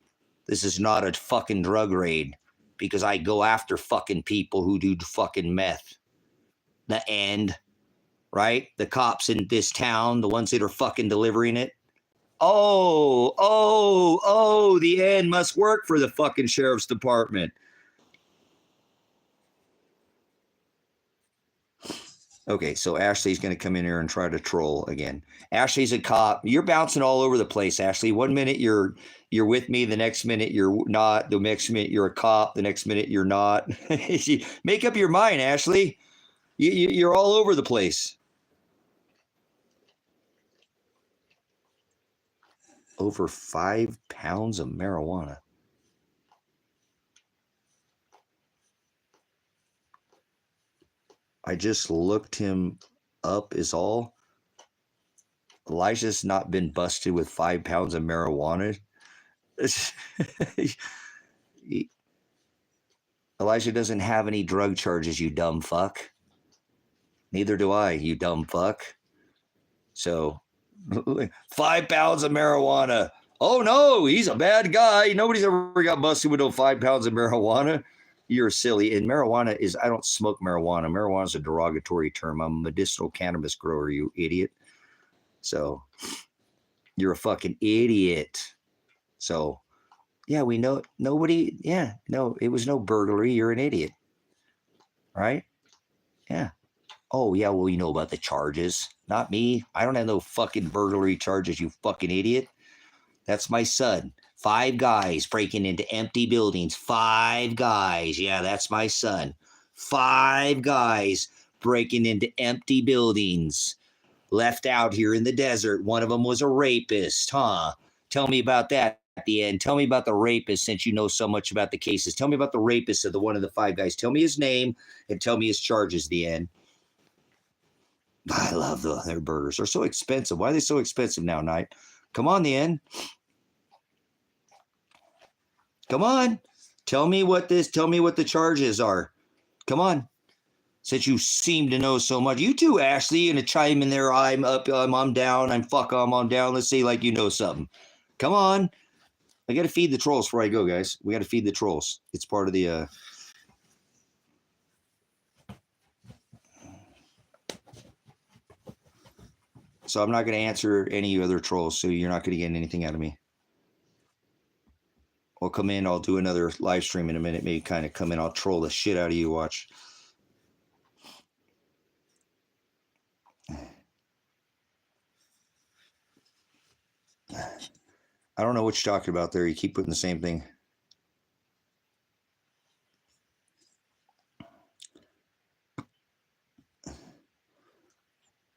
This is not a fucking drug raid, because I go after fucking people who do fucking meth. The end, right? The cops in this town, the ones that are fucking delivering it. The end must work for the fucking sheriff's department. Okay, so Ashley's going to come in here and try to troll again. Ashley's a cop. You're bouncing all over the place, Ashley. One minute you're with me, the next minute you're not. The next minute you're a cop. The next minute you're not. Make up your mind, Ashley. You're all over the place. Over 5 pounds of marijuana. I just looked him up is all. Elijah's not been busted with 5 pounds of marijuana. Elijah doesn't have any drug charges, you dumb fuck. Neither do I, you dumb fuck. So, 5 pounds of marijuana. Oh no, he's a bad guy. Nobody's ever got busted with no 5 pounds of marijuana. You're silly. And marijuana is, I don't smoke marijuana. Marijuana is a derogatory term. I'm a medicinal cannabis grower, you idiot. So you're a fucking idiot. So yeah, we know nobody. Yeah, no, it was no burglary. You're an idiot. Right? Yeah. Oh yeah, well, you know about the charges. Not me. I don't have no fucking burglary charges, you fucking idiot. That's my son. 5 guys breaking into empty buildings. 5 guys. Yeah, that's my son. 5 guys breaking into empty buildings. left out here in the desert. One of them was a rapist, huh? Tell me about that at the end. Tell me about the rapist, since you know so much about the cases. Tell me about the rapist of the one of the 5 guys. Tell me his name and tell me his charges at the end. I love their burgers. They're so expensive. Why are they so expensive now, Knight? Come on, the end. Come on. Tell me what the charges are. Come on. Since you seem to know so much. You too, Ashley, you gonna chime in there. I'm up, I'm down, I'm down. Let's see, like you know something. Come on. I gotta feed the trolls before I go, guys. We gotta feed the trolls. It's part of the So I'm not gonna answer any other trolls, so you're not gonna get anything out of me. I'll come in, I'll do another live stream in a minute, maybe kind of come in, I'll troll the shit out of you, watch. I don't know what you're talking about there. You keep putting the same thing.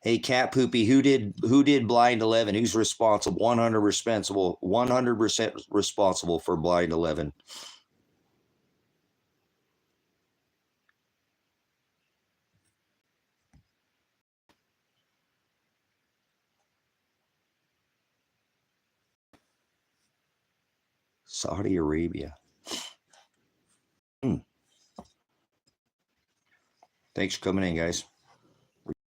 Hey, Cat Poopy, who did Blind 11? Who's responsible? 100% responsible for Blind 11. Saudi Arabia. Thanks for coming in, guys.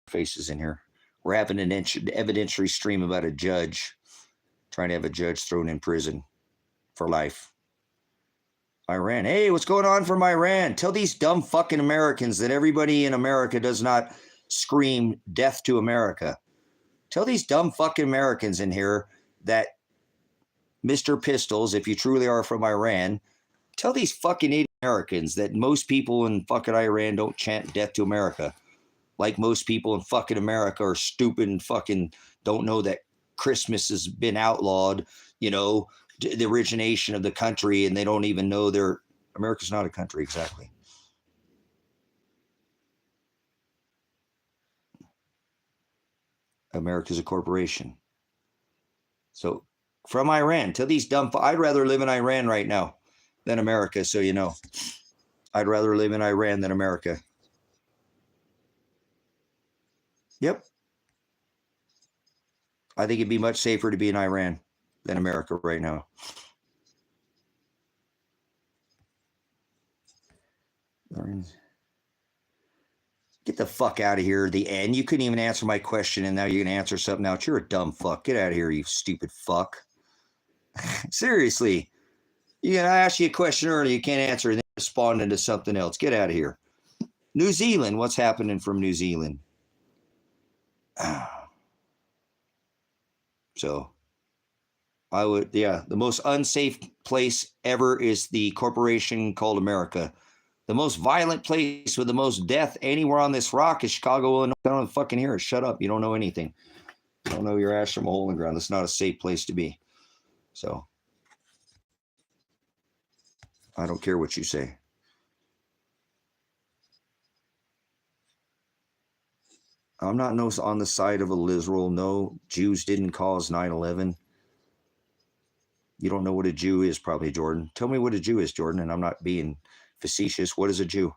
Faces in here. We're having an evidentiary stream about a judge trying to have a judge thrown in prison for life. Iran. Hey, what's going on from Iran? Tell these dumb fucking Americans that everybody in America does not scream death to America. Tell these dumb fucking Americans in here that Mr. Pistols, if you truly are from Iran, tell these fucking idiot Americans that most people in fucking Iran don't chant death to America. Like most people in fucking America are stupid and fucking don't know that Christmas has been outlawed, you know, the origination of the country, and they don't even know America's not a country, exactly. America's a corporation. So from Iran, tell these dumb, I'd rather live in Iran right now than America, so you know. I'd rather live in Iran than America. Yep. I think it'd be much safer to be in Iran than America right now. Get the fuck out of here. The end. You couldn't even answer my question, and now you're going to answer something else. You're a dumb fuck. Get out of here, you stupid fuck. Seriously. I asked you a question earlier, you can't answer, and then responding to something else. Get out of here. New Zealand. What's happening from New Zealand? So I would, the most unsafe place ever is the corporation called America. The most violent place with the most death anywhere on this rock is Chicago, Illinois. I don't fucking hear it. Shut up. You don't know anything. You don't know your ass from a hole in the ground. That's not a safe place to be. So I don't care what you say. I'm not on the side of a literal. No, Jews didn't cause 9/11. You don't know what a Jew is, probably, Jordan. Tell me what a Jew is, Jordan, and I'm not being facetious. What is a Jew?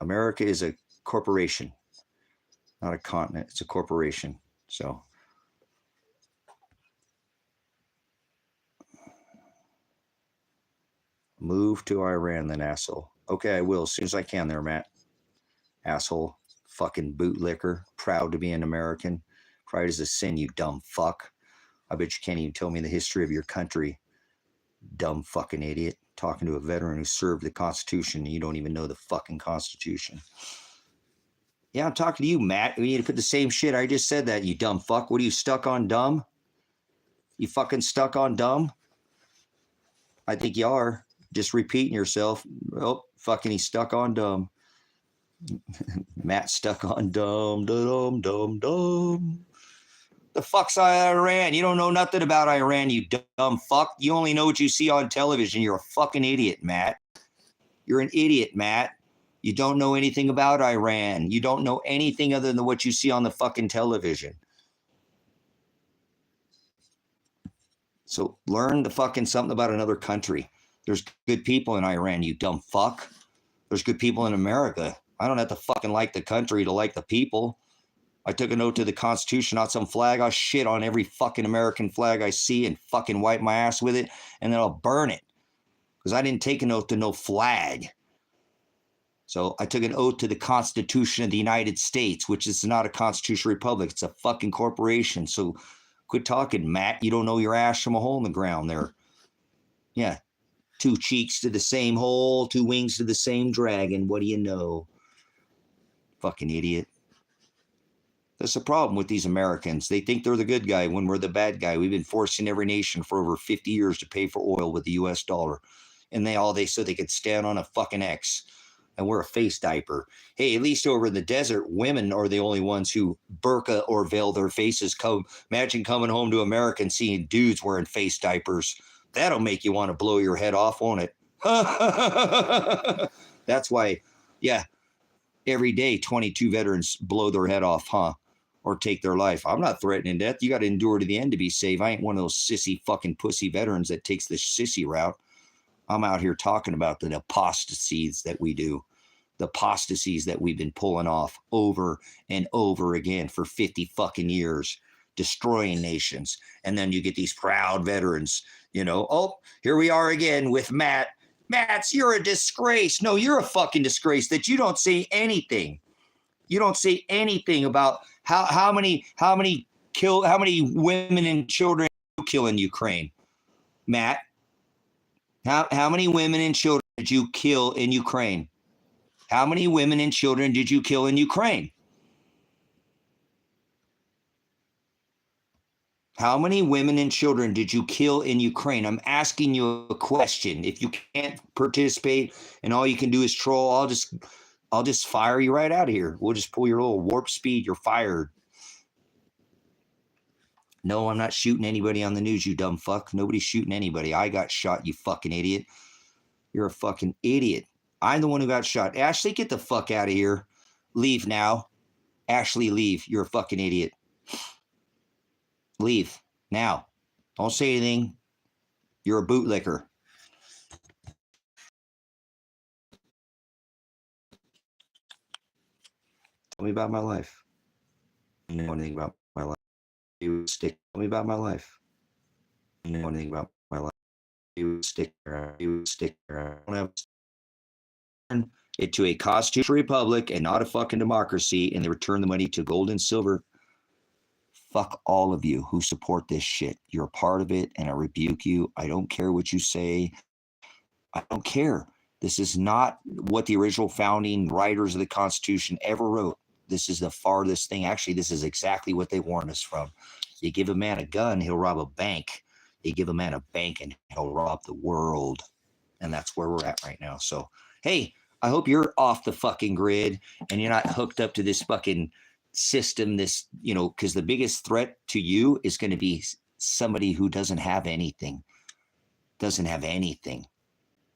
America is a corporation, not a continent. It's a corporation. So move to Iran, then, asshole. Okay, I will as soon as I can there, Matt. Asshole. Fucking bootlicker. Proud to be an American. Pride is a sin, you dumb fuck. I bet you can't even tell me the history of your country. Dumb fucking idiot. Talking to a veteran who served the Constitution, and you don't even know the fucking Constitution. Yeah, I'm talking to you, Matt. We need to put the same shit. I just said that, you dumb fuck. What are you, stuck on dumb? You fucking stuck on dumb? I think you are. Just repeating yourself. Oh, fucking he's stuck on dumb. Matt stuck on dumb, dumb, dumb, dumb. The fuck's Iran? You don't know nothing about Iran, you dumb fuck. You only know what you see on television. You're a fucking idiot, Matt. You're an idiot, Matt. You don't know anything about Iran. You don't know anything other than what you see on the fucking television. So learn the fucking something about another country. There's good people in Iran, you dumb fuck. There's good people in America. I don't have to fucking like the country to like the people. I took an oath to the Constitution, not some flag. I'll shit on every fucking American flag I see and fucking wipe my ass with it, and then I'll burn it. Because I didn't take an oath to no flag. So I took an oath to the Constitution of the United States, which is not a constitutional republic. It's a fucking corporation. So quit talking, Matt. You don't know your ass from a hole in the ground there. Yeah. 2 cheeks to the same hole, 2 wings to the same dragon. What do you know? Fucking idiot. That's the problem with these Americans. They think they're the good guy when we're the bad guy. We've been forcing every nation for over 50 years to pay for oil with the US dollar. And they so they could stand on a fucking X and wear a face diaper. Hey, at least over in the desert, women are the only ones who burqa or veil their faces. Imagine coming home to America and seeing dudes wearing face diapers. That'll make you want to blow your head off, won't it? That's why, yeah, every day 22 veterans blow their head off, huh? Or take their life. I'm not threatening death. You got to endure to the end to be safe. I ain't one of those sissy fucking pussy veterans that takes the sissy route. I'm out here talking about the apostasies that we do, the apostasies that we've been pulling off over and over again for 50 fucking years, destroying nations. And then you get these proud veterans, you know, oh, here we are again with Matt. Matt's, you're a disgrace. No, you're a fucking disgrace that you don't say anything. You don't say anything about how many women and children you kill in Ukraine, Matt. How many women and children did you kill in Ukraine? How many women and children did you kill in Ukraine? How many women and children did you kill in Ukraine? I'm asking you a question. If you can't participate and all you can do is troll, I'll just fire you right out of here. We'll just pull your little warp speed. You're fired. No, I'm not shooting anybody on the news, you dumb fuck. Nobody's shooting anybody. I got shot, you fucking idiot. You're a fucking idiot. I'm the one who got shot. Ashley, get the fuck out of here. Leave now. Ashley, leave. You're a fucking idiot. Leave now. Don't say anything. You're a bootlicker. Tell me about my life. You know anything about my life? You stick. Tell me about my life. You know anything about my life? You stick. You stick. I don't have it to a constitutional republic and not a fucking democracy, and they return the money to gold and silver. Fuck all of you who support this shit. You're a part of it, and I rebuke you. I don't care what you say. I don't care. This is not what the original founding writers of the Constitution ever wrote. This is the farthest thing. Actually, this is exactly what they warned us from. You give a man a gun, he'll rob a bank. You give a man a bank, and he'll rob the world. And that's where we're at right now. So, hey, I hope you're off the fucking grid and you're not hooked up to this fucking system, this, you know, because the biggest threat to you is going to be somebody who doesn't have anything. Doesn't have anything.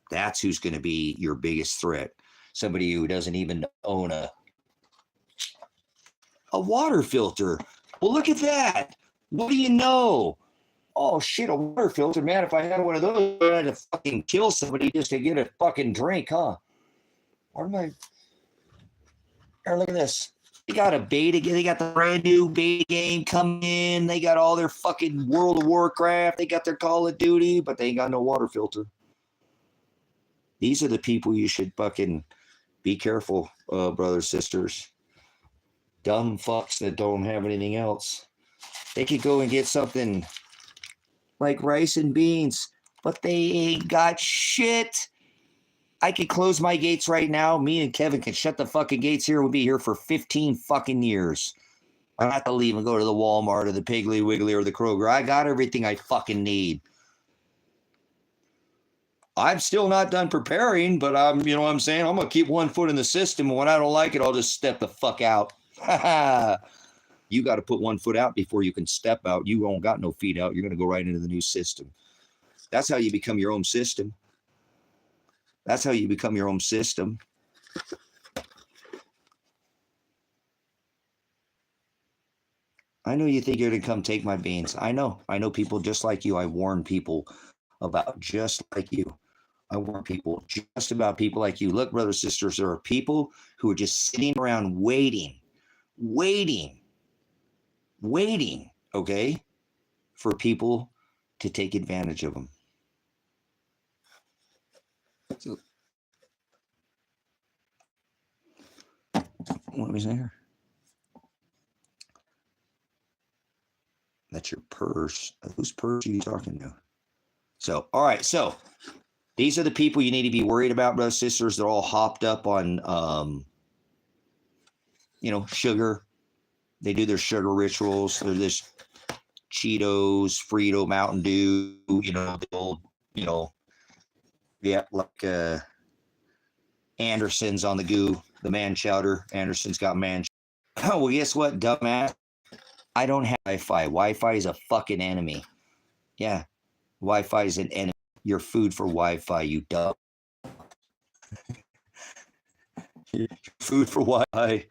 That's who's going to be your biggest threat. Somebody who doesn't even own a water filter. Well, look at that. What do you know? Oh, shit, a water filter. Man, if I had one of those, I'd have to fucking kill somebody just to get a fucking drink, huh? What am I? Here, look at this. They got a beta. They got the brand new beta game coming in. They got all their fucking World of Warcraft. They got their Call of Duty, but they ain't got no water filter. These are the people you should fucking be careful, brothers, sisters. Dumb fucks that don't have anything else. They could go and get something like rice and beans, but they ain't got shit. I could close my gates right now. Me and Kevin can shut the fucking gates here. We'll be here for 15 fucking years. I don't have to leave and go to the Walmart or the Piggly Wiggly or the Kroger. I got everything I fucking need. I'm still not done preparing, but you know what I'm saying? I'm going to keep one foot in the system. And when I don't like it, I'll just step the fuck out. You got to put one foot out before you can step out. You don't got no feet out. You're going to go right into the new system. That's how you become your own system. That's how you become your own system. I know you think you're going to come take my beans. I know people just like you. I warn people about just like you. I warn people just about people like you. Look, brothers, sisters, there are people who are just sitting around waiting, okay, for people to take advantage of them. So, what was there? That's your purse. Whose purse are you talking to? So, all right. So, these are the people you need to be worried about, brothers, sisters. They're all hopped up on, sugar. They do their sugar rituals. They're this Cheetos, Frito, Mountain Dew, the old, like Anderson's on the goo, the man chowder. Anderson's got man. Oh, well, guess what, dumbass? I don't have Wi-Fi. Wi-Fi is a fucking enemy. Yeah, Wi-Fi is an enemy. You're food for Wi-Fi, you dumb. Food for Wi-Fi.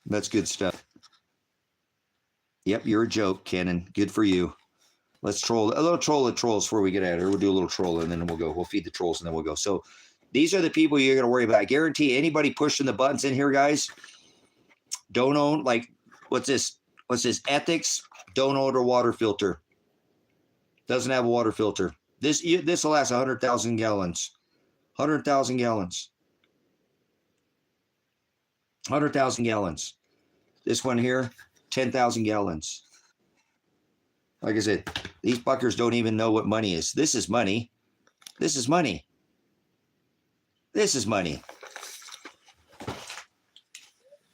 That's good stuff. Yep, you're a joke, Cannon. Good for you. Let's troll a little troll the trolls before we get out of here. We'll do a little troll and then we'll go. We'll feed the trolls and then we'll go. So these are the people you're going to worry about. I guarantee anybody pushing the buttons in here, guys, don't own, like, what's this? Ethics, don't own a water filter. Doesn't have a water filter. This will last 100,000 gallons. 100,000 gallons. 100,000 gallons. This one here, 10,000 gallons. Like I said, these fuckers don't even know what money is. This is money. This is money. This is money.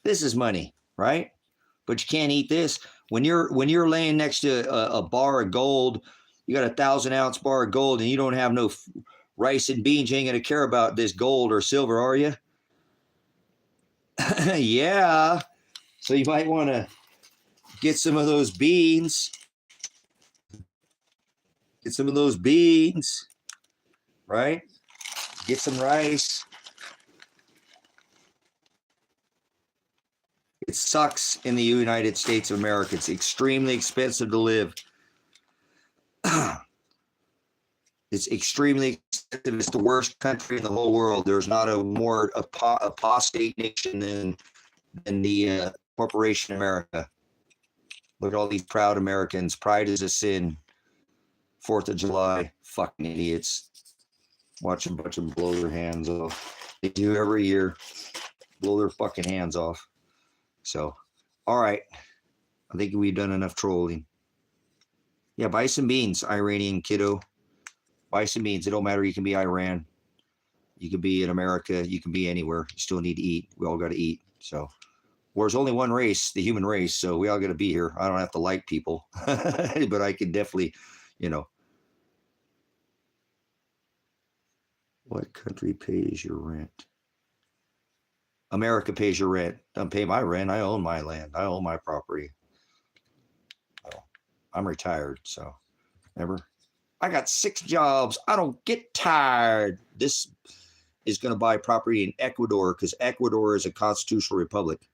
This is money, right? But you can't eat this. When you're laying next to a bar of gold, you got 1,000-ounce bar of gold, and you don't have no rice and beans. You ain't gonna care about this gold or silver, are you? Yeah. So you might want to get some of those beans. Get some of those beans, right? Get some rice. It sucks in the United States of America. It's extremely expensive to live. It's extremely expensive. It's the worst country in the whole world. There's not a more apostate nation than the corporation America. Look at all these proud Americans. Pride is a sin. 4th of July, fucking idiots. Watch a bunch of them blow their hands off. They do every year. Blow their fucking hands off. So, all right. I think we've done enough trolling. Yeah, buy some beans, Iranian kiddo. Buy some beans. It don't matter. You can be Iran. You can be in America. You can be anywhere. You still need to eat. We all got to eat. So, there's only one race, the human race. So, we all got to be here. I don't have to like people. But I can definitely, What country pays your rent? America pays your rent. Don't pay my rent. I own my land. I own my property. Oh, I'm retired, so remember, I got 6 jobs. I don't get tired. This is going to buy property in Ecuador because Ecuador is a constitutional republic.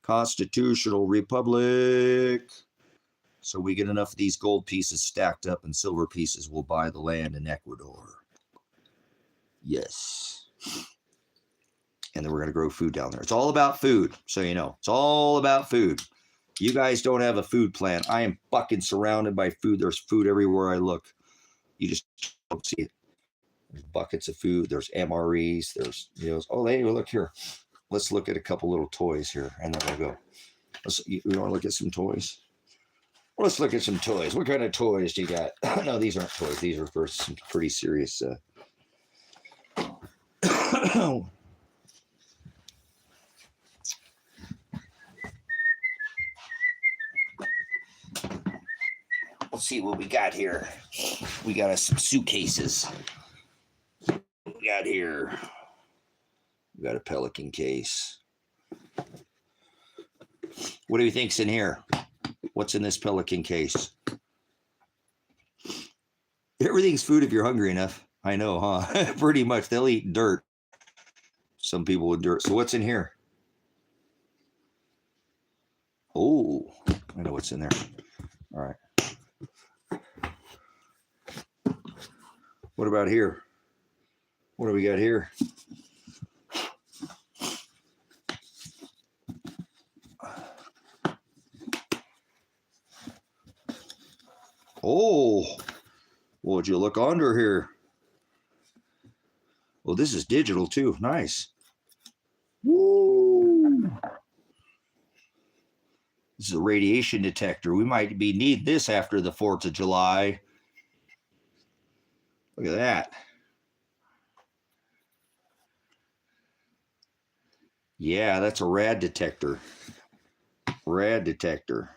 Constitutional republic. So we get enough of these gold pieces stacked up and silver pieces. We'll buy the land in Ecuador. Yes. And then we're going to grow food down there. It's all about food. So, it's all about food. You guys don't have a food plan. I am fucking surrounded by food. There's food everywhere I look. You just don't see it. There's buckets of food. There's MREs. There's, oh, hey, look here. Let's look at a couple little toys here. And then we'll go. You want to look at some toys? Well, let's look at some toys. What kind of toys do you got? No, these aren't toys. These are for some pretty serious. Let's see what we got here. We got some suitcases. We got here. We got a Pelican case. What do you think's in here? What's in this Pelican case? Everything's food if you're hungry enough. I know, huh? Pretty much. They'll eat dirt. Some people with dirt. So what's in here? Oh, I know what's in there. All right. What about here? What do we got here? Oh, would you look under here? Well, this is digital too. Nice. Woo. This is a radiation detector. We might be need this after the 4th of July. Look at that. Yeah, that's a rad detector. Rad detector.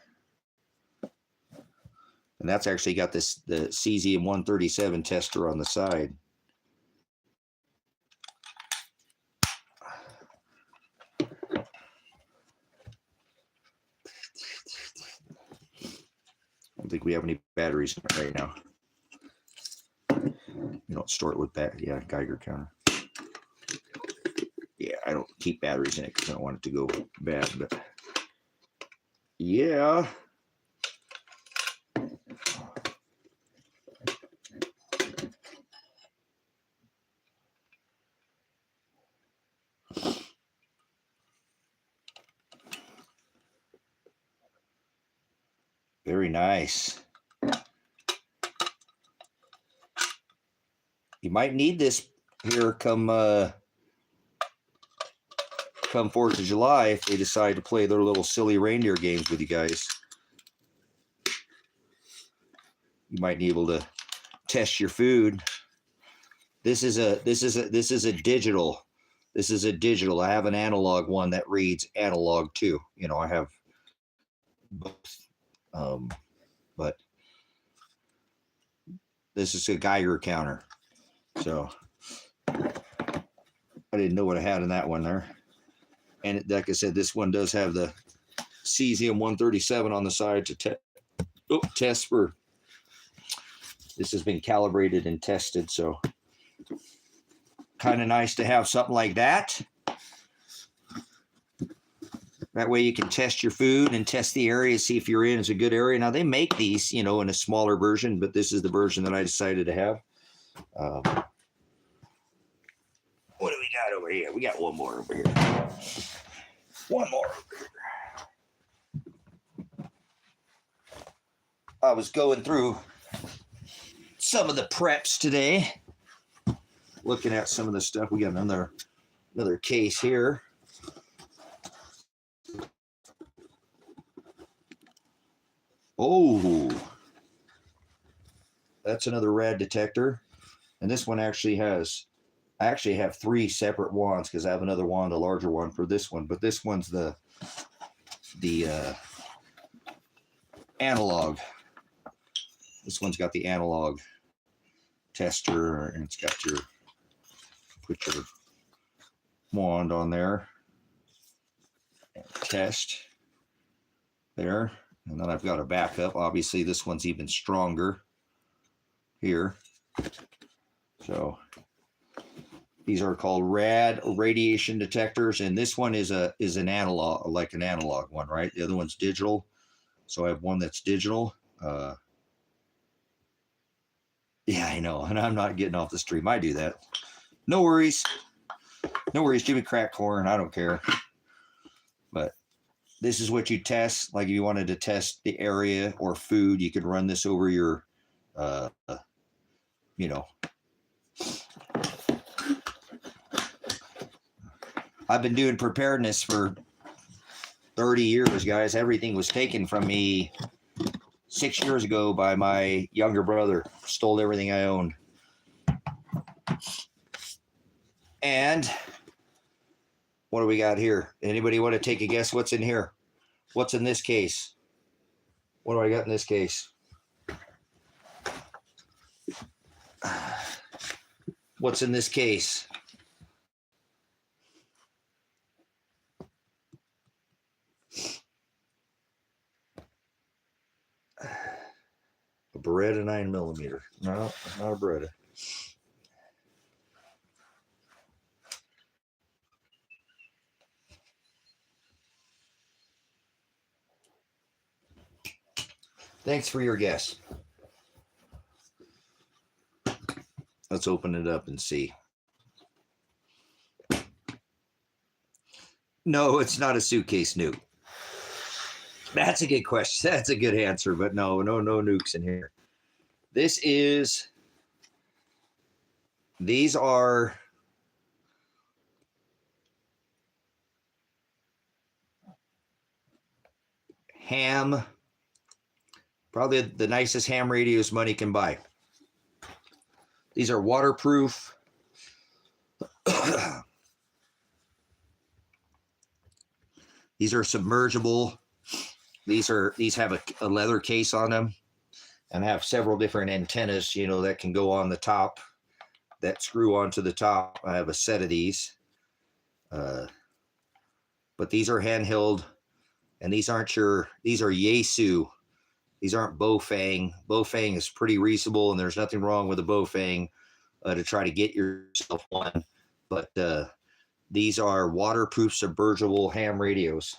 And that's actually got the cesium-137 tester on the side. I don't think we have any batteries in it right now. You don't store it with yeah, Geiger counter. Yeah, I don't keep batteries in it because I don't want it to go bad, but yeah. Very nice. You might need this here come 4th of July if they decide to play their little silly reindeer games with you guys. You might be able to test your food. This is a digital. This is a digital. I have an analog one that reads analog too. You know, I have both. But this is a Geiger counter. So I didn't know what I had in that one there. And like I said, this one does have the cesium-137 on the side to test for. This has been calibrated and tested, so kind of nice to have something like that. That way you can test your food and test the area, see if you're in is a good area. Now they make these, you know, in a smaller version, but this is the version that I decided to have. What do we got over here? We got one more over here. One more over here. I was going through some of the preps today, looking at some of the stuff. We got another case here. Oh, that's another rad detector. And this one actually has, I actually have 3 separate wands because I have another wand, a larger one for this one. But this one's the analog. This one's got the analog tester, and it's got your, put your wand on there and test there. And then I've got a backup. Obviously, this one's even stronger here. So these are called rad radiation detectors, and this one is an analog, like an analog one, right? The other one's digital. So I have one that's digital. Yeah, I know, and I'm not getting off the stream. I do that. No worries. No worries. Give me crack corn. I don't care. But this is what you test. Like if you wanted to test the area or food, you could run this over your, you know. I've been doing preparedness for 30 years, guys. Everything was taken from me 6 years ago by my younger brother. Stole everything I owned. And what do we got here? Anybody want to take a guess what's in here? What's in this case? What do I got in this case? What's in this case? A Beretta 9mm. No, not a Beretta. Thanks for your guess. Let's open it up and see. No, it's not a suitcase nuke. That's a good question. That's a good answer, but no nukes in here. These are ham, probably the nicest ham radios money can buy. These are waterproof. These are submergible. These have a leather case on them and have several different antennas, you know, that can go on the top, that screw onto the top. I have a set of these. But these are handheld, and these are Yaesu. These aren't Bofang. Bofang is pretty reasonable, and there's nothing wrong with a Bofang to try to get yourself one. But these are waterproof submergible ham radios.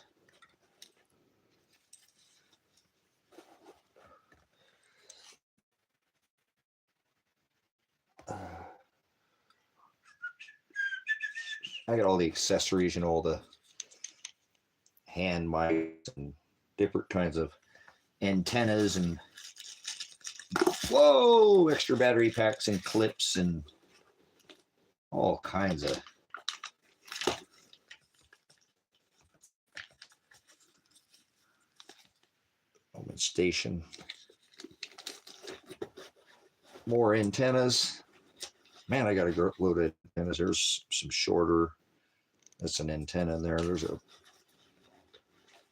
I got all the accessories and all the hand mics and different kinds of antennas and whoa, extra battery packs and clips and all kinds of station. More antennas. Man, I got a load of antennas. There's some shorter. That's an antenna there. I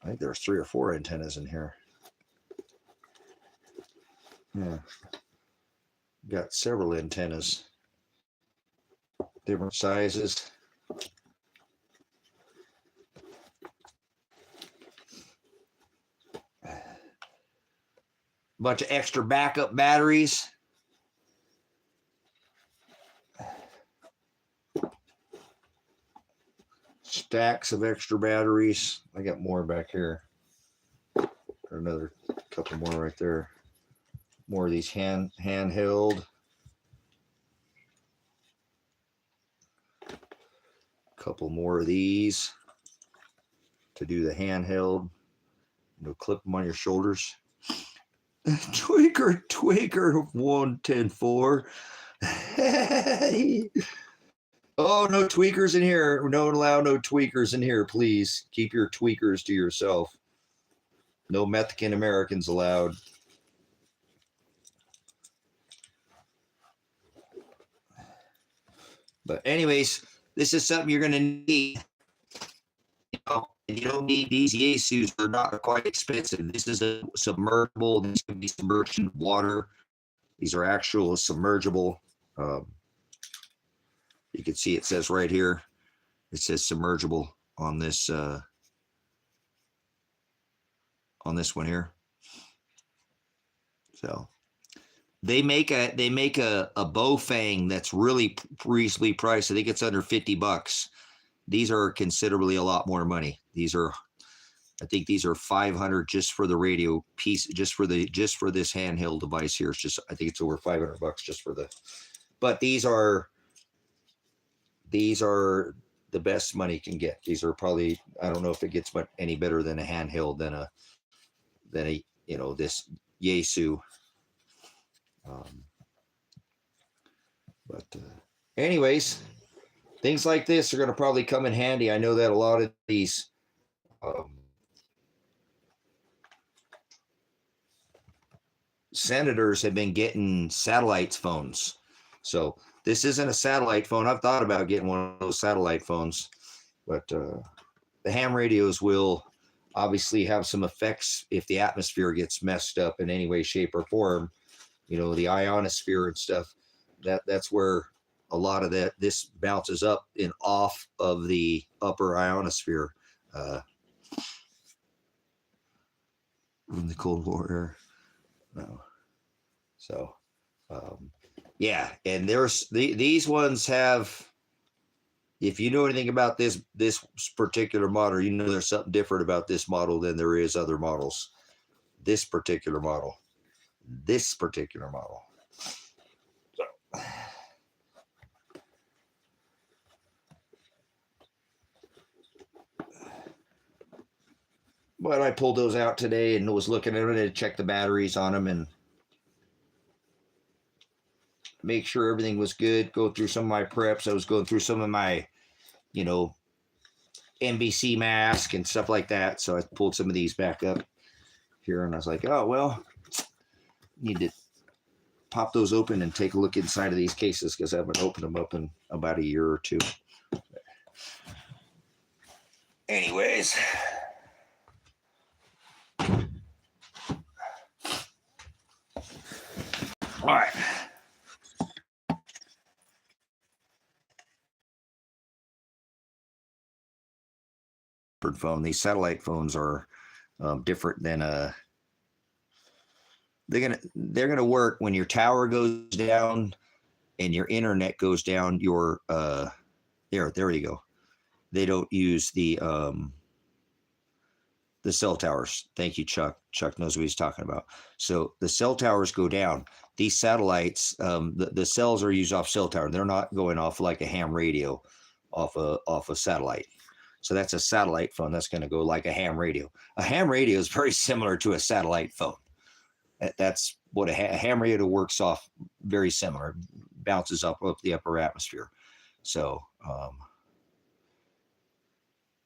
think there's 3 or 4 antennas in here. Yeah. Got several antennas. Different sizes. Bunch of extra backup batteries. Stacks of extra batteries. I got more back here. Another couple more right there. More of these handheld. Couple more of these to do the handheld. You know, clip them on your shoulders. Tweaker 110.4. Oh, no tweakers in here. Don't allow no tweakers in here, please. Keep your tweakers to yourself. No Mexican Americans allowed. But anyways, this is something you're going to need. You know, and you don't need these Yaesus. They're not quite expensive. This is a submergible. These can be submerged in water. These are actual submergible. You can see it says right here. It says submergible on this one here. So they make a Bofang that's really reasonably priced. I think it's under $50. These are considerably a lot more money. I think these are $500 just for the radio piece, just for this handheld device here. It's I think it's over $500 just for the. But these are the best money can get. These are probably, I don't know if it gets any better than a handheld than a this Yaesu. But anyways, things like this are going to probably come in handy. I know that a lot of these senators have been getting satellite phones. So this isn't a satellite phone. I've thought about getting one of those satellite phones, but the ham radios will obviously have some effects if the atmosphere gets messed up in any way, shape, or form. You know, the ionosphere and stuff. That's where a lot of this bounces up and off of the upper ionosphere from the Cold War era. No. So, yeah, and there's these ones have. If you know anything about this particular model, you know there's something different about this model than there is other models. This particular model, this particular model. So. But I pulled those out today and was looking at it and checked the batteries on them and make sure everything was good. Go through some of my preps. I was going through some of my, you know, NBC mask and stuff like that. So I pulled some of these back up here and I was like, oh, well, need to pop those open and take a look inside of these cases because I haven't opened them up in about a year or two. Anyways. All right. Phone. These satellite phones are different than they're gonna work when your tower goes down and your internet goes down. Your there you go. They don't use the cell towers. Thank you, Chuck. Chuck knows what he's talking about. So the cell towers go down. These satellites, the cells are used off cell tower. They're not going off like a ham radio off a satellite. So that's a satellite phone. That's going to go like a ham radio. A ham radio is very similar to a satellite phone. That's what a ham radio works off. Very similar. Bounces up the upper atmosphere. So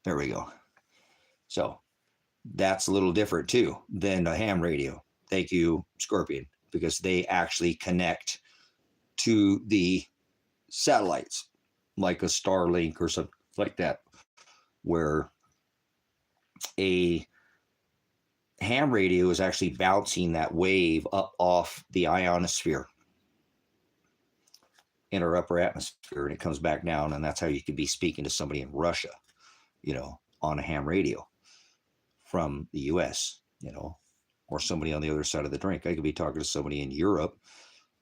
there we go. So that's a little different too than a ham radio. Thank you, Scorpion, because they actually connect to the satellites like a Starlink or something like that, where a ham radio is actually bouncing that wave up off the ionosphere in our upper atmosphere, and it comes back down, and that's how you could be speaking to somebody in Russia, you know, on a ham radio from the US, you know, or somebody on the other side of the drink. I could be talking to somebody in Europe,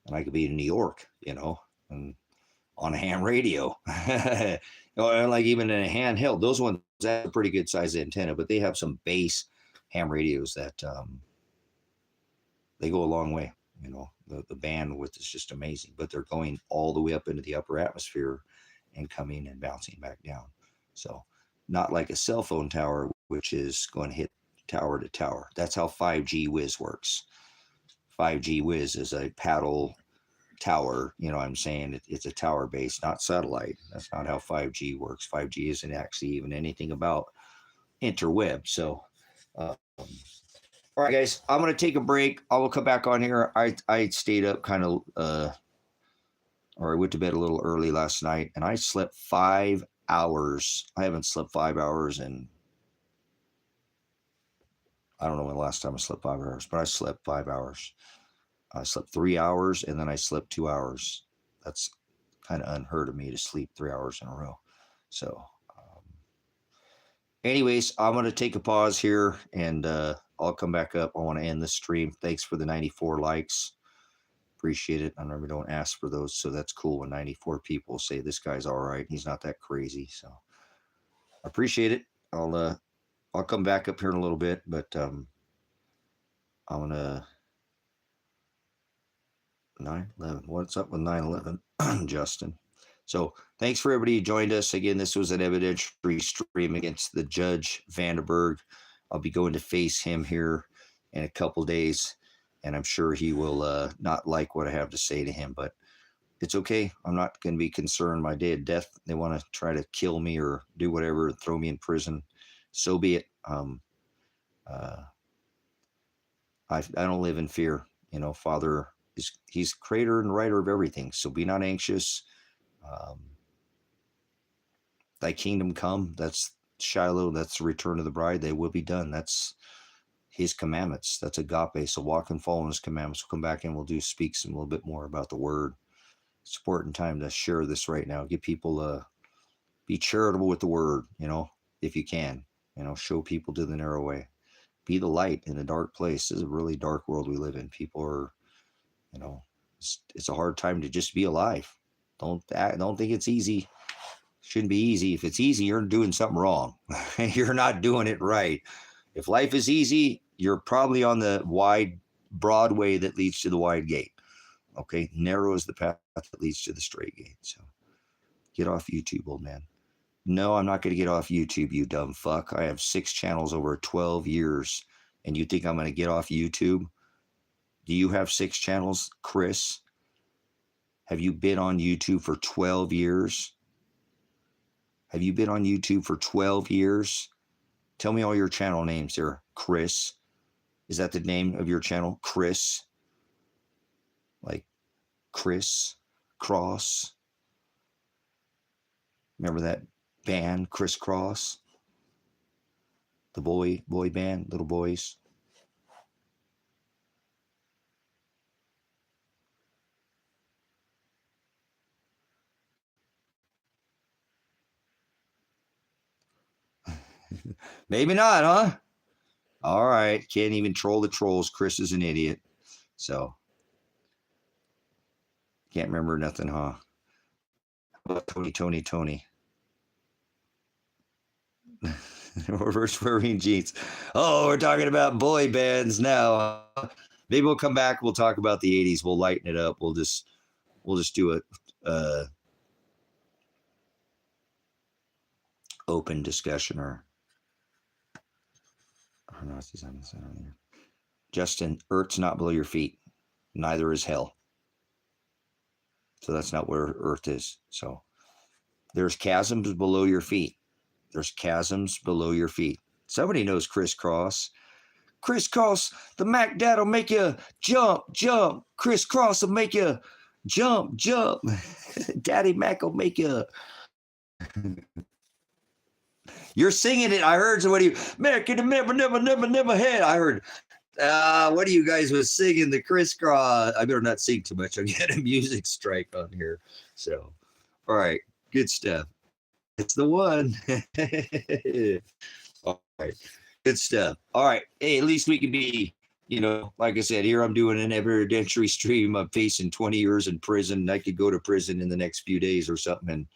and I could be in New York, you know, and on a ham radio. Like even in a handheld, those ones have a pretty good size antenna, but they have some base ham radios that they go a long way. You know, the bandwidth is just amazing, but they're going all the way up into the upper atmosphere and coming and bouncing back down. So not like a cell phone tower, which is going to hit tower to tower. That's how 5G Whiz works. 5G Whiz is a paddle tower. You know what I'm saying? It's a tower base, not satellite. That's not how 5G works. 5G isn't actually even anything about interweb. So, all right, guys, I'm going to take a break. I will come back on here. I stayed up kind of, or I went to bed a little early last night, and I slept 5 hours. I haven't slept 5 hours in, I don't know when the last time I slept 5 hours, but I slept 5 hours. I slept 3 hours, and then I slept 2 hours. That's kind of unheard of me to sleep 3 hours in a row. So, anyways, I'm going to take a pause here, and I'll come back up. I want to end this stream. Thanks for the 94 likes. Appreciate it. I normally don't ask for those, so that's cool when 94 people say this guy's all right. He's not that crazy. So I appreciate it. I'll come back up here in a little bit, but I'm going to 9/11. What's up with 9/11, Justin? So thanks for everybody who joined us. Again, this was an evidentiary stream against the Judge Vandenberg. I'll be going to face him here in a couple days, and I'm sure he will not like what I have to say to him, but it's okay. I'm not going to be concerned. My day of death, they want to try to kill me or do whatever, throw me in prison. So be it. I don't live in fear. You know, Father he's creator and writer of everything. So be not anxious. Thy kingdom come. That's Shiloh. That's the return of the bride. They will be done. That's his commandments. That's agape. So walk and follow in his commandments. We'll come back and we'll speak some a little bit more about the word. It's important time to share this right now. Get people be charitable with the word, you know, if you can, you know, show people to the narrow way. Be the light in a dark place. This is a really dark world we live in. People are, you know, it's a hard time to just be alive. Don't think it's easy. Shouldn't be easy. If it's easy, you're doing something wrong. You're not doing it right. If life is easy, you're probably on the wide broad way that leads to the wide gate. Okay, narrow is the path that leads to the straight gate. So get off YouTube, old man. No, I'm not going to get off YouTube, you dumb fuck. I have 6 channels over 12 years, and you think I'm going to get off YouTube? Do you have 6 channels, Chris? Have you been on YouTube for 12 years? Have you been on YouTube for 12 years? Tell me all your channel names there, Chris. Is that the name of your channel, Chris? Like Chris Cross? Remember that band, Criss Cross? The boy band, little boys. Maybe not, huh? All right. Can't even troll the trolls. Chris is an idiot. So, can't remember nothing, huh? How about Tony? Reverse wearing jeans. Oh, we're talking about boy bands now. Maybe we'll come back. We'll talk about the 80s. We'll lighten it up. We'll just do it. Open discussion or I don't know if he's on this on here. Justin, Earth's not below your feet. Neither is hell. So that's not where Earth is. So there's chasms below your feet. There's chasms below your feet. Somebody knows crisscross. Crisscross, the Mac Dad will make you jump. Crisscross will make you jump. Daddy Mac will make you. You're singing it. I heard somebody, Mac in the never had. I heard, what are you guys was singing? The crisscross. I better not sing too much. I'll get a music strike on here. So, all right. Good stuff. It's the one. All right. Good stuff. All right. Hey, at least we can be, like I said, here I'm doing an evidentiary stream. I'm facing 20 years in prison. I could go to prison in the next few days or something. And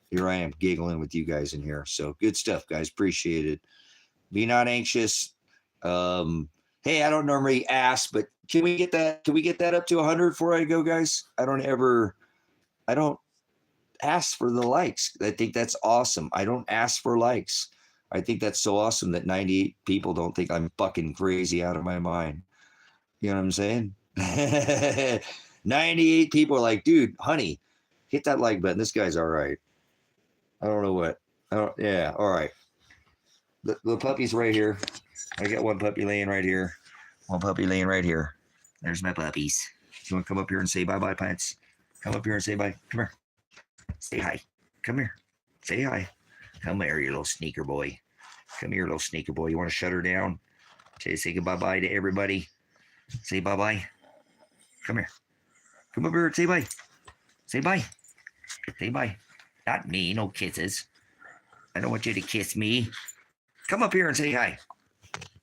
here I am giggling with you guys in here. So good stuff, guys. Appreciate it. Be not anxious. Hey, I don't normally ask, but can we get that? Can we get that up to 100 before I go, guys? I don't ask for the likes. I think that's awesome. I don't ask for likes. I think that's so awesome that 98 people don't think I'm fucking crazy out of my mind. You know what I'm saying? 98 people are like, dude, honey, hit that like button. This guy's all right. I don't know what. Yeah, all right. The puppy's right here. I got one puppy laying right here. One puppy laying right here. There's my puppies. You want to come up here and say bye-bye, Pants? Come up here and say bye. Come here. Say hi. Come here. Say hi. Come here, you little sneaker boy. Come here, little sneaker boy. You want to shut her down? Say bye-bye to everybody. Say bye-bye. Come here. Come over here and say bye. Say bye. Say bye. Not me. No kisses. I don't want you to kiss me. Come up here and say hi.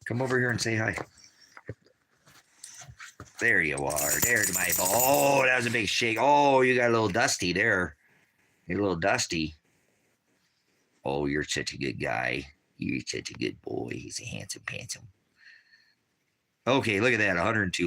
Come over here and say hi. There you are. There's my ball. Oh, that was a big shake. Oh, you got a little dusty there. You're a little dusty. Oh, you're such a good guy. You're such a good boy. He's a handsome. Okay, look at that. 102 likes.